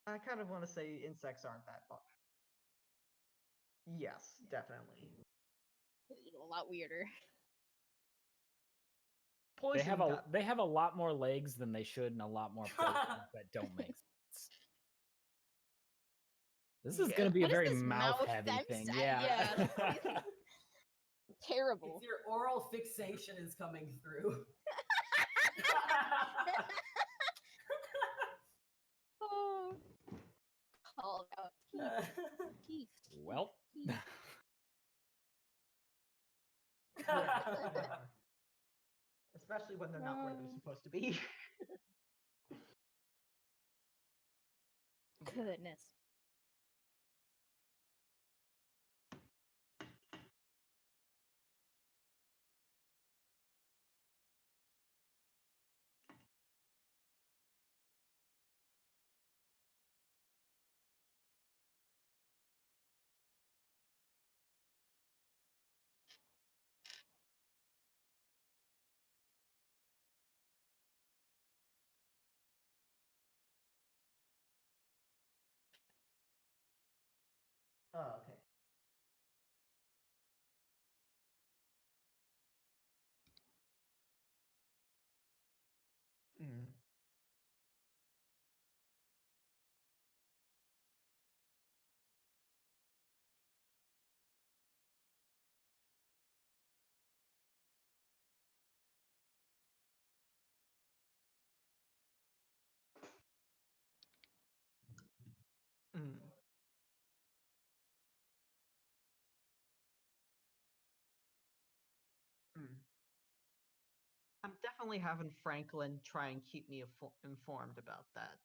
I kind of want to say insects aren't that bad. Yes, definitely. A lot weirder. They Poison. they have a lot more legs than they should, and a lot more places that don't make sense. This is going to be a What is very this mouth-heavy mouth thing. sense? Yeah. Terrible. It's your oral fixation is coming through. Oh. Called out. Keith. Well. Especially when they're not where they're supposed to be. Goodness. Oh, okay. Mm. Mm. Mm. I'm definitely having Franklin try and keep me informed about that.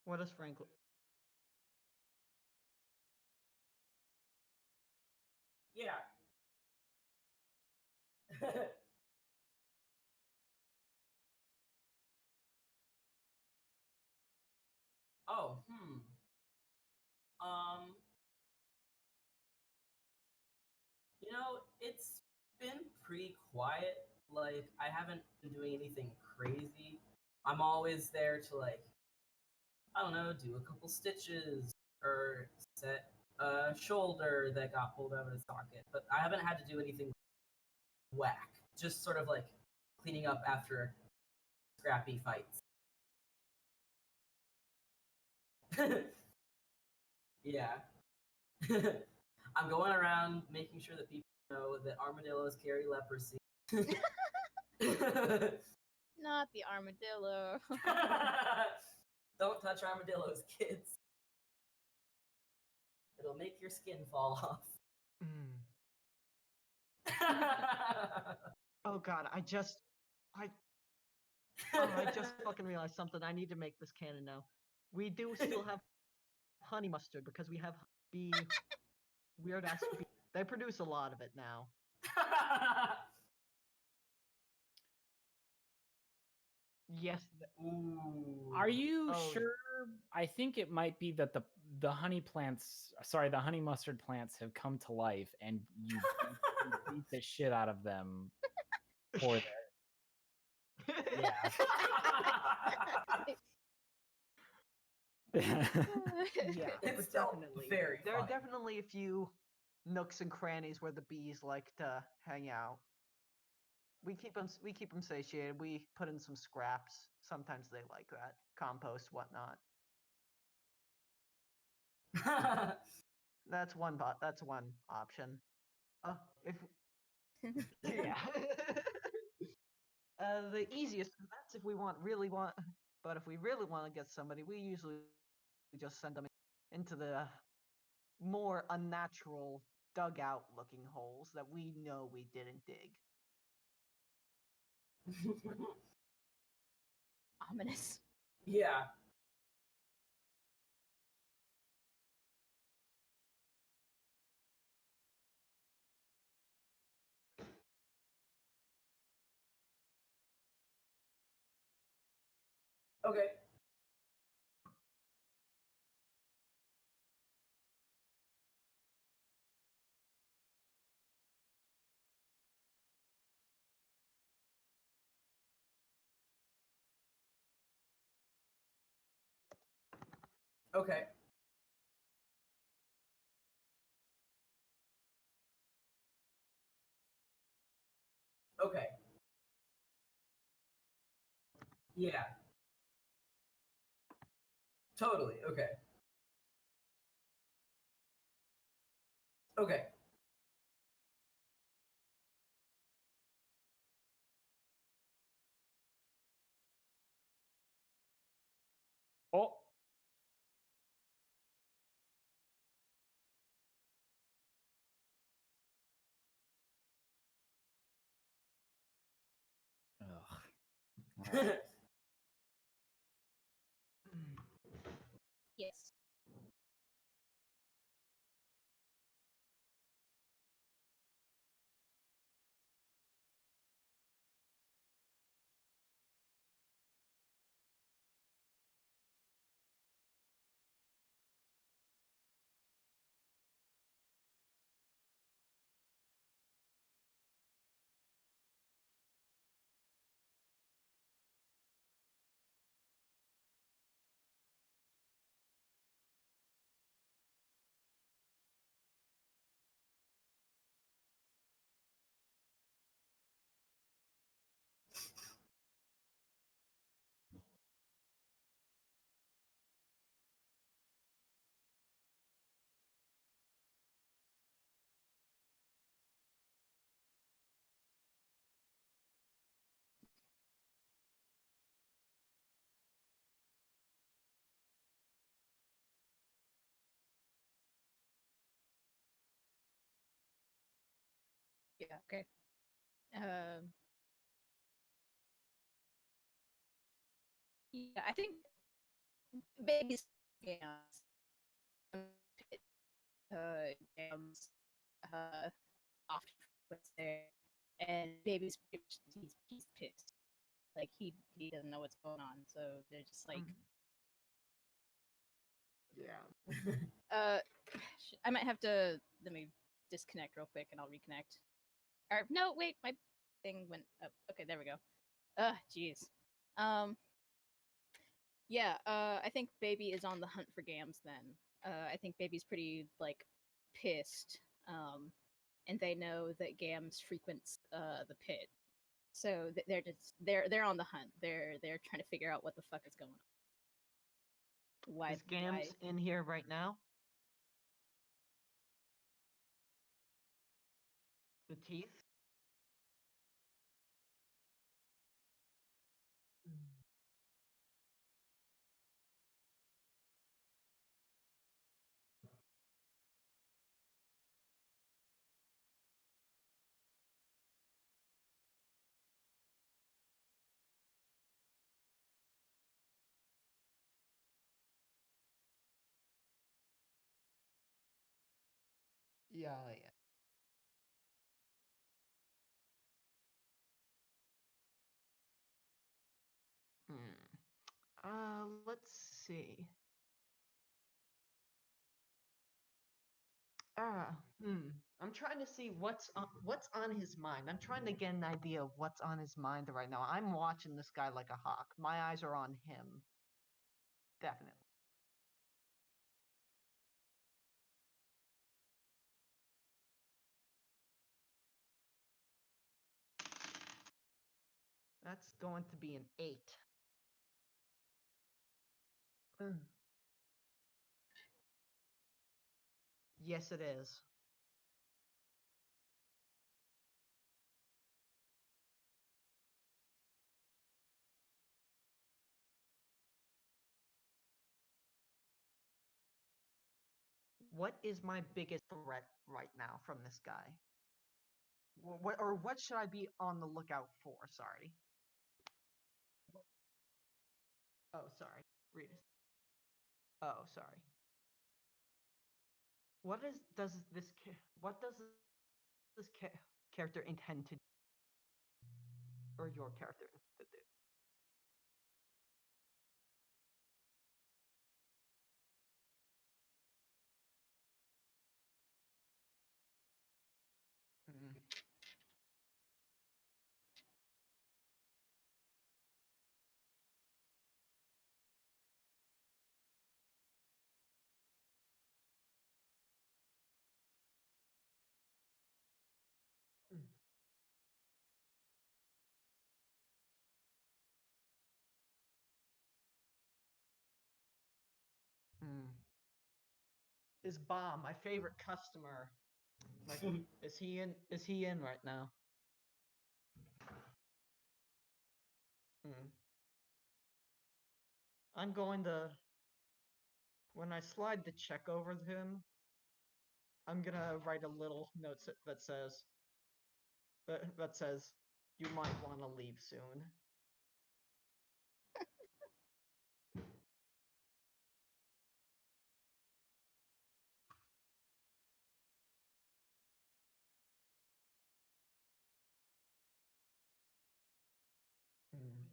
What does Franklin? Yeah. Oh, it's been pretty quiet. Like, I haven't been doing anything crazy. I'm always there to, like, I don't know, do a couple stitches or set a shoulder that got pulled out of its socket. But I haven't had to do anything whack. Just sort of like cleaning up after scrappy fights. Yeah. I'm going around making sure that people know that armadillos carry leprosy. Not the armadillo. Don't touch armadillos, kids. It'll make your skin fall off. Oh god, I just fucking realized something. I need to make this canon now. We do still have honey mustard because we have bee weird ass bee. They produce a lot of it now. Yes. Ooh. Are you Oh. sure? I think it might be that the honey plants, sorry, the honey mustard plants have come to life, and you beat the shit out of them for that. Yeah. Yeah, It's but still definitely. very There are funny. definitely a few nooks and crannies where the bees like to hang out. We keep them satiated. We put in some scraps. Sometimes they like that. Compost, whatnot. That's one option. If yeah. The easiest, that's if we really want, but if we really want to get somebody, we usually just send them into the more unnatural dugout looking holes that we know we didn't dig. Ominous. Yeah. Okay. Okay. Okay. Yeah. Totally. Okay. Okay. Oh. Ugh. Yes. Yeah. Okay. Yeah, I think babies scams. Scams. Often what's there, and baby's he's pissed. Like he doesn't know what's going on, so they're just like, Yeah. I might have to let me disconnect real quick and I'll reconnect. Or no, wait, my thing went up. Okay, there we go. Jeez. Yeah. I think baby is on the hunt for gams. Then, I think baby's pretty like pissed. And they know that gams frequents the pit, so they're just they're on the hunt. They're trying to figure out what the fuck is going on. Why? Is Gams in here right now? The teeth? Yeah. Let's see. I'm trying to see what's on his mind. I'm trying to get an idea of what's on his mind right now. I'm watching this guy like a hawk. My eyes are on him. Definitely. That's going to be an 8. Yes, it is. What is my biggest threat right now from this guy? What should I be on the lookout for? Sorry. Oh, sorry. Read it. Oh, sorry. What does this character intend to do? Or your character to do? Mm. Mm. Mm. Is Bomb, my favorite customer. Like, is he in? Is he in right now? Mm. I'm going to. When I slide the check over to him, I'm gonna write a little note that says, "You might want to leave soon." Mm.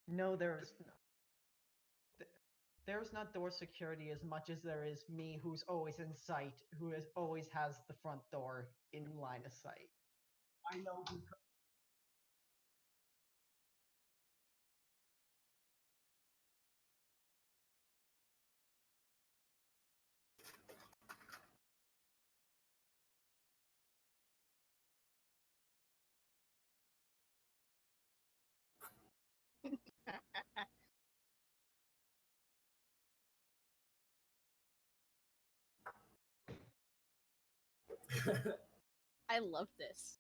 No, there's not door security as much as there is me, who's always in sight, always has the front door in line of sight. I know I love this.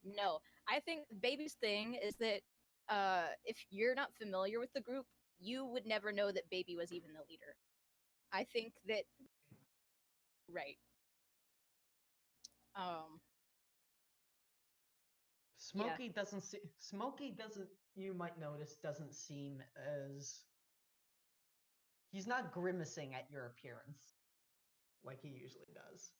No, I think Baby's thing is that if you're not familiar with the group, you would never know that Baby was even the leader. I think that right. Smokey doesn't see. Smokey doesn't. You might notice doesn't seem as. He's not grimacing at your appearance like he usually does.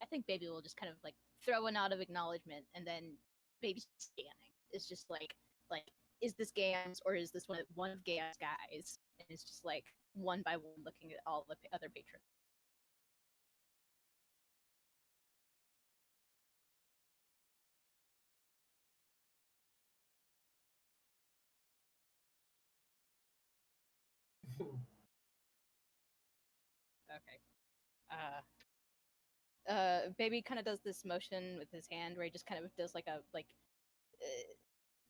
I think Baby will just kind of like throw a nod of acknowledgement, and then Baby's scanning. It's just like is this Gams or is this one of Gams guys? And it's just like one by one looking at all the other patrons. Okay. Baby kind of does this motion with his hand where he just kind of does like a like.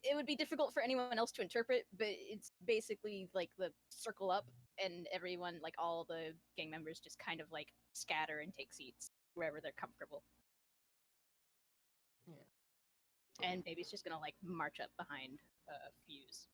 It would be difficult for anyone else to interpret, but it's basically like the circle up, and everyone, like all the gang members, just kind of like scatter and take seats wherever they're comfortable. Yeah. And Baby's just gonna like march up behind Fuse.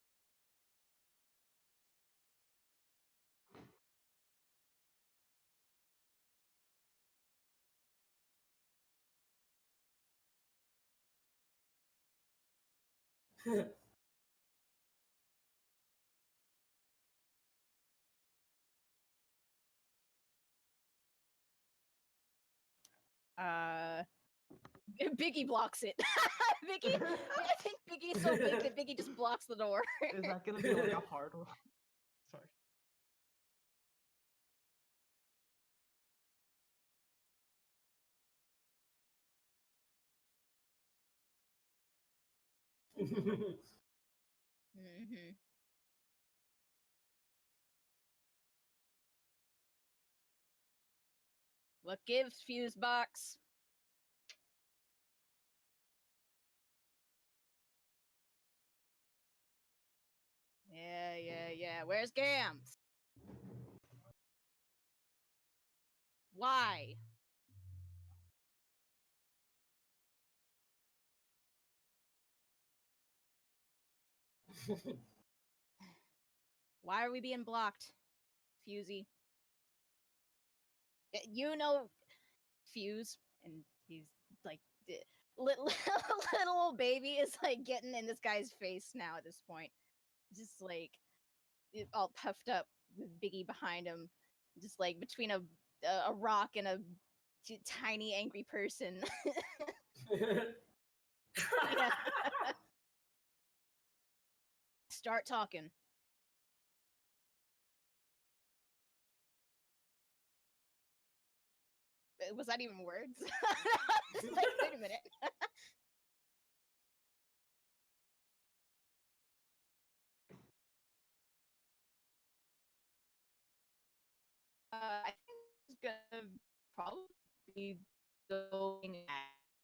Biggie blocks it. Biggie, I think Biggie's so big that Biggie just blocks the door. Is that gonna be like a hard one? Sorry. Mm-hmm. What gives, Fuse Box? Yeah. Where's Gams? Why? Why are we being blocked, Fusey? You know Fuse, and he's like little old Baby is like getting in this guy's face now at this point, just like all puffed up with Biggie behind him, just like between a rock and a tiny angry person. Yeah. Start talking. Was that even words? Like, wait a minute. I think it's gonna probably be going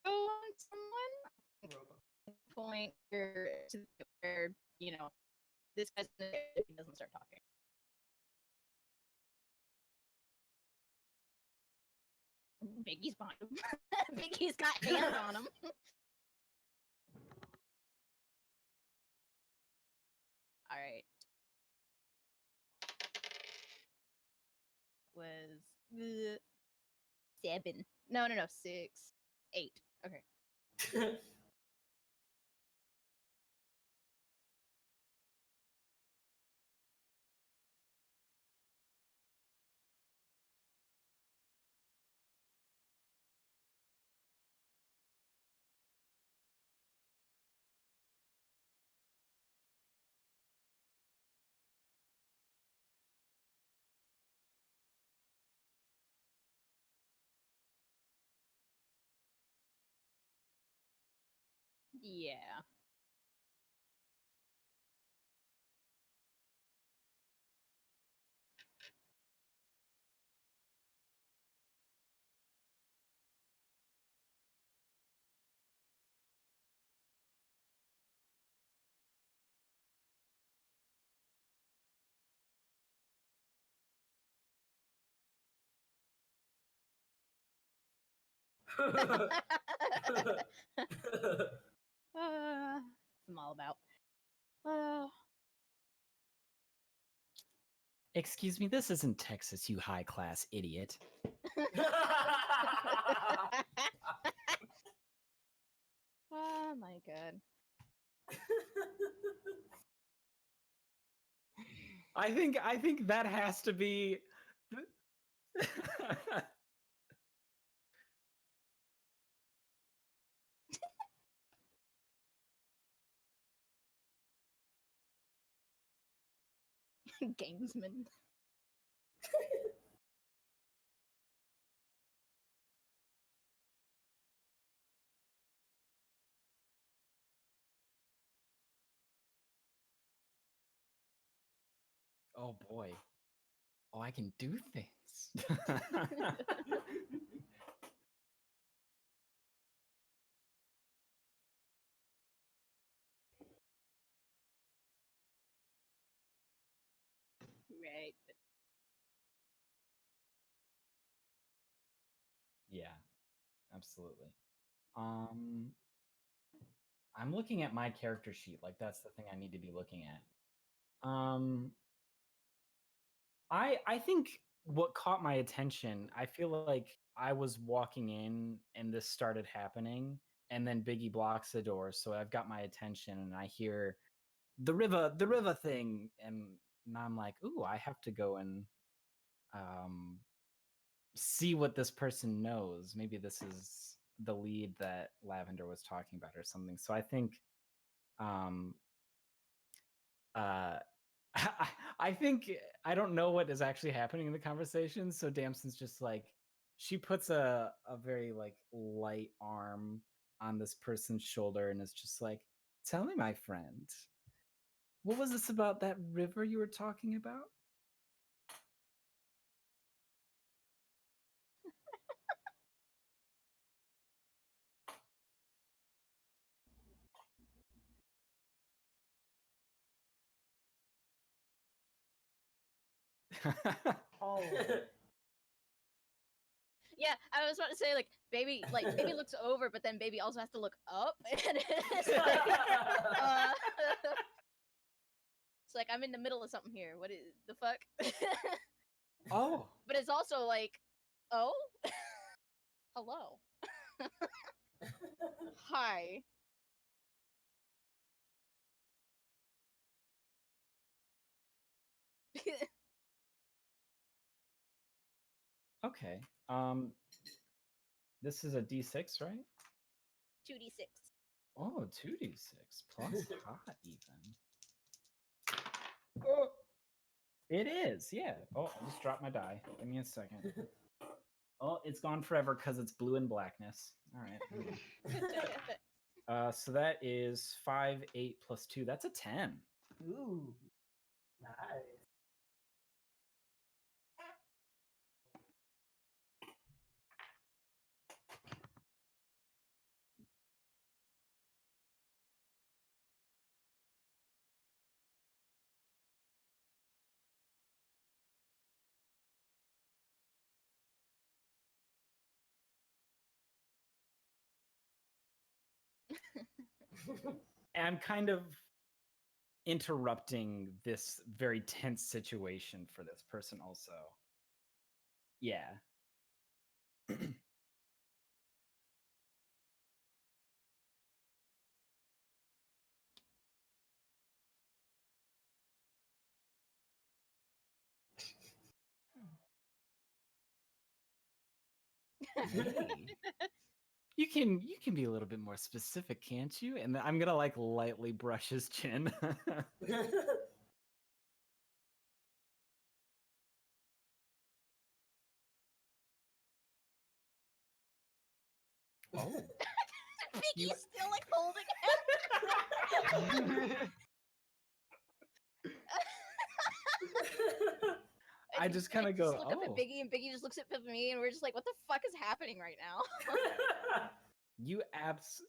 on someone. Point where this guy's he doesn't start talking. Biggie's behind him. Biggie's got hands on him. All right. Was 7. No, 6. 8. Okay. Yeah. I'm all about. Excuse me, this isn't Texas, you high class idiot. Oh my god. I think that has to be. Gamesman. Oh boy. Oh, I can do things. Right. Yeah, absolutely. Um, I'm looking at my character sheet. Like that's the thing I need to be looking at. I think what caught my attention, I feel like I was walking in and this started happening, and then Biggie blocks the door, so I've got my attention and I hear the river thing, and I'm like, ooh, I have to go and see what this person knows. Maybe this is the lead that Lavender was talking about or something. So I think um uh I think I don't know what is actually happening in the conversation. So Damson's just like, she puts a very like light arm on this person's shoulder and is just like, tell me, my friend, what was this about that river you were talking about? Oh. Yeah, I was about to say baby looks over, but then baby also has to look up, and it's it's like I'm in the middle of something here. What is the fuck? Oh. But it's also like, oh, hello, hi. Okay. This is a D6, right? 2d6. Oh, 2d6 plus hot even. Oh, it is, yeah. Oh, I just dropped my die. Give me a second. Oh, it's gone forever because it's blue and blackness. All right. So that is 5, 8 plus 2. That's a 10. Ooh. Nice. And I'm kind of interrupting this very tense situation for this person also. Yeah. Hey. You can be a little bit more specific, can't you? And I'm gonna like lightly brush his chin. Oh. Piggy's still like holding him. I just kind of go, look up at Biggie, and Biggie just looks up at me, and we're just like, what the fuck is happening right now? You abs.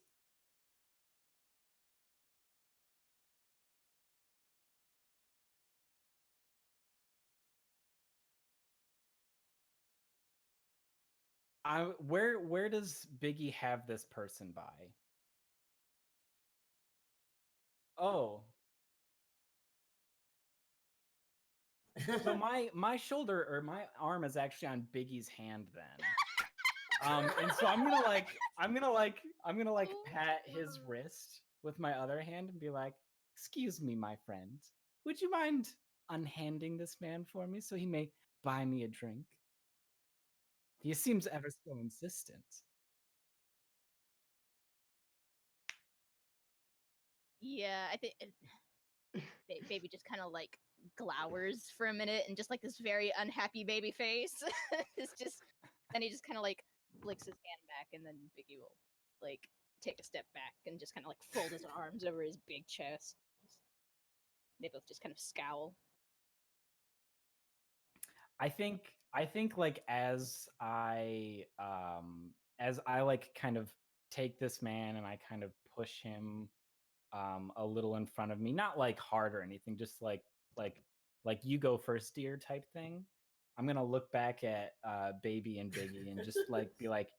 Where does Biggie have this person by? Oh. So my shoulder or my arm is actually on Biggie's hand then. And so I'm gonna pat his wrist with my other hand and be like, excuse me, my friend, would you mind unhanding this man for me so he may buy me a drink? He seems ever so insistent. Yeah, I think baby just kind of like glowers for a minute, and just like this very unhappy baby face. It's just, then he just kind of like flicks his hand back, and then Biggie will like take a step back and just kind of like fold his arms over his big chest. They both just kind of scowl. I think like as I like kind of take this man and I kind of push him a little in front of me, not like hard or anything, just like you go first, dear type thing. I'm gonna look back at Baby and Biggie and just like be like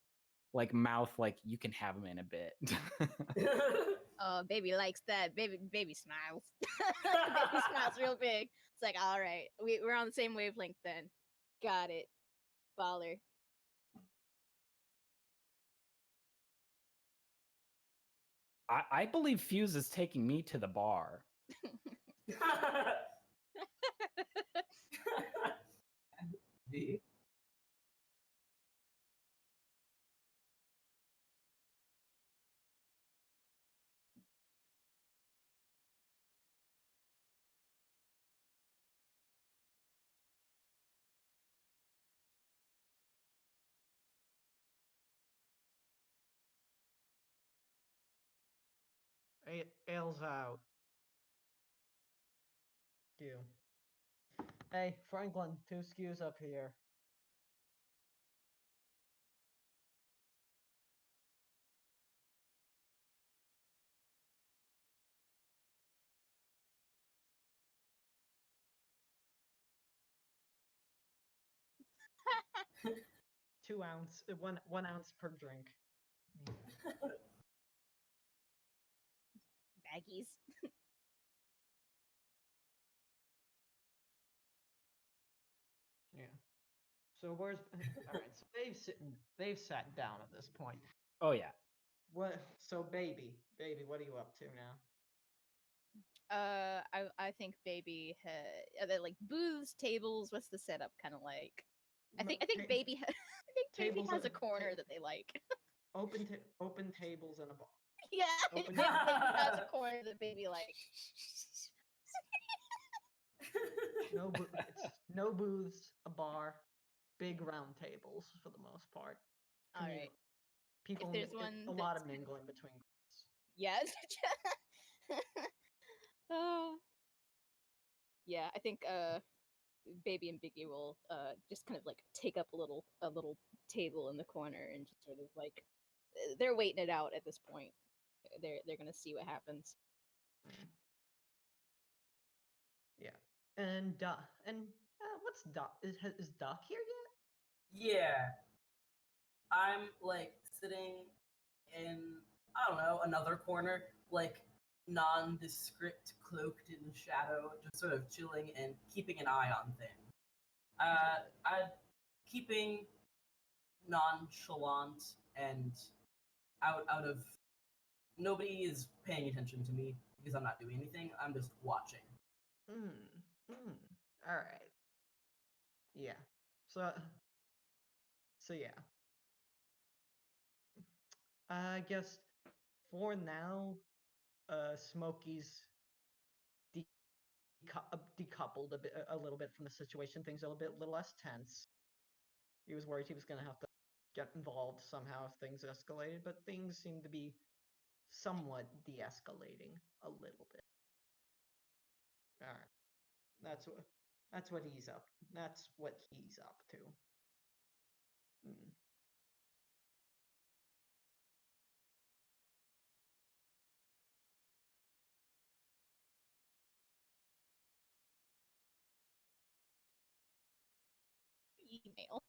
mouth like, you can have him in a bit. Oh, baby likes that. Baby smiles. Baby smiles real big. It's like, all right, we're on the same wavelength then. Got it. Baller. I believe Fuse is taking me to the bar. V. Ale's out. Skew. Hey, Franklin, 2 skews up here. Two ounce, 1 ounce per drink. Baggies. Yeah. So where's all right? So they've sat down at this point. Oh yeah. What? So baby, what are you up to now? I think baby are there like booths, tables? What's the setup kind of like? I think baby I think baby tables has a and- corner that they like. Open tables and a bar. Yeah, I Open- think baby has a corner that baby likes. It's no booths, a bar, big round tables for the most part. All right. People, If there's one a lot that's of mingling between groups. yes. uh, yeah, I think baby and Biggie will just kind of like take up a little table in the corner and just sort of like they're waiting it out at this point. They're gonna see what happens. Yeah. And what's Doc? Is Doc here yet? Yeah. I'm like sitting in, I don't know, another corner, like nondescript, cloaked in shadow, just sort of chilling and keeping an eye on things. I'm keeping nonchalant and out of nobody is paying attention to me because I'm not doing anything. I'm just watching. All right. Yeah. So yeah. I guess for now, Smokey's decoupled a little bit from the situation. Things are a little less tense. He was worried he was going to have to get involved somehow if things escalated, but things seem to be somewhat de-escalating a little bit. All right, that's what he's up. That's what he's up to. Hmm. Email.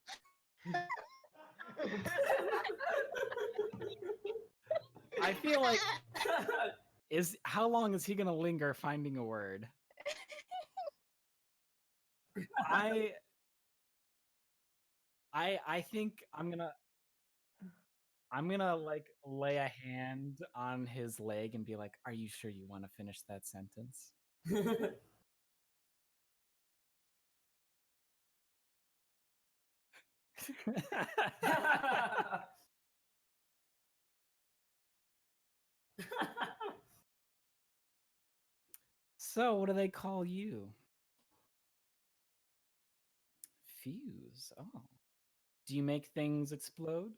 I feel like how long is he gonna linger finding a word? I think I'm gonna like lay a hand on his leg and be like, "Are you sure you want to finish that sentence?" So, what do they call you? Fuse. Oh. Do you make things explode?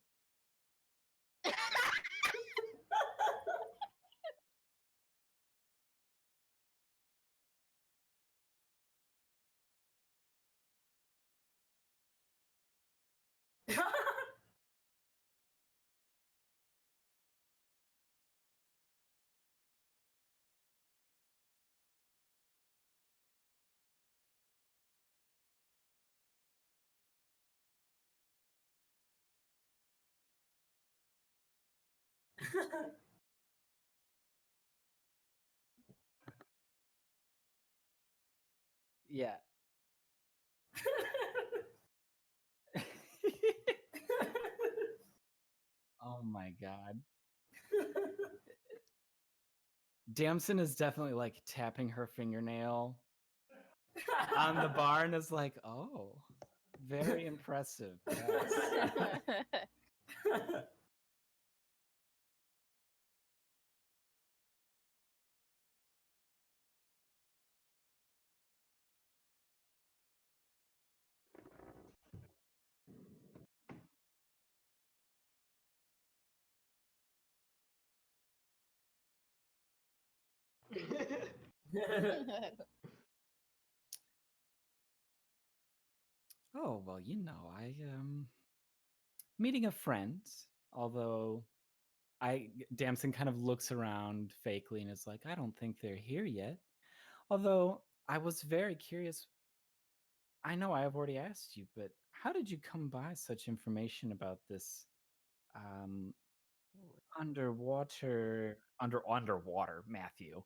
Yeah. Oh my god. Damson is definitely like tapping her fingernail on the bar and is like, oh, very impressive. Yes. Oh, well, I meeting a friend, although Damson kind of looks around fakely and is like, I don't think they're here yet. Although I was very curious. I know I have already asked you, but how did you come by such information about this underwater Matthew?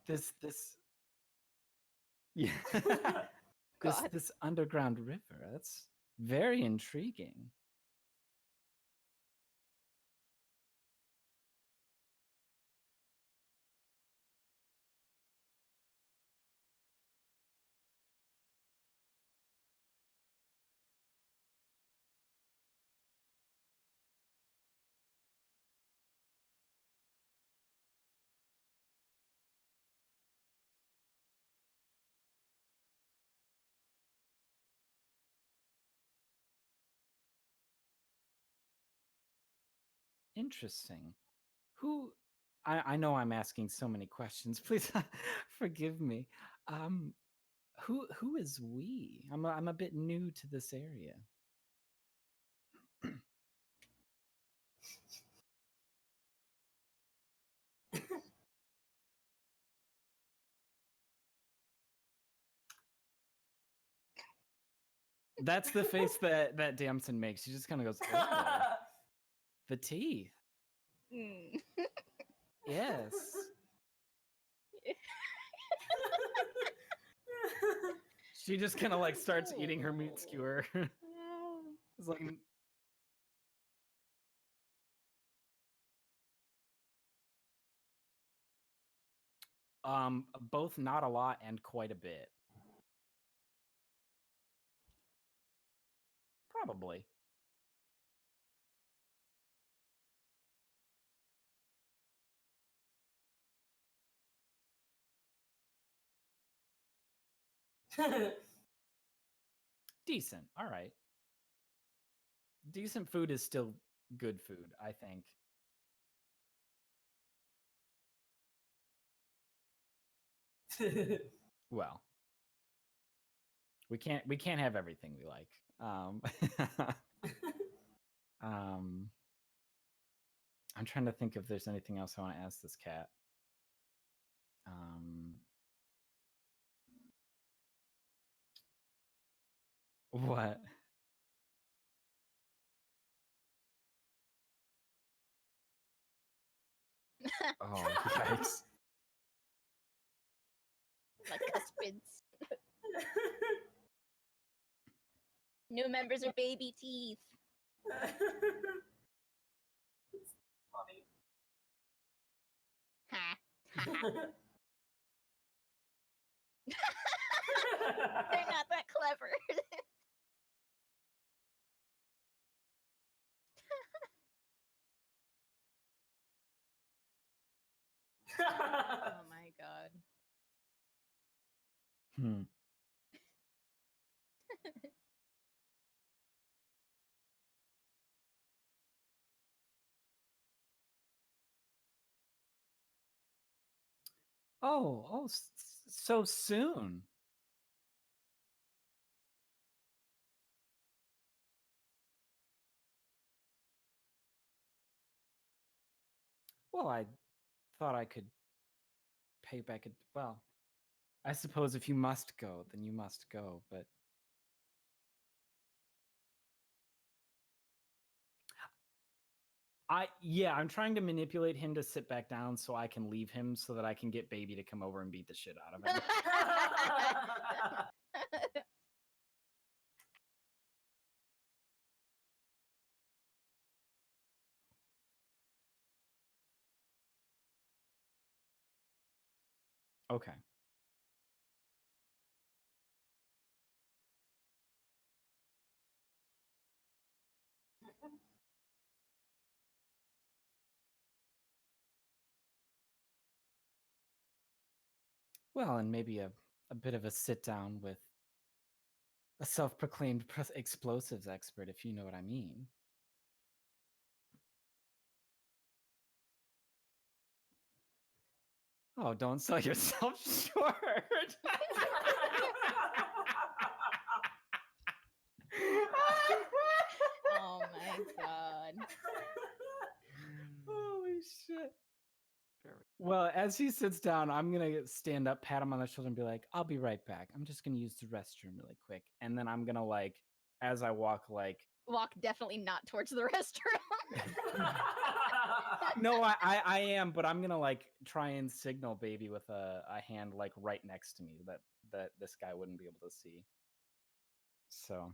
This yeah. God. This underground river. That's very intriguing. Interesting. Who I know I'm asking so many questions. Please forgive me. Um who is we? I'm a bit new to this area. That's the face that Damson makes. She just kind of goes, oh, the teeth. Mm. Yes. She just kind of like starts eating her meat skewer. It's like both not a lot and quite a bit. Probably. Decent. All right. Decent food is still good food, I think. Well, we can't have everything we like. Um, I'm trying to think if there's anything else I want to ask this cat. What? Oh, yikes. Like cuspids. New members are baby teeth. Funny. Ha. They're not that clever. Oh my god. Oh, so soon. Well, I thought I could pay back it. Well, I suppose if you must go, then you must go, but I'm trying to manipulate him to sit back down so I can leave him so that I can get baby to come over and beat the shit out of him. Okay. Well, and maybe a bit of a sit down with a self-proclaimed explosives expert, if you know what I mean. Oh, don't sell yourself short. Oh my god. Holy shit. Well, as he sits down, I'm going to stand up, pat him on the shoulder, and be like, I'll be right back. I'm just going to use the restroom really quick. And then I'm going to, like, as I walk, like... Walk definitely not towards the restroom. No, I am, but I'm going to, like, try and signal baby with a hand, like, right next to me that this guy wouldn't be able to see. So...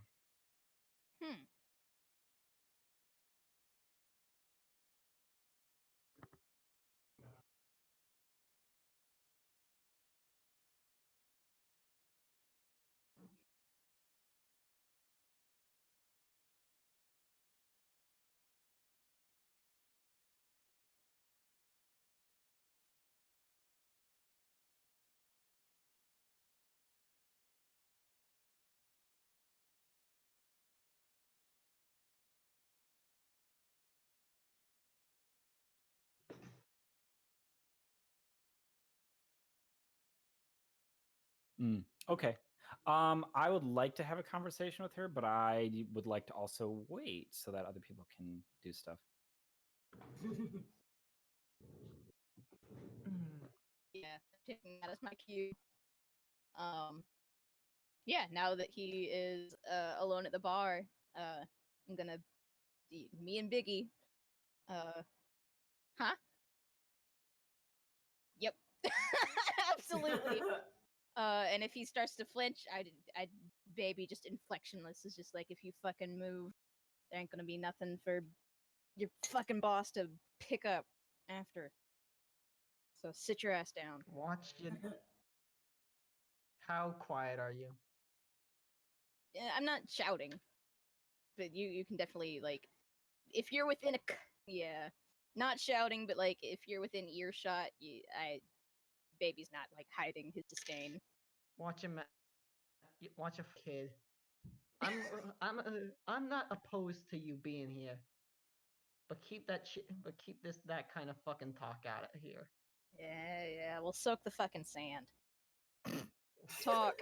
Okay. I would like to have a conversation with her, but I would like to also wait so that other people can do stuff. Yeah, taking that as my cue. Yeah, now that he is alone at the bar, I'm gonna me and Biggie. Huh? Yep. Absolutely. And if he starts to flinch, I baby just inflectionless is just like, if you fucking move, there ain't gonna be nothing for your fucking boss to pick up after. So sit your ass down. Watch it. How quiet are you? I'm not shouting, but you can definitely, like, if you're within yeah, not shouting, but like if you're within earshot, baby's not like hiding his disdain. Watch him. Watch a kid. I'm not opposed to you being here, but keep that shit. But keep that kind of fucking talk out of here. Yeah, we'll soak the fucking sand. Talk.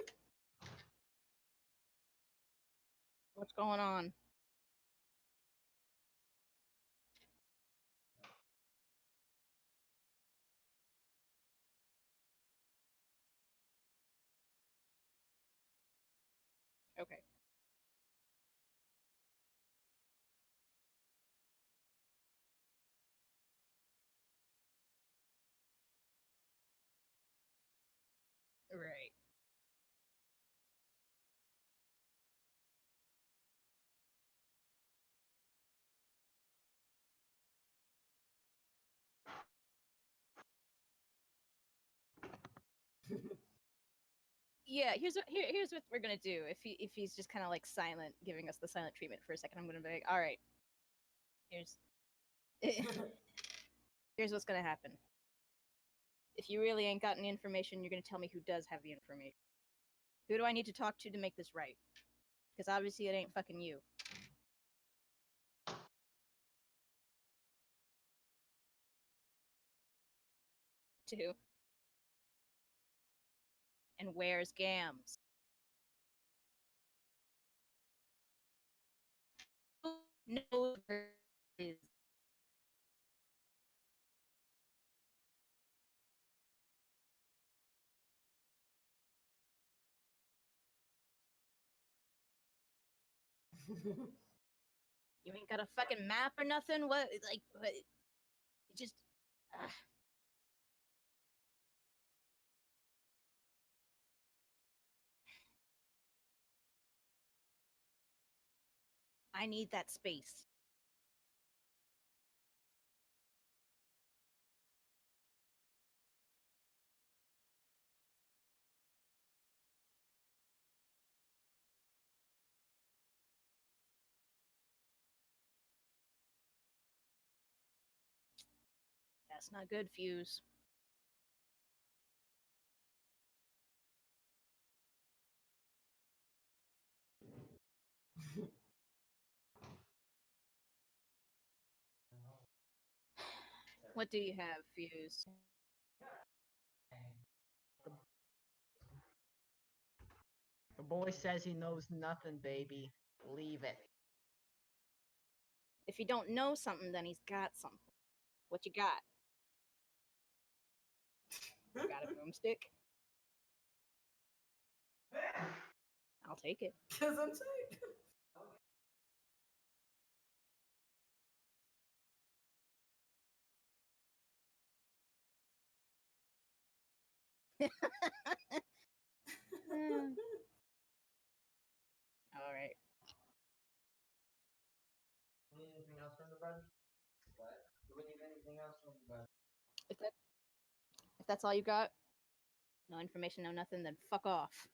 What's going on? Okay. Right. Yeah, here's what we're gonna do. If he's just kind of like silent, giving us the silent treatment for a second, I'm gonna be like, all right, here's here's what's gonna happen. If you really ain't got any information, you're gonna tell me who does have the information. Who do I need to talk to make this right? Because obviously it ain't fucking you. To who? And where's Gams? No, is. You ain't got a fucking map or nothing? What, like, what? Just. I need that space. That's not good, Fuse. What do you have, Fuse? The boy says he knows nothing, baby. Leave it. If you don't know something, then he's got something. What you got? You got a boomstick? I'll take it. Because I'm saying. All right. Need anything else from the bed? What? Do we need anything else from the bed? If that's all you got, no information, no nothing, then fuck off.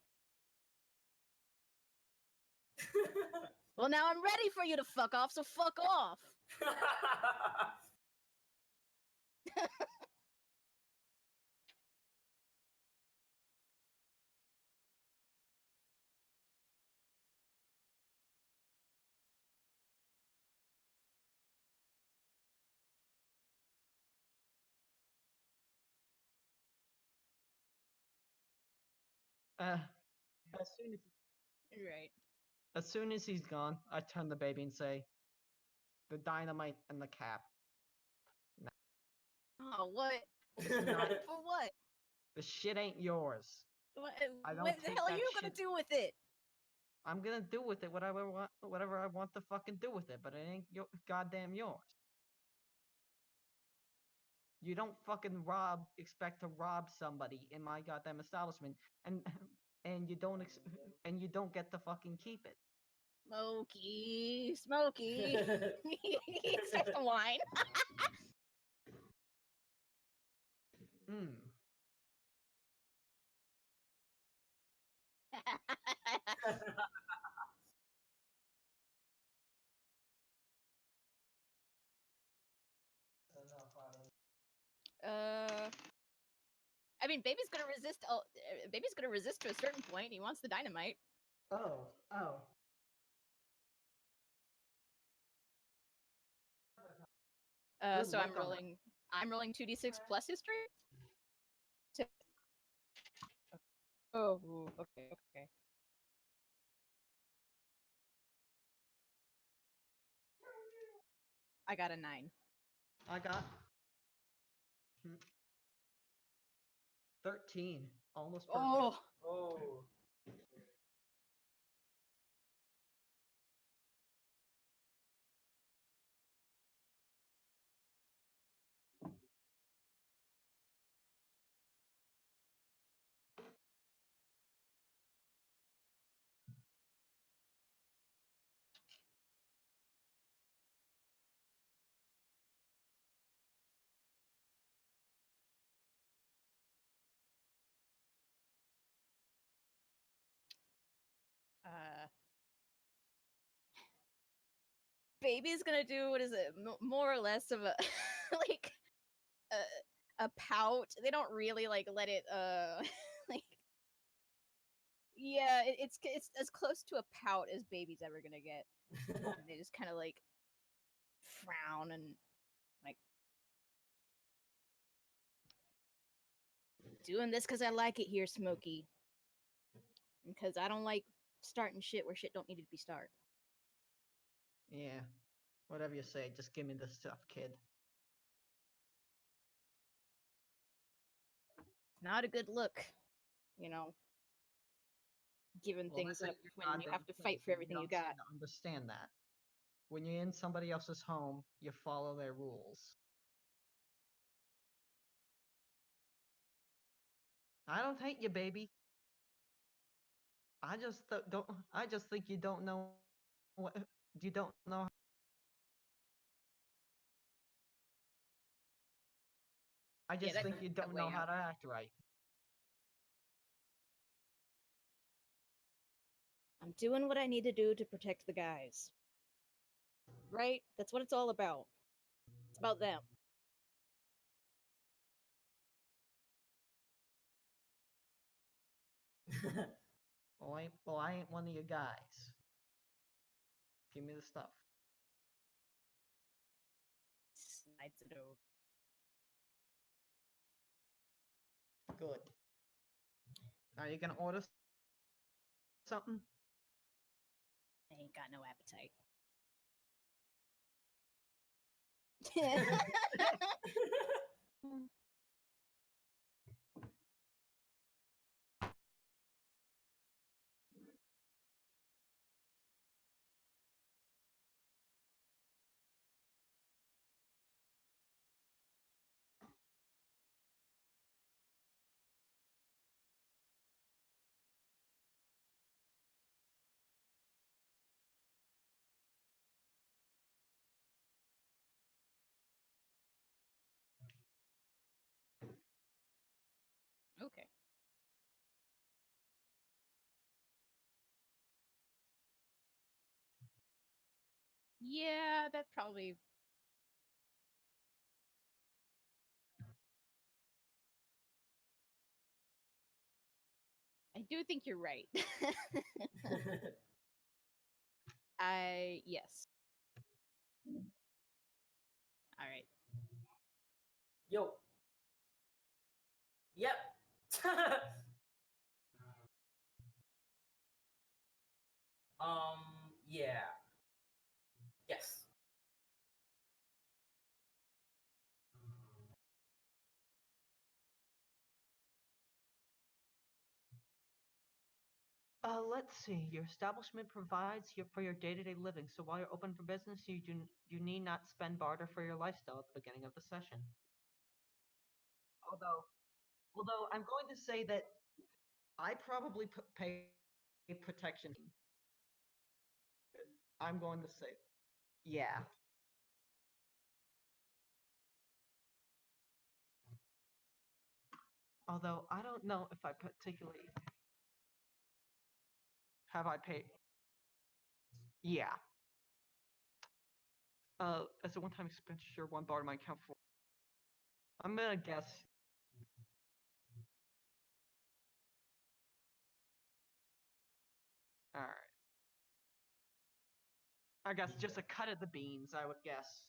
Well, now I'm ready for you to fuck off, so fuck off. As soon as Right. as soon as he's gone, I turn the baby and say, "The dynamite and the cap. Oh, what? Not- For what? The shit ain't yours. I don't What the take hell are that you gonna shit- do with it? I'm gonna do with it whatever I want to fucking do with it, but it ain't goddamn yours. You don't fucking expect to rob somebody in my goddamn establishment, and and you don't and you don't get to fucking keep it. Smokey. He starts to whine. Hmm. I mean, baby's gonna resist. Baby's gonna resist to a certain point. He wants the dynamite. Oh. Good So I'm luck on that. rolling. I'm rolling 2d6 plus history. Oh, okay. I got a 9. I got 13. Almost perfect. Oh, Oh. baby's gonna do what is it? More or less of a like a pout. They don't really like let it like yeah, it's as close to a pout as baby's ever gonna get. And they just kind of like frown and like doing this because I like it here, Smokey, because I don't like starting shit where shit don't need to be started. Yeah. Whatever you say, just give me the stuff, kid. Not a good look, you know, giving Well, things that's up your when you goddamn have to thing, fight for and everything you don't seem got. to understand that. When you're in somebody else's home, you follow their rules. I don't hate you, baby. I just don't. I just think you don't know what you don't know. I just that think you don't know way how out. to act right. I'm doing what I need to do to protect the guys. Right? That's what it's all about. It's about them. Well, I ain't one of you guys. Give me the stuff. Slides it over. Good. Are you gonna order something? I ain't got no appetite. Okay. Yeah, that probably. I do think you're right. Yes. All right. Yo. Yep. Yeah. Yes. Let's see. Your establishment provides for your day-to-day living, so while you're open for business, you need not spend barter for your lifestyle at the beginning of the session. Although I'm going to say that I probably pay protection. I'm going to say, yeah. Although I don't know if I particularly have I paid. Yeah. As a one-time expenditure, one bar might count for. I'm gonna guess. All right. I guess just a cut of the beans, I would guess.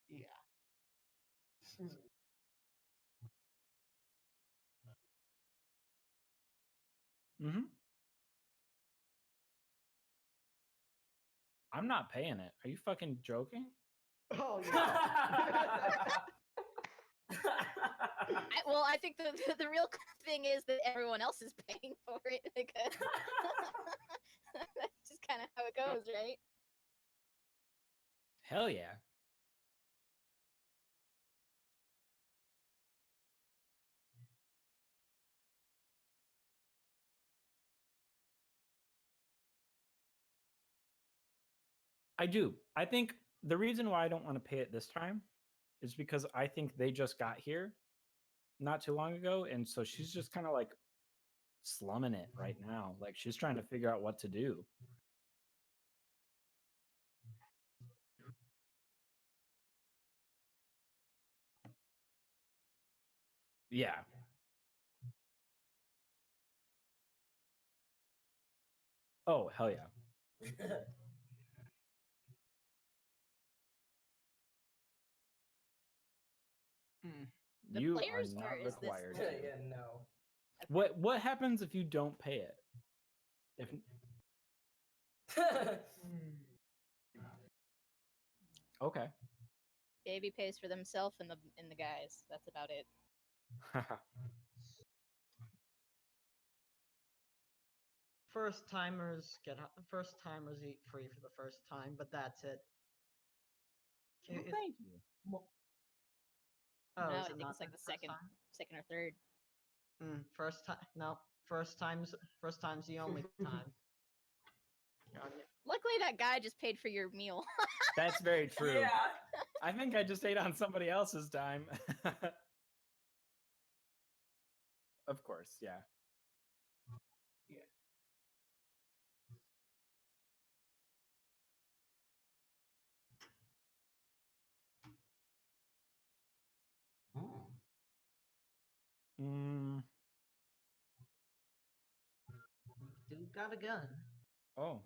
Yeah. Mm-hmm. I'm not paying it. Are you fucking joking? Oh yeah. Well, I think the real thing is that everyone else is paying for it because that's just kind of how it goes, right? Hell yeah. I do. I think the reason why I don't want to pay it this time is because I think they just got here not too long ago. And so she's just kind of like slumming it right now. Like she's trying to figure out what to do. Yeah. Oh, hell yeah. Hmm. The You are players, or not is this required the? to. Yeah, no. What happens if you don't pay it? If okay. Baby pays for themselves and the guys. That's about it. first timers eat free for the first time, but that's it. Well, thank you. Oh, No, is I it think not it's like the the first second or third. time? First time? No, first time's the only time. Luckily, that guy just paid for your meal. That's very true. Yeah. I think I just ate on somebody else's dime. Of course, yeah. Oh. Mm, Dude got a gun. oh.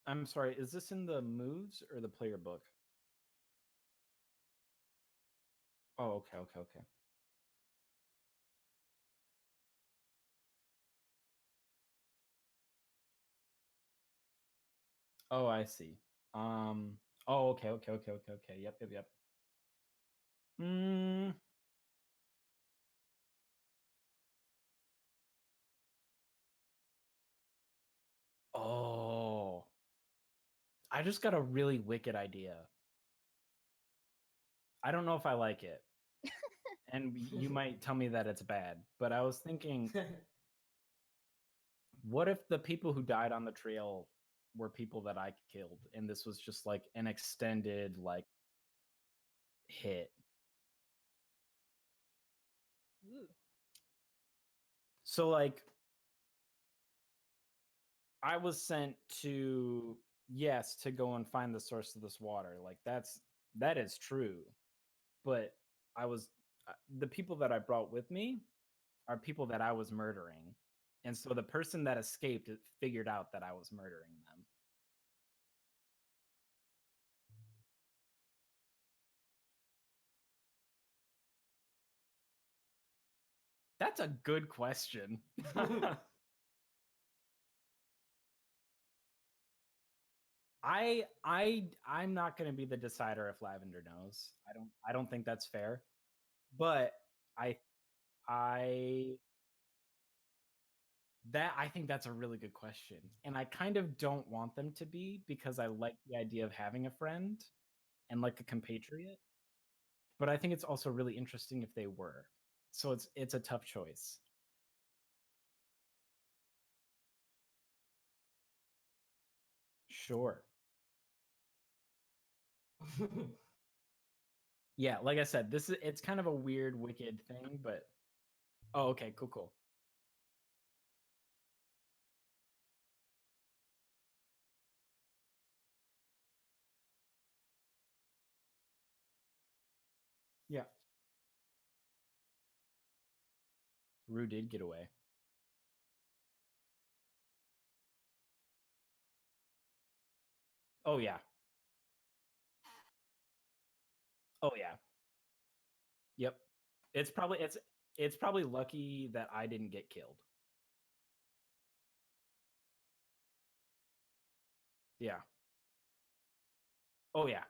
I'm sorry, is this in the moves or the player book? Oh, okay. Oh, I see. Oh, okay. Yep. Mm, oh. I just got a really wicked idea. I don't know if I like it. And you might tell me that it's bad, but I was thinking, what if the people who died on the trail were people that I killed and this was just like an extended like hit? Ooh. So like I was sent to to go and find the source of this water. Like that is true. But I was the people that I brought with me are people that I was murdering. And so the person that escaped figured out that I was murdering them. That's a good question. I'm not going to be the decider if Lavender knows. I don't think that's fair. But I I think that's a really good question. And I kind of don't want them to be because I like the idea of having a friend and like a compatriot. But I think it's also really interesting if they were. So it's a tough choice. Sure. Yeah, like I said, it's kind of a weird, wicked thing, but oh, okay, cool. Yeah. Rue did get away. Oh yeah. Oh yeah. Yep. It's probably lucky that I didn't get killed. Yeah. Oh yeah.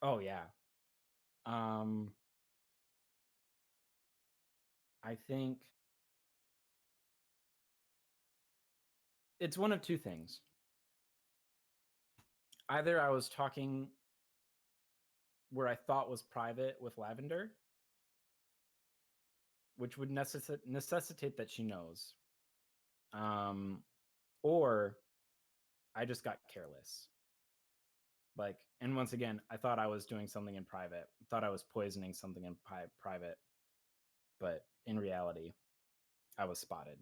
Oh yeah. Um I think it's one of two things. Either I was talking where I thought was private with Lavender, which would necessitate that she knows. Or I just got careless. Like, and once again, I thought I was doing something in private, thought I was poisoning something in private, but in reality, I was spotted.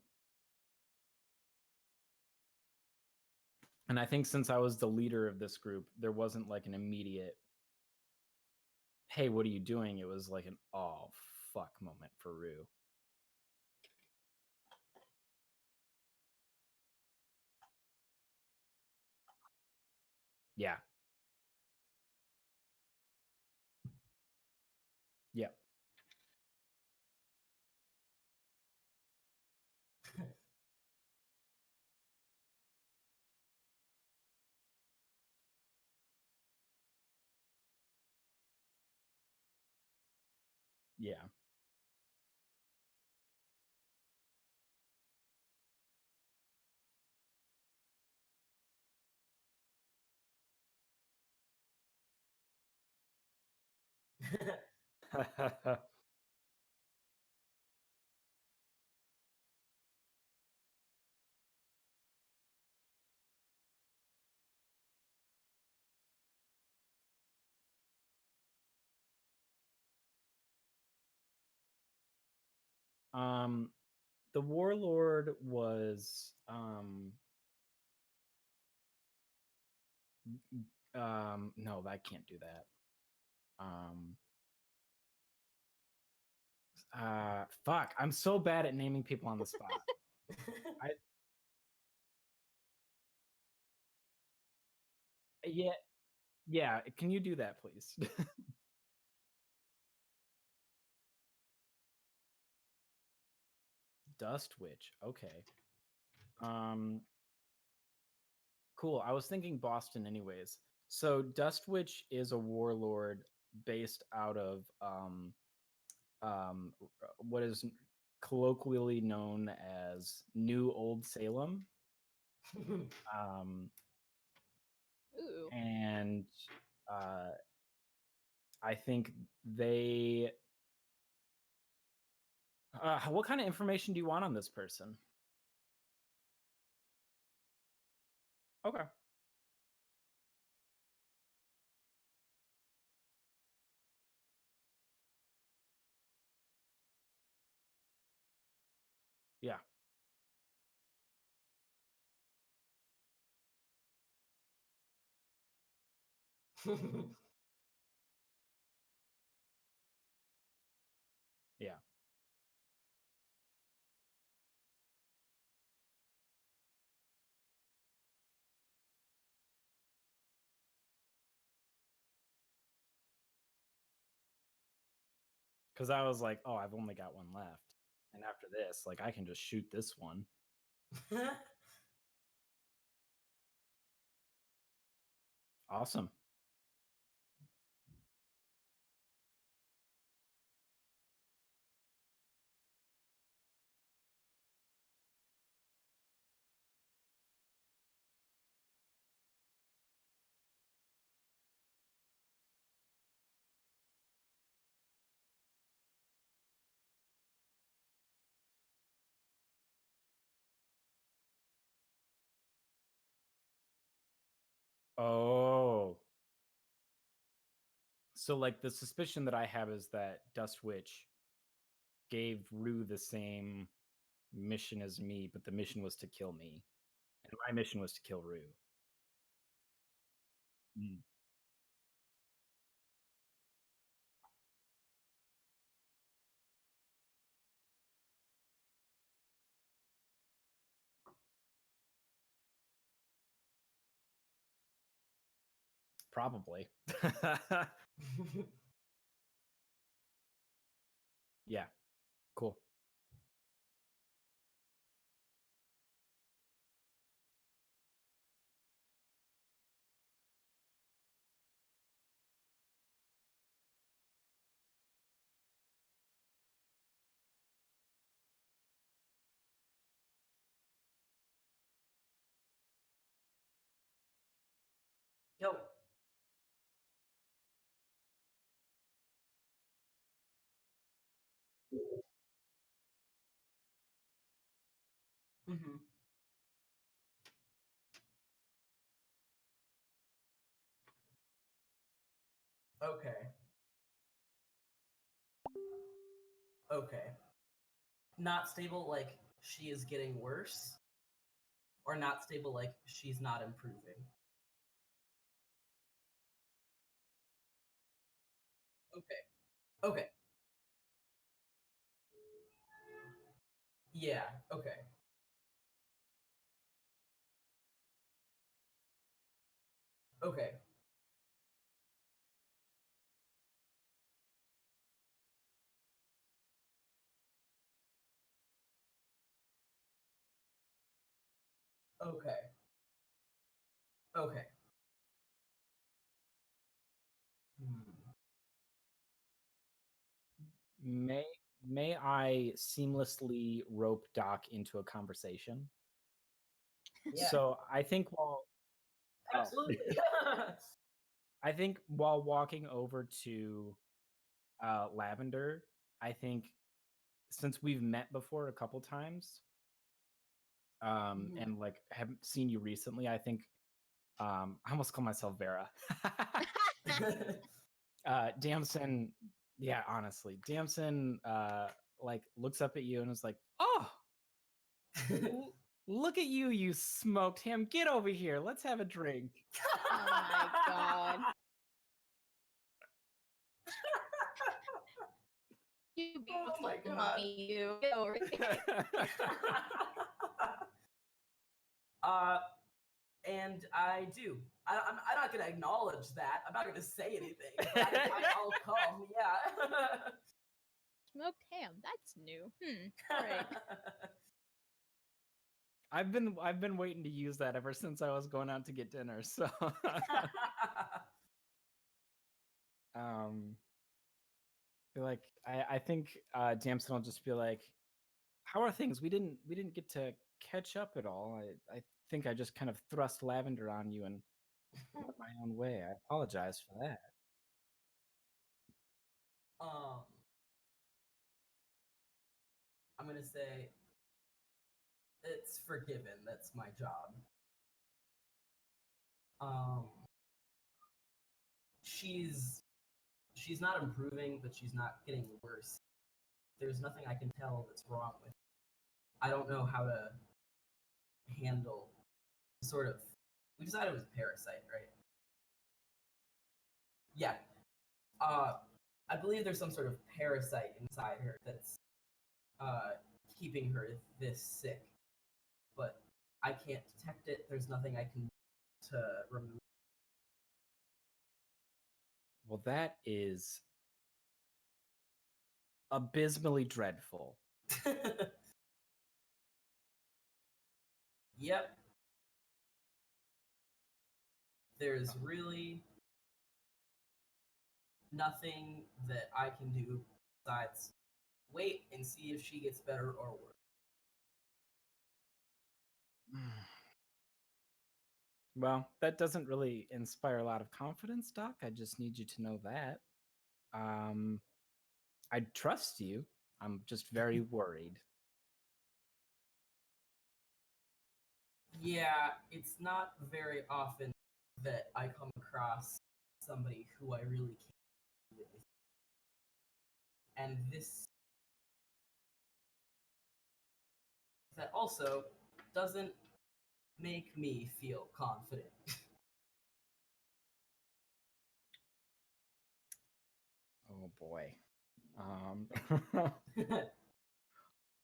And I think since I was the leader of this group, there wasn't like an immediate, hey, what are you doing? It was like an, oh, fuck moment for Rue. Yeah. Yep. Yeah. The warlord was no, I can't do that. Fuck, I'm so bad at naming people on the spot. Yeah, can you do that, please? Dust Witch. Okay. Cool. I was thinking Boston anyways. So Dust Witch is a warlord based out of what is colloquially known as New Old Salem. Ooh. And I think they what kind of information do you want on this person? Okay. Yeah. Yeah. Because I was like, oh, I've only got one left. And after this, like, I can just shoot this one. Awesome. Oh. So, like, the suspicion that I have is that Dust Witch gave Rue the same mission as me, but the mission was to kill me. And my mission was to kill Rue. Mm. Probably. Yeah. Cool. Yo. Mm-hmm. Okay. Okay. Not stable, like she is getting worse, or not stable, like she's not improving. Okay. Okay. Yeah. Okay. Okay. Okay. Okay. Hmm. May I seamlessly rope Doc into a conversation? Yeah. So I think Absolutely. I think while walking over to Lavender, I think since we've met before a couple times, and like haven't seen you recently, I think I almost call myself Vera. Damson, yeah, honestly, Damson like looks up at you and is like, "Oh, look at you, you smoked ham! Get over here, let's have a drink." Oh my god. You Oh beautiful my God. mummy, you. Get over here. And I do. I'm not gonna acknowledge that. I'm not gonna say anything. But I'll come. Yeah. Smoked ham. That's new. All right. I've been waiting to use that ever since I was going out to get dinner. So, be like, I think Damson will just be like, "How are things? We didn't get to catch up at all. I think I just kind of thrust Lavender on you and went my own way. I apologize for that." um, I'm gonna say it's forgiven. That's my job. Um, she's she's not improving, but she's not getting worse. There's nothing I can tell that's wrong with her. I don't know how to handle sort of. We decided it was a parasite, right? Yeah. Uh, I believe there's some sort of parasite inside her that's keeping her this sick, but I can't detect it. There's nothing I can do to remove. Well, that is abysmally dreadful. Yep. There's really nothing that I can do besides wait and see if she gets better or worse. Well, that doesn't really inspire a lot of confidence, Doc. I just need you to know that. I trust you. I'm just very worried. Yeah, it's not very often that I come across somebody who I really can't live with. And this that also doesn't make me feel confident. Oh boy.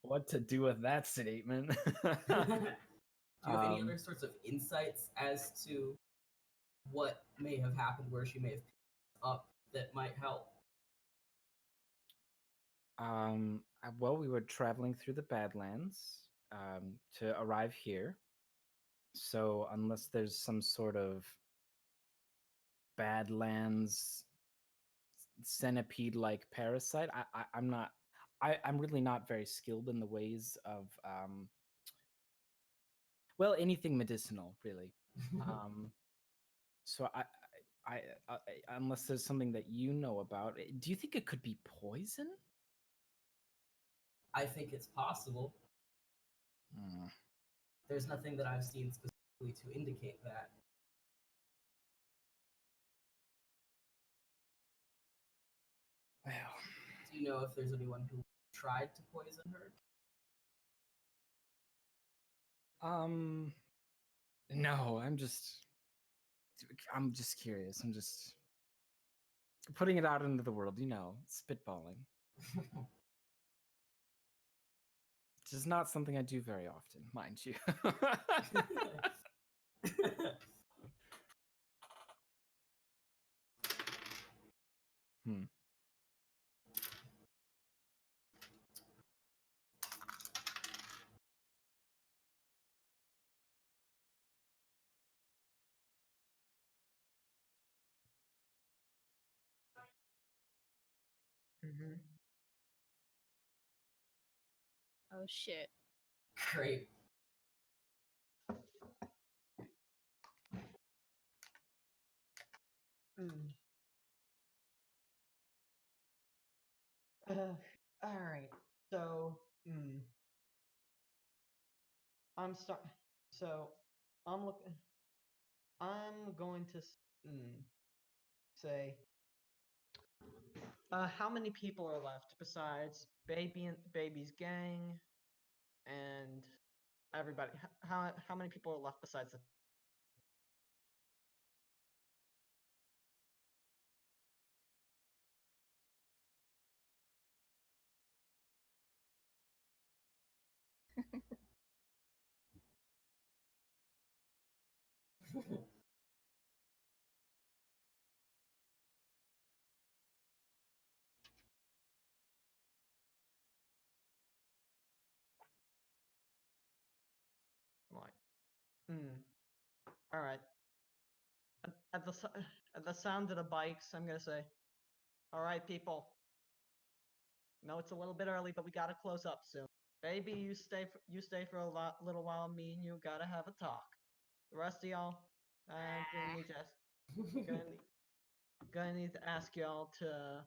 What to do with that statement? Do you have any other sorts of insights as to what may have happened where she may have picked up that might help? Well, we were traveling through the Badlands to arrive here. So unless there's some sort of Badlands centipede-like parasite, I'm not. I'm really not very skilled in the ways of well, anything medicinal, really. So I unless there's something that you know about, do you think it could be poison? I think it's possible. There's nothing that I've seen specifically to indicate that. Well, Do you know if there's anyone who tried to poison her? no, I'm just curious. I'm just putting it out into the world, spitballing. Which is not something I do very often, mind you. Mm-hmm. Oh shit. Great. Mm. All right. So, I'm start. So, I'm looking. I'm going to say, how many people are left besides baby's gang and everybody? How many people are left besides the? Like, all right. At at the sound of the bikes, I'm gonna say, all right, people. No, it's a little bit early, but we gotta close up soon. Baby, you stay for little while. Me and you gotta have a talk. The rest of y'all, I'm gonna need to ask, gonna, gonna need to ask y'all to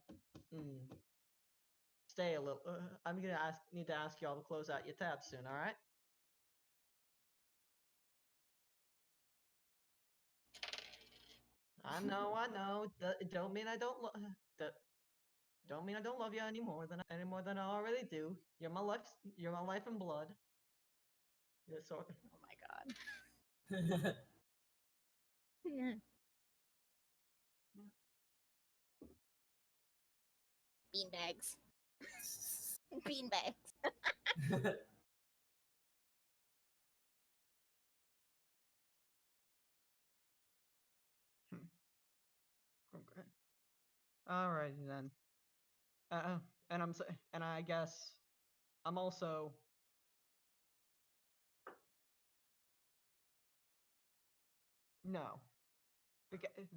stay a little. I'm gonna need to ask y'all to close out your tabs soon. All right? I know. Don't mean I don't. Don't mean I don't love you any more than I already do. You're my life. You're my life and blood. So, Oh my god. Beanbags. Beanbags. okay. Alrighty then. And and I guess I'm also no.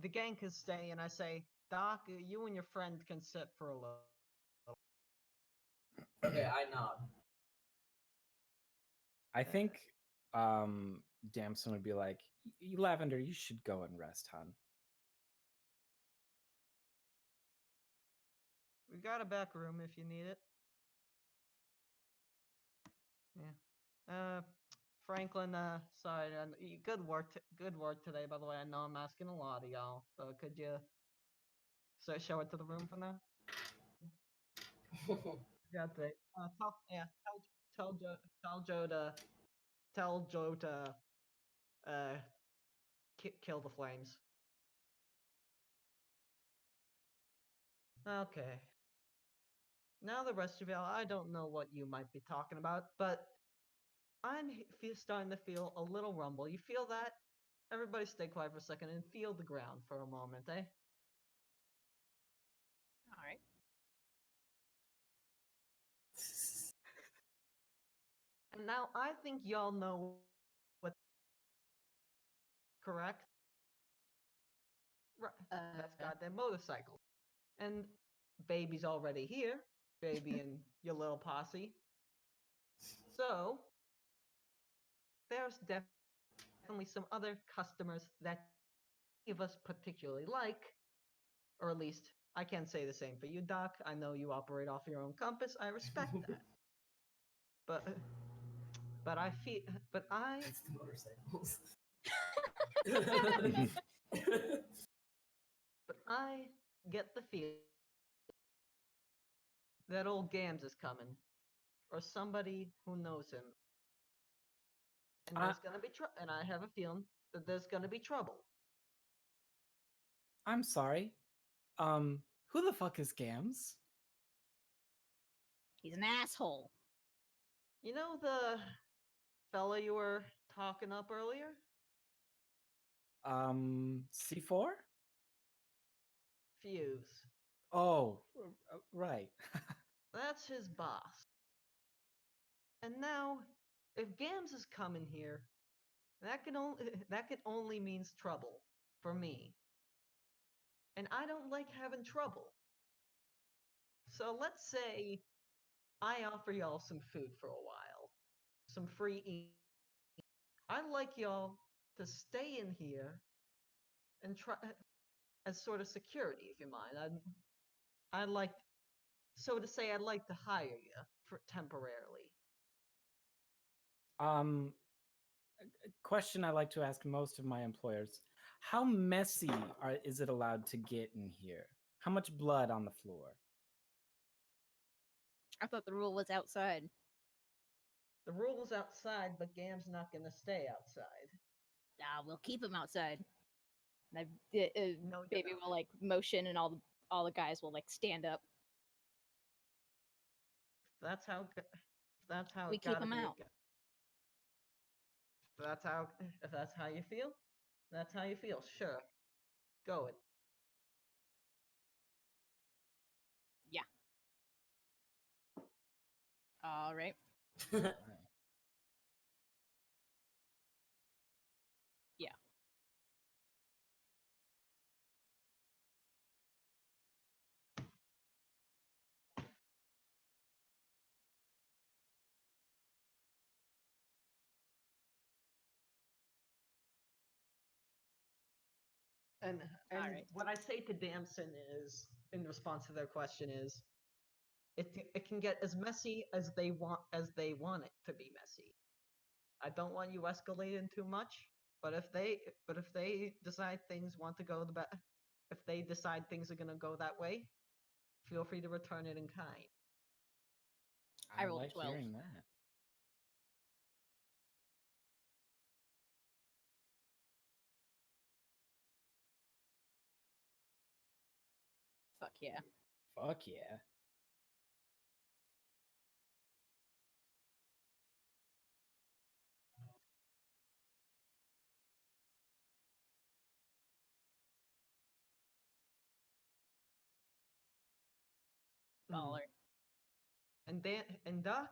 The gang can stay, and I say, Doc, you and your friend can sit for a little. Okay, I nod. I think Damson would be like, Lavender, you should go and rest, hon. We got a back room if you need it. Yeah. Franklin, sorry, good work today. By the way, I know I'm asking a lot of y'all, but could you show it to the room for now? Yeah, today. Tell Joe to uh kill the flames. Okay. Now the rest of y'all, I don't know what you might be talking about, but I'm starting to feel a little rumble. You feel that? Everybody stay quiet for a second and feel the ground for a moment, eh? All right. And now I think y'all know what, correct? Right. That's goddamn motorcycle. And baby's already here. Baby and your little posse. So there's definitely some other customers that any of us particularly like, or at least I can't say the same for you, Doc. I know you operate off your own compass. I respect that. But I feel, but I, It's the motorcycles. but I get the feel that old Gams is coming, or somebody who knows him, and there's gonna be trouble. And I have a feeling that there's gonna be trouble. I'm sorry. Who the fuck is Gams? He's an asshole. You know the fella you were talking up earlier? C4? Fuse. Oh, right. That's his boss. And now, if Gams is coming here, that can only means trouble for me. And I don't like having trouble. So let's say I offer y'all some food for a while, some free eat. I'd like y'all to stay in here and try as sort of security, if you mind. I'd like, so to say, I'd like to hire you for temporarily. Question I like to ask most of my employers: how messy is it allowed to get in here? How much blood on the floor? I thought the rule was outside. The rule's outside, but Gam's not gonna stay outside. Ah, we'll keep him outside. And No, you're baby not. will like motion, and all the guys will like stand up. That's how. That's how We it keep gotta him be. out. That's how. If that's how you feel, that's how you feel. Sure, go it. Yeah. All right. Yeah. And Alright. what I say to Damson is, in response to their question, is it can get as messy as they want it to be messy. I don't want you escalating too much, but if they decide things want to go if they decide things are gonna go that way, feel free to return it in kind. I I rolled a like 12. hearing that. Fuck yeah. Fuck yeah. Baller. And Doc,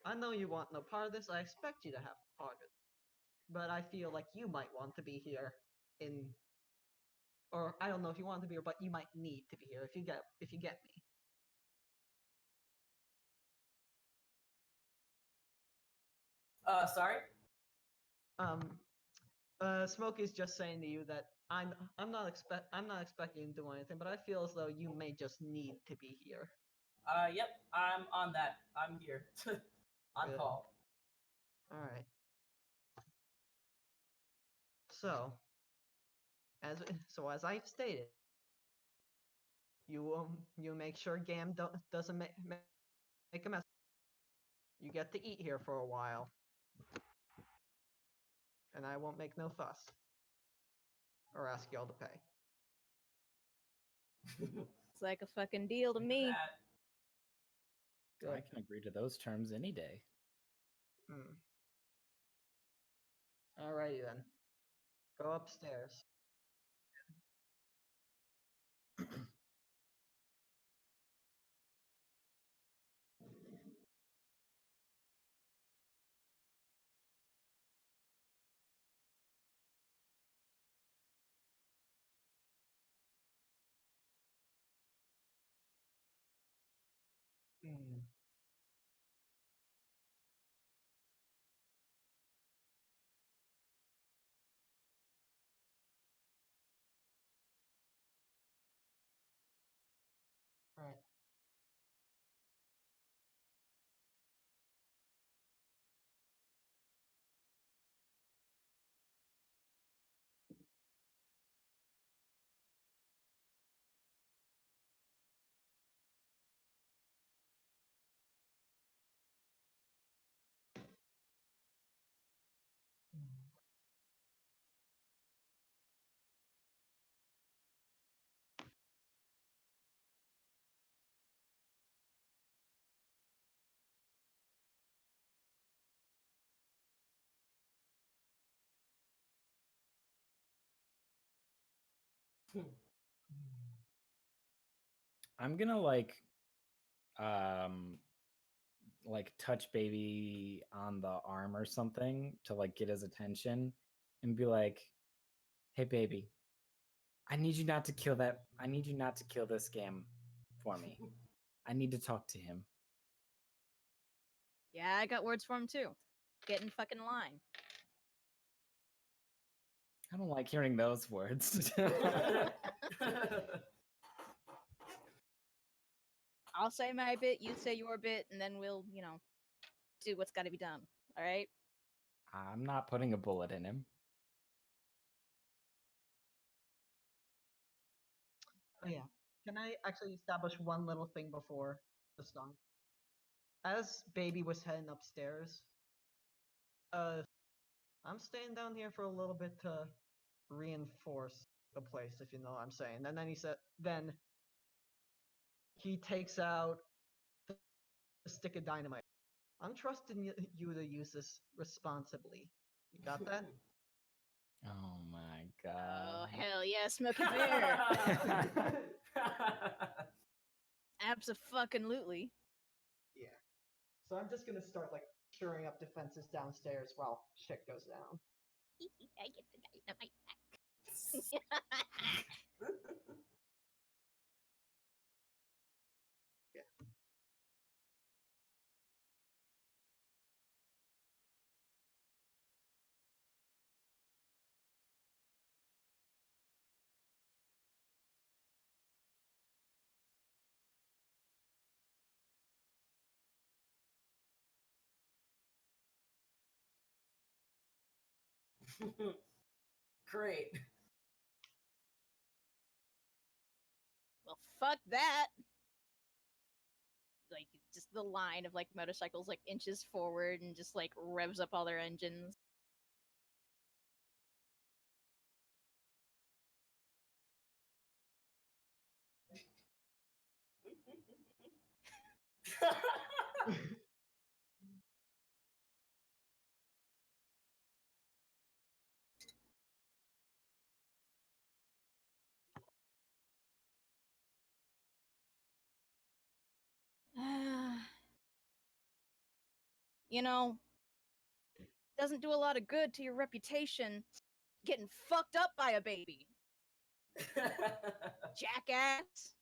I know you want no part of this. I expect you to have part of it, but I feel like you might want to be here in, or I don't know if you want to be here, but you might need to be here if you get me. Sorry. Smoke is just saying to you that I'm not expecting you to do anything, but I feel as though you may just need to be here. Yep. I'm on that. I'm here. On Good. call. All right. So, as I stated, you make sure Gam doesn't make a mess. You get to eat here for a while, and I won't make no fuss or ask y'all to pay. It's like a fucking deal to me. That. I Good. can agree to those terms any day. Hmm. Alrighty then. Go upstairs. Hmm. Right. I'm gonna um touch baby on the arm or something to like get his attention and be like, "Hey baby, I need you not to kill this scam for me. I need to talk to him. Yeah, I got words for him too. Get in fucking line. I don't like hearing those words. I'll say my bit, you say your bit, and then we'll, do what's got to be done. All right? I'm not putting a bullet in him. Oh yeah. Can I actually establish one little thing before the song? As Baby was heading upstairs, I'm staying down here for a little bit to reinforce the place, if you know what I'm saying. And then then he takes out the stick of dynamite. I'm trusting you to use this responsibly. You got that? Oh my Oh, god. hell yeah, Smokey Bear. Abso-fucking-lutely. Yeah. So I'm just gonna start like shoring up defenses downstairs while shit goes down. I get the dynamite back. Great. Well, fuck that. Like, just the line of, like, motorcycles, like, inches forward and just, like, revs up all their engines. You know, doesn't do a lot of good to your reputation getting fucked up by a baby. Jackass.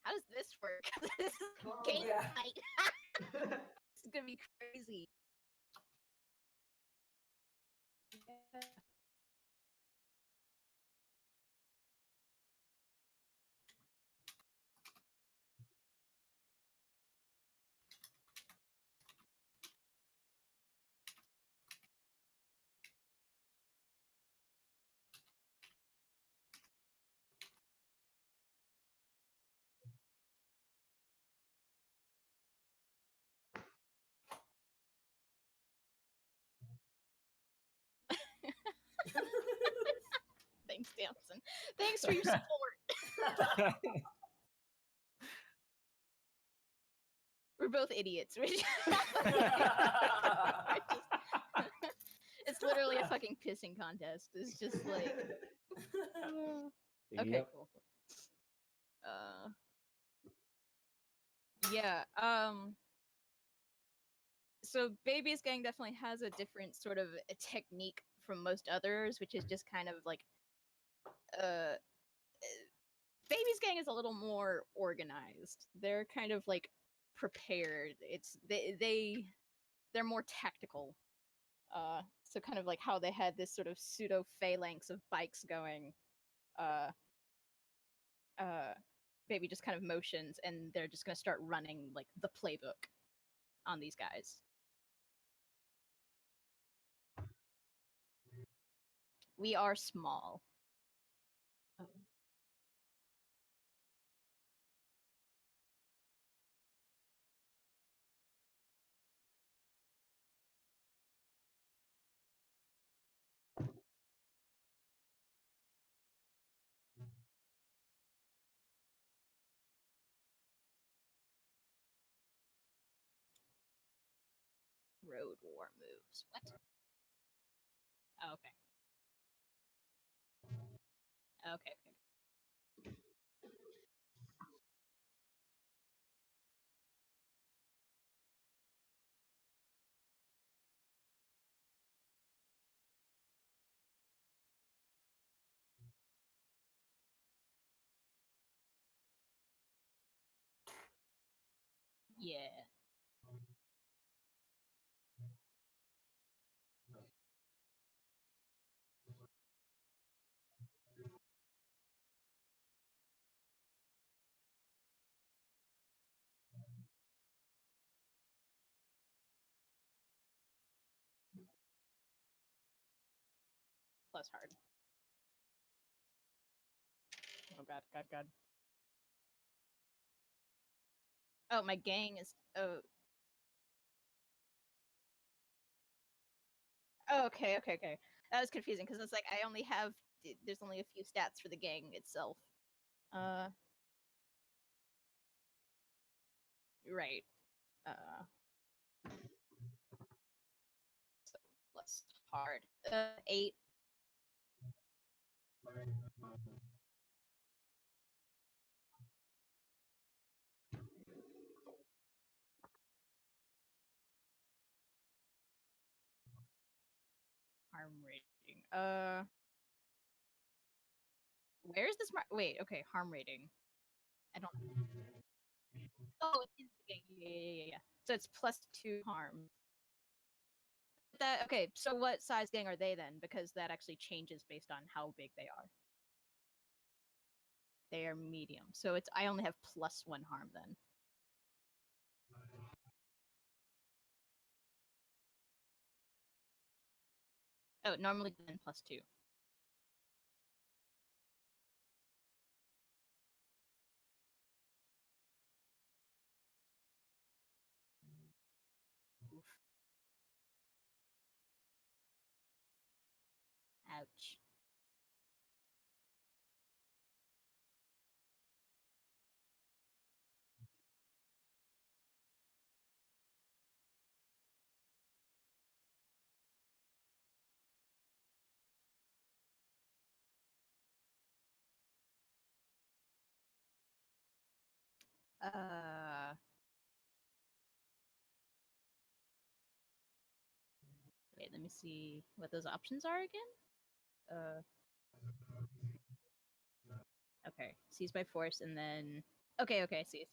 How does this work? This is Oh, game yeah. night. This is gonna be crazy. Thanks, Damson. Thanks for your support. We're both idiots. It's literally a fucking pissing contest. It's just like okay, Yep. cool. Yeah. So Baby's Gang definitely has a different sort of a technique from most others, which is just kind of like uh Baby's Gang is a little more organized. They're kind of like prepared. They're more tactical. So kind of like how they had this sort of pseudo phalanx of bikes going. Uh, Baby just kind of motions, and they're just gonna start running like the playbook on these guys. We are small. Road war moves. What? Oh, okay. Okay. Yeah. Plus hard. Oh god, god, god. Oh, my gang is. Oh. Oh, okay, okay, okay. That was confusing because it's like I only have. There's only a few stats for the gang itself. Right. So plus hard. 8. Harm rating. Where is this? Wait. Okay. Harm rating. I don't. Oh, it's in the game. Yeah. So it's +2 harm. That okay. So what size gang are they then? Because that actually changes based on how big they are. They are medium. So it's I only have +1 harm then. Oh, normally then +2. Oof. Ouch. Wait, let me see what those options are again. Okay, seize by force, and then okay, I see.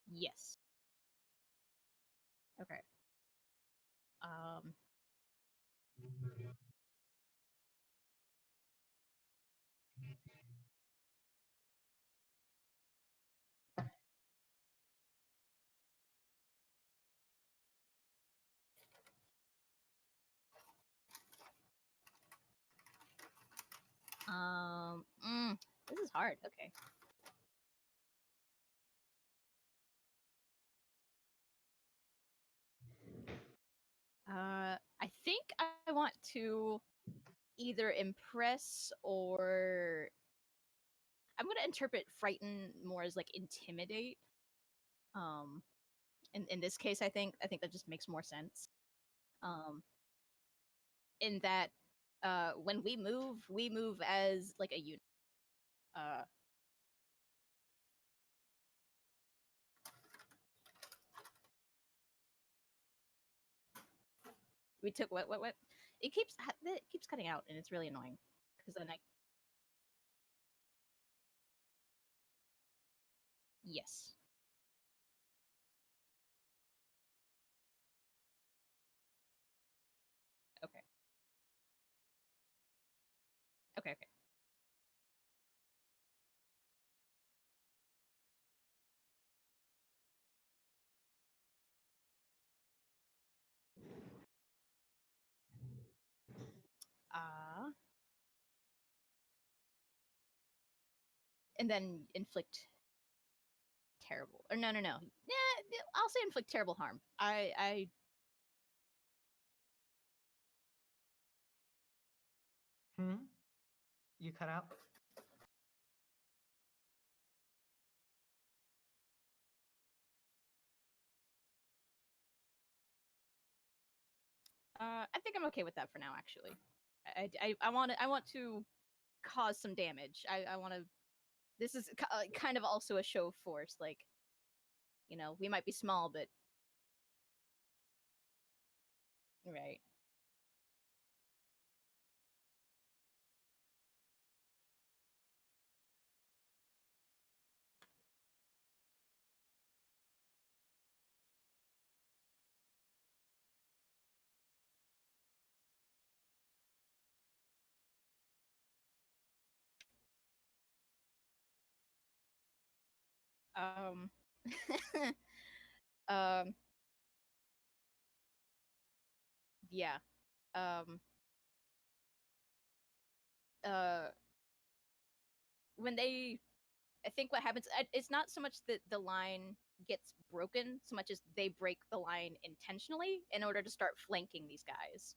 Yes. Okay. Um. This is hard. Okay. I think I want to either impress or I'm gonna interpret frighten more as like intimidate. Um, in this case, I think that just makes more sense. In that, when we move as like a unit. Uh, we took what? It keeps cutting out, and it's really annoying because then I. Yes. Okay. Okay. Uh, and then inflict terrible or no. Yeah, I'll say inflict terrible harm. I You cut out? I think I'm okay with that for now. Actually, I want to cause some damage. I want to. This is kind of also a show of force. Like, we might be small, but right. Um, um, yeah. Um, uh, when they, I think what happens, it's not so much that the line gets broken, so much as they break the line intentionally in order to start flanking these guys.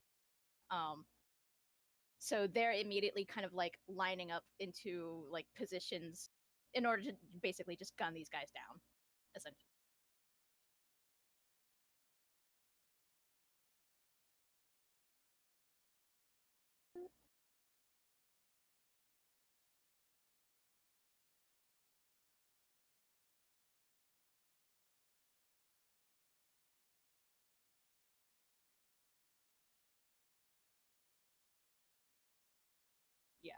So they're immediately kind of like lining up into like positions in order to basically just gun these guys down, essentially. Yeah.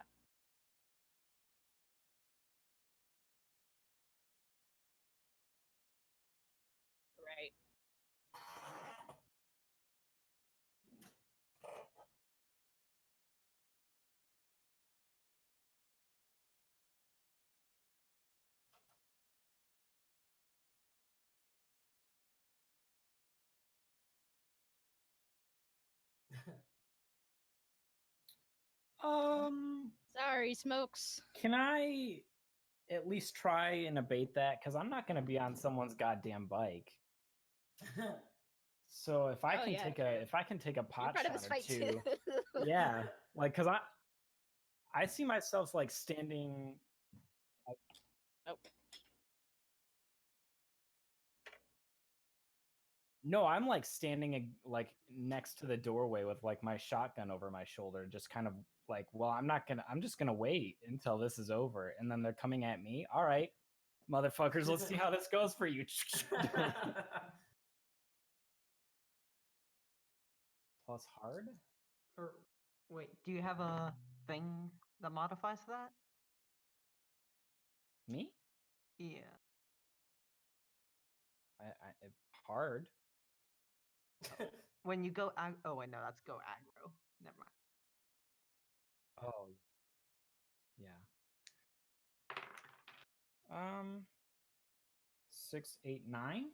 Right. Sorry, Smokes. Can I at least try and abate that? Because I'm not going to be on someone's goddamn bike. So if I can take a pot part of shot this or fight two, too. yeah, like because I see myself like standing. Oh. No, I'm like standing like next to the doorway with like my shotgun over my shoulder, just kind of like, well, I'm just gonna wait until this is over, and then they're coming at me. All right, motherfuckers, let's see how this goes for you. Plus hard. Or wait, do you have a thing that modifies that? Me? Yeah. Hard. When you go oh wait, no, that's go aggro. Never mind. Oh, yeah. 6, 8, 9.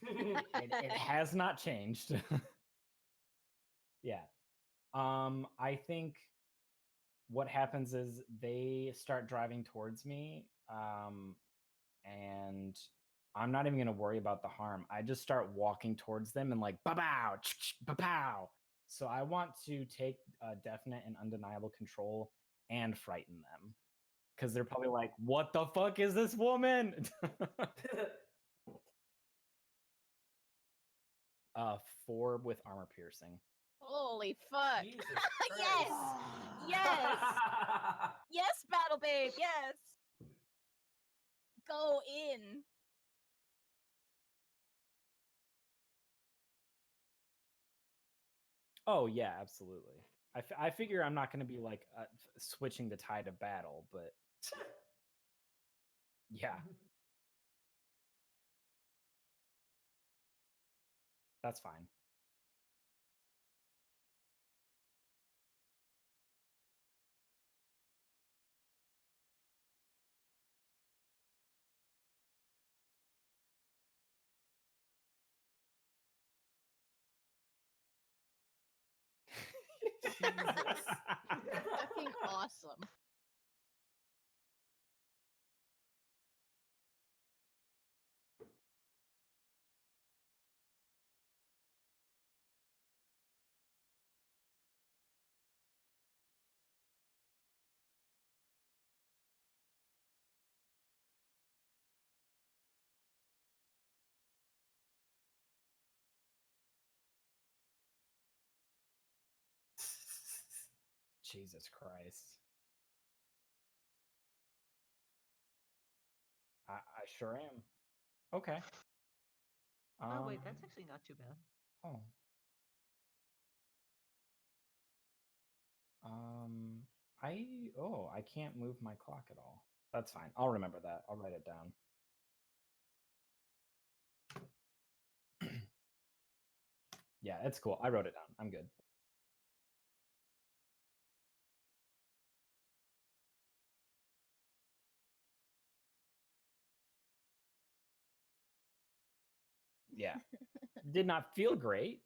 It has not changed. Yeah. I think what happens is they start driving towards me, and I'm not even going to worry about the harm. I just start walking towards them and like, ba-bow, ba-pow. So I want to take definite and undeniable control and frighten them. Because they're probably like, what the fuck is this woman? 4 with armor piercing. Holy fuck. Jesus Yes. Yes. Yes, Battle Babe. Yes. Go in. Oh yeah, absolutely. I figure I'm not going to be like switching the tide of battle, but yeah, that's fine. Jesus. Fucking awesome. Jesus Christ. sure am. Okay. Oh wait, that's actually not too bad. Oh. I can't move my clock at all. That's fine. I'll remember that. I'll write it down. Yeah, it's cool. I wrote it down. I'm good. Yeah. Did not feel great.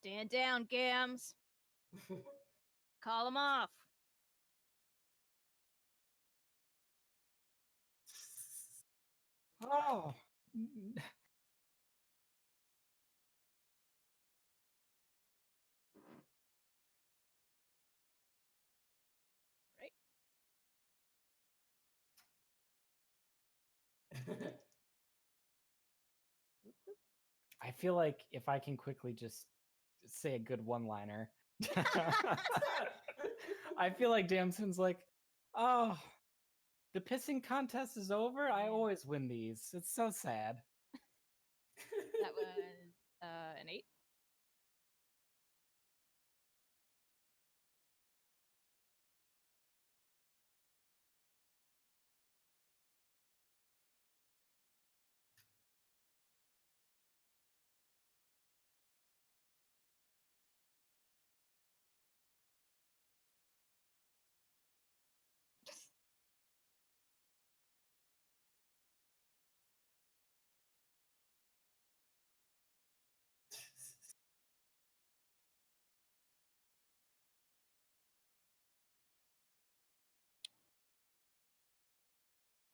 Stand down, Gams. Call him off. Oh. Right. I feel like if I can quickly just say a good one-liner. I feel like Damson's like, oh, the pissing contest is over. I always win these. It's so sad. That was an 8.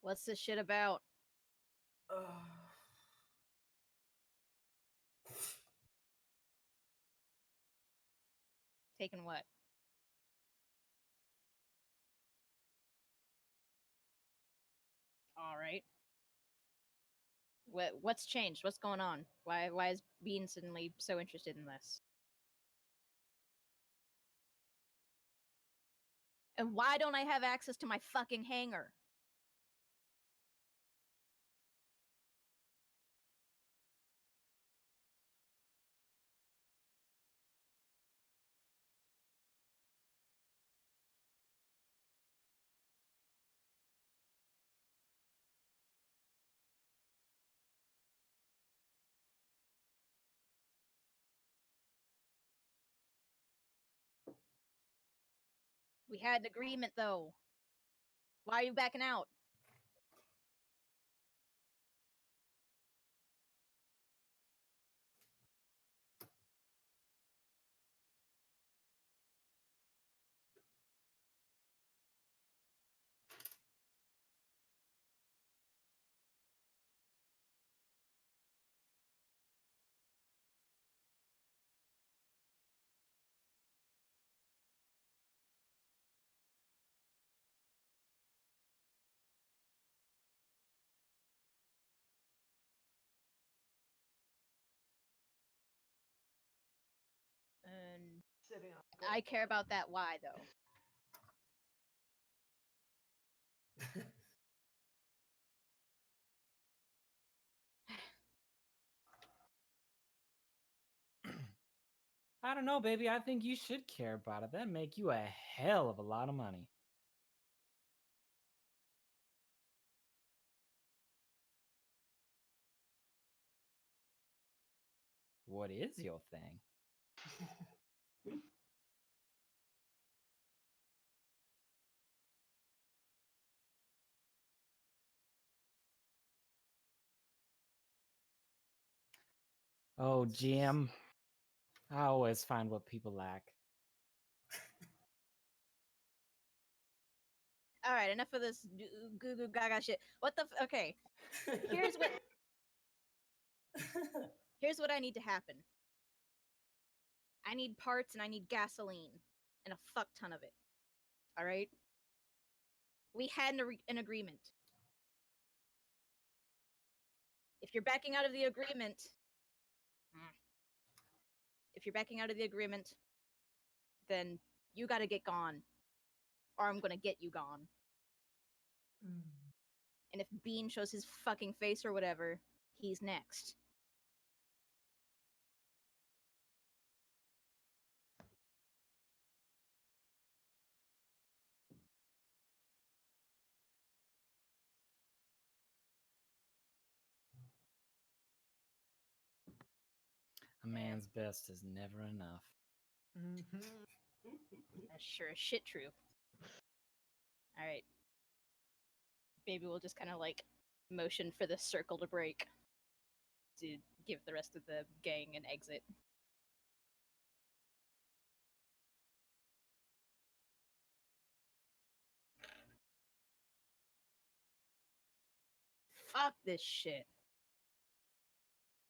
What's this shit about? Taking what? All right. What's changed? What's going on? Why is Bean suddenly so interested in this? And why don't I have access to my fucking hangar? We had an agreement though. Why are you backing out? Sitting on I care about that why though. I don't know, baby. I think you should care about it. That'd make you a hell of a lot of money. What is your thing? Oh, Jim. I always find what people lack. All right, enough of this goo goo gaga shit. What the? Okay, here's what here's what I need to happen. I need parts and I need gasoline and a fuck ton of it. All right. We had an agreement. If you're backing out of the agreement, then you got to get gone, or I'm gonna get you gone. And if Bean shows his fucking face or whatever, he's next. A man's best is never enough. That's sure as shit true. All right. Baby will just kind of like motion for the circle to break to give the rest of the gang an exit. Fuck this shit.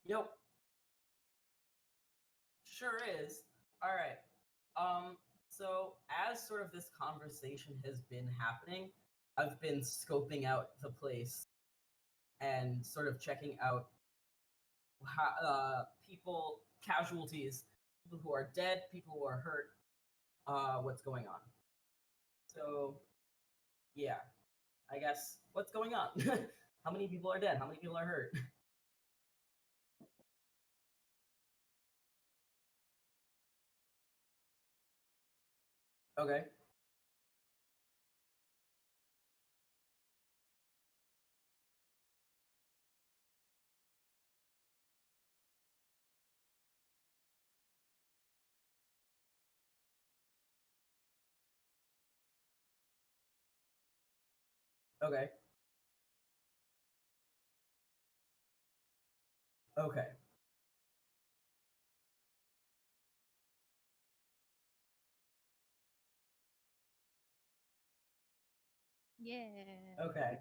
Yep. Sure is. All right. So as sort of this conversation has been happening, I've been scoping out the place and sort of checking out people, casualties, people who are dead, people who are hurt, what's going on. So, yeah, I guess what's going on? How many people are dead? How many people are hurt? Okay. Okay. Okay. Yeah. Okay.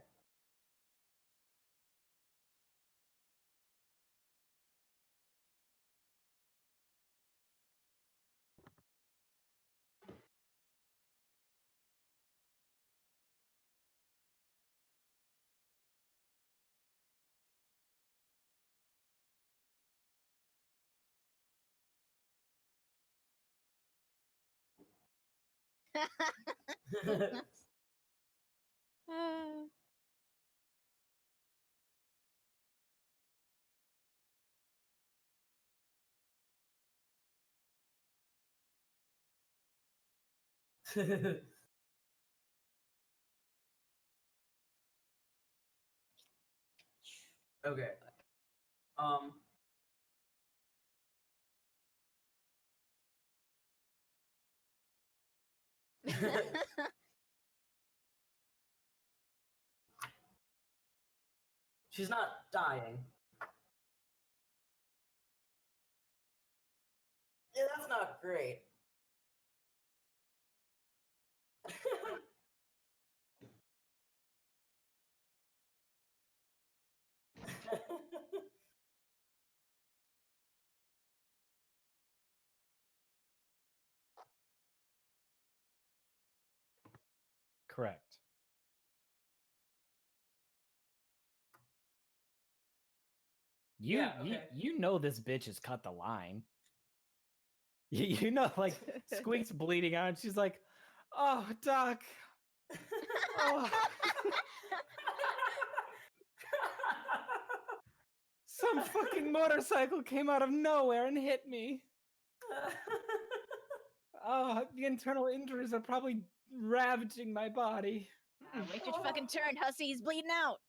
Okay. Um. She's not dying. Yeah, that's not great. Correct. You, Yeah, you okay. you know this bitch has cut the line. You know, like Squeak's bleeding out, and she's like, "Oh, Doc, oh, some fucking motorcycle came out of nowhere and hit me. Oh, the internal injuries are probably ravaging my body." Wait your fucking turn, hussy. He's bleeding out.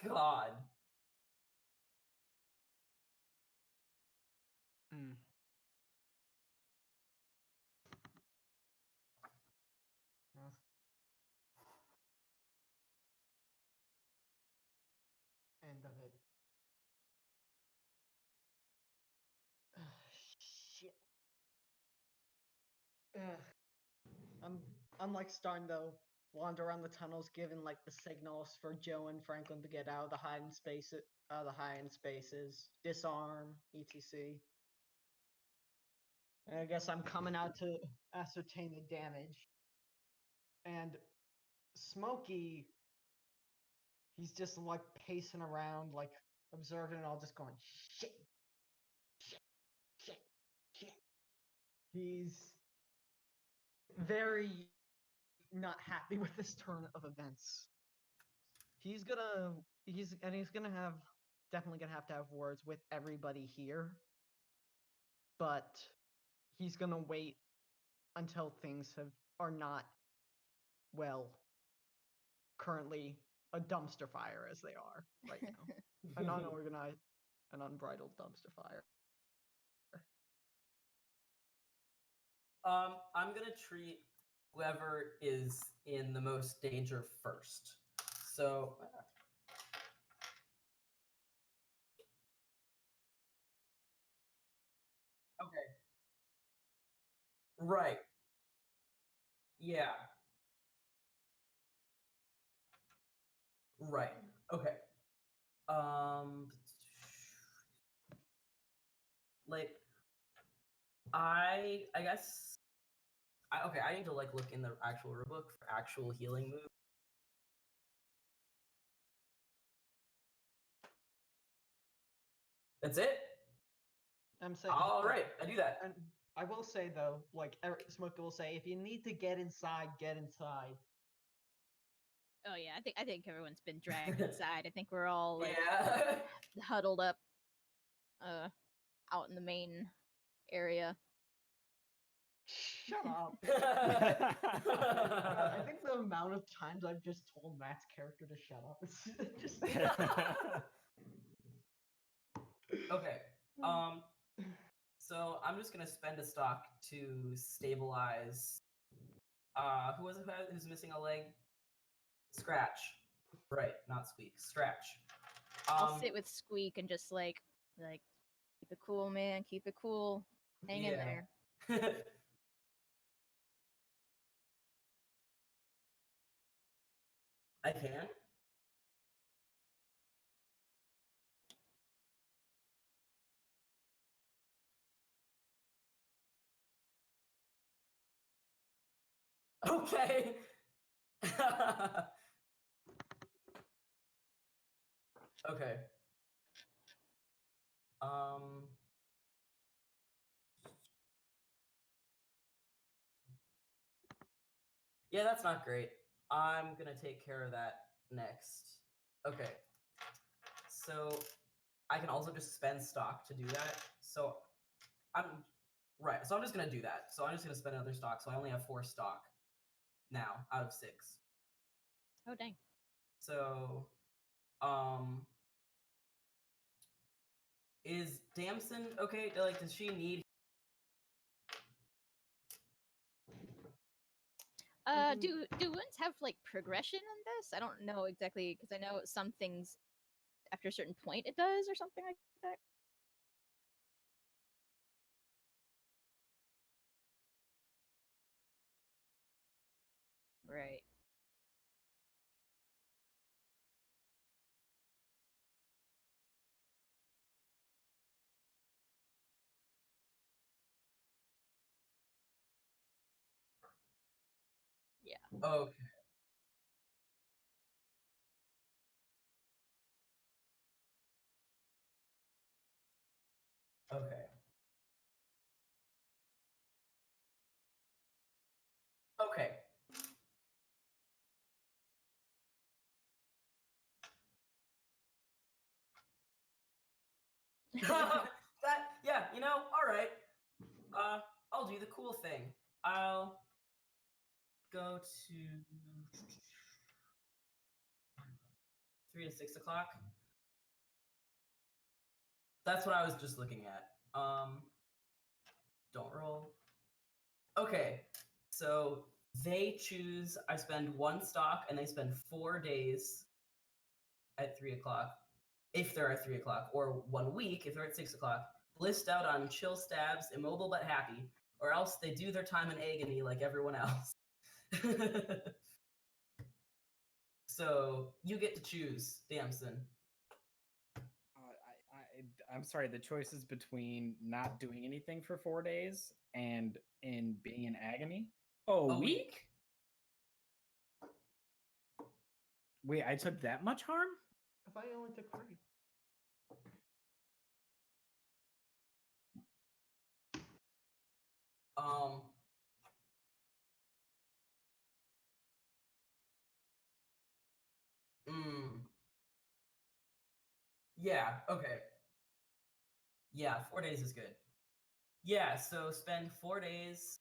God. Mm. End of it. Shit. Ugh. I'm like starting to wander around the tunnels, giving like the signals for Joe and Franklin to get out of the hiding spaces, disarm, etc. And I guess I'm coming out to ascertain the damage. And Smokey, he's just like pacing around, like observing it all, just going shit, shit, shit, shit. He's very not happy with this turn of events. He's gonna have definitely gonna have to have words with everybody here, but he's gonna wait until things are not, well, currently a dumpster fire as they are right now. An unorganized, an unbridled dumpster fire. I'm gonna treat whoever is in the most danger first. So okay. Right. Yeah. Right. Okay. Like I guess okay, I need to like look in the actual rule book for actual healing moves. That's it? I'm saying. All right, I do that. And I will say though, like Smokey will say, if you need to get inside, get inside. Oh yeah, I think everyone's been dragged inside. I think we're all like Yeah. huddled up out in the main area. Shut up. I think the amount of times I've just told Matt's character to shut up is just. Okay. So I'm just gonna spend a stock to stabilize. Who was it who's missing a leg? Scratch. Right, not Squeak. Scratch. I'll sit with Squeak and just like keep it cool, man. Keep it cool. Hang in there. I can. Okay. Okay. Yeah, that's not great. I'm gonna take care of that next. Okay. So I can also just spend stock to do that. So I'm right. So I'm just gonna do that. So I'm just gonna spend another stock. So I only have 4 stock now out of 6. Oh dang. So is Damson okay? Like, does she need? Do wounds have like progression in this? I don't know exactly because I know some things after a certain point it does or something like that. Right. Yeah. Okay. Yeah, all right. I'll do the cool thing. I'll go to 3 to 6 o'clock. That's what I was just looking at. Don't roll. Okay, so they choose. I spend 1 stock, and they spend 4 days at 3 o'clock, if they're at 3 o'clock, or 1 week if they're at 6 o'clock. Blissed out on chill stabs, immobile but happy, or else they do their time in agony like everyone else. So you get to choose, Damson. I'm sorry. The choice is between not doing anything for 4 days and in being in agony. Oh, A a week. week? Wait, I took that much harm? I thought you only took 3. Um. Yeah. Okay. Yeah, 4 days is good. Yeah. So spend 4 days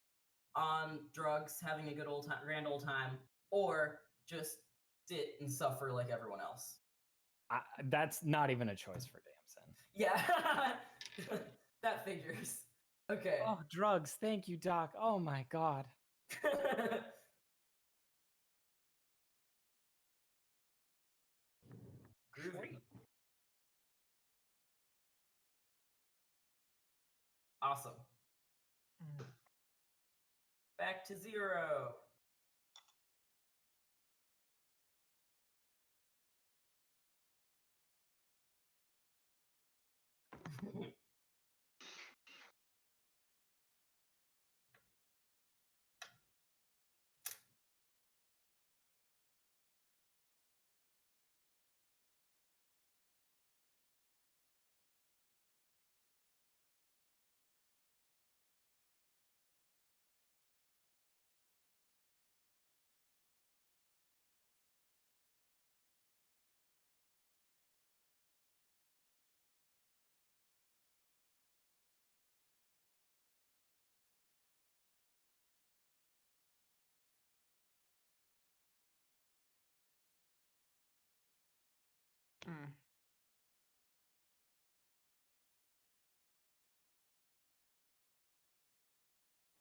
on drugs, having a grand old time, or just sit and suffer like everyone else. That's not even a choice for Damson. Yeah, that figures. Okay. Oh, drugs. Thank you, Doc. Oh my God. Groovy. Awesome. Back to 0.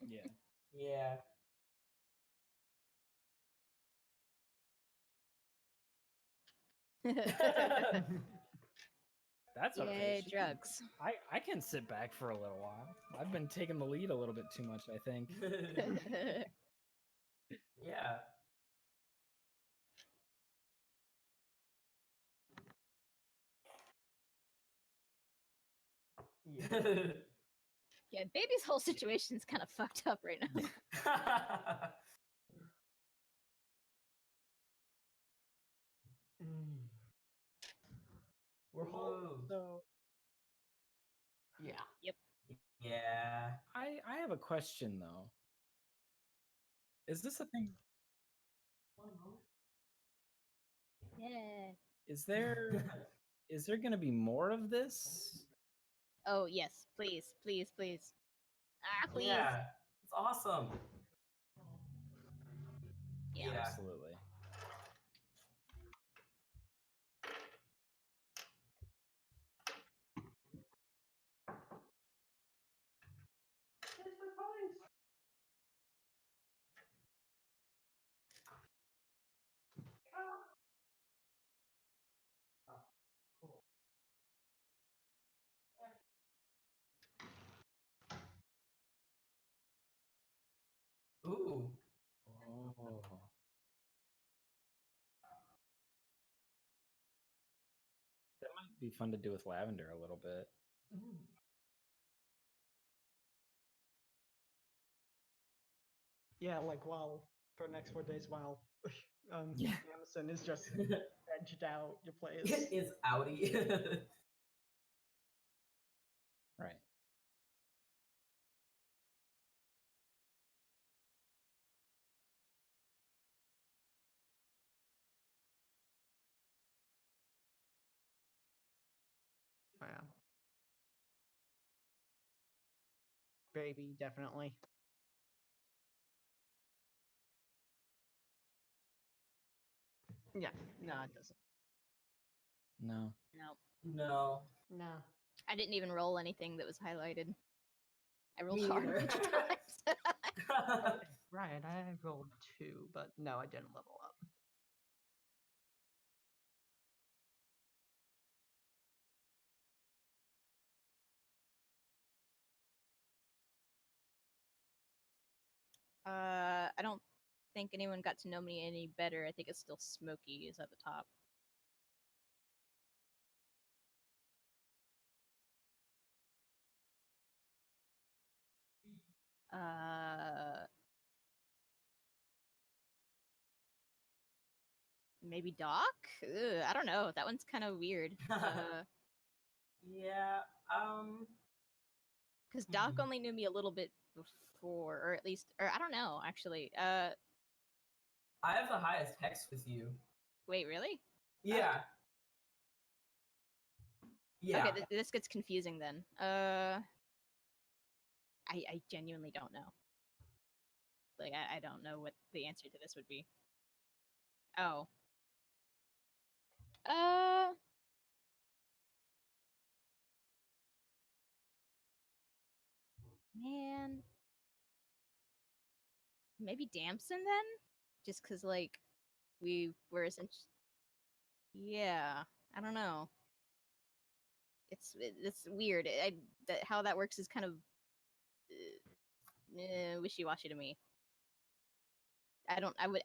Yeah. Yeah. That's okay. Yay, She can- drugs. I can sit back for a little while. I've been taking the lead a little bit too much, I think. Yeah. Yeah, baby's whole situation's kind of fucked up right now. We're home. Whoa. So Yeah. Yeah. I have a question though. Is this a thing? Yeah. Is there going to be more of this? Oh yes, please, please, please. Ah, please. Yeah. It's awesome. Yeah. Yeah. Absolutely. Ooh. Oh. That might be fun to do with lavender a little bit. Yeah, like while for the next 4 days while Yeah. Amazon is just edged out your place. It is outie. Right. Yeah. Baby, definitely. Yeah, no, it doesn't. No. No. No. No. I didn't even roll anything that was highlighted. I rolled Me hard a neither. bunch of times. Right, I rolled 2, but no, I didn't level up. I don't think anyone got to know me any better. I think it's still Smokey is at the top. Maybe Doc? Ugh, I don't know. That one's kind of weird. Yeah. Because Doc only knew me a little bit before, or at least, or I don't know, actually. I have the highest hex with you. Wait, really? Yeah. Yeah. Okay, this gets confusing then. I genuinely don't know. Like, I don't know what the answer to this would be. Oh. Man. Maybe Damson then? Just because, like, we were essentially. Yeah, I don't know. It's weird. How that works is kind of wishy-washy to me. I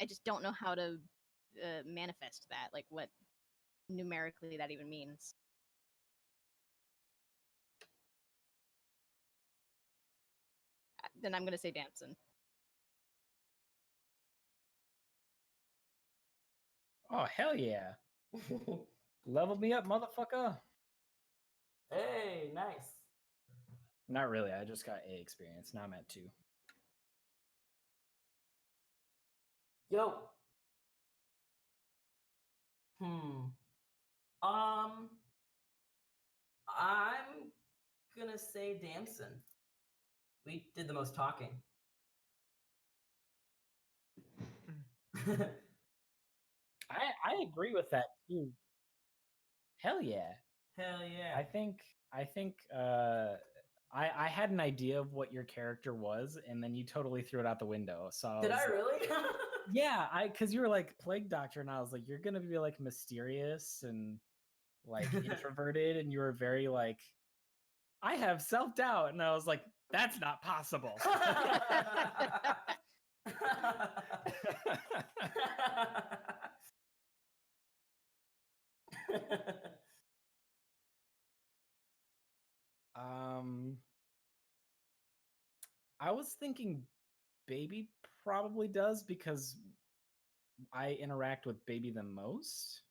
just don't know how to manifest that. Like, what numerically that even means. Then I'm gonna say Damson. Oh, hell yeah. Level me up, motherfucker. Hey, nice. Not really. I just got A experience. Now I'm at 2. Yo. I'm gonna say Damson. We did the most talking. I agree with that too. Hell yeah. Hell yeah. I think I had an idea of what your character was, and then you totally threw it out the window. So Did I really? Yeah, because you were like Plague Doctor, and I was like, you're gonna be like mysterious and like introverted, and you were very like, I have self-doubt, and I was like, that's not possible. I was thinking Baby probably does because I interact with Baby the most.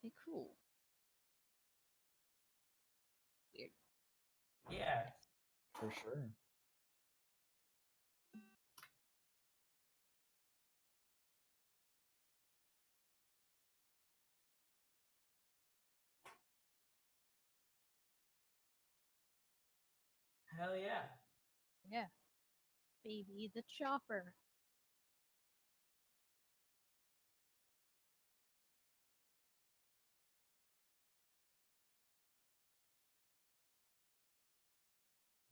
Okay, cool. Weird. Yeah. For sure. Hell yeah. Yeah. Baby the Chopper.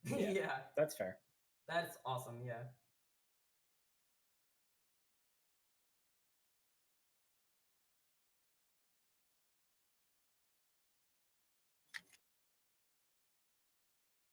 Yeah. That's fair. That's awesome, yeah.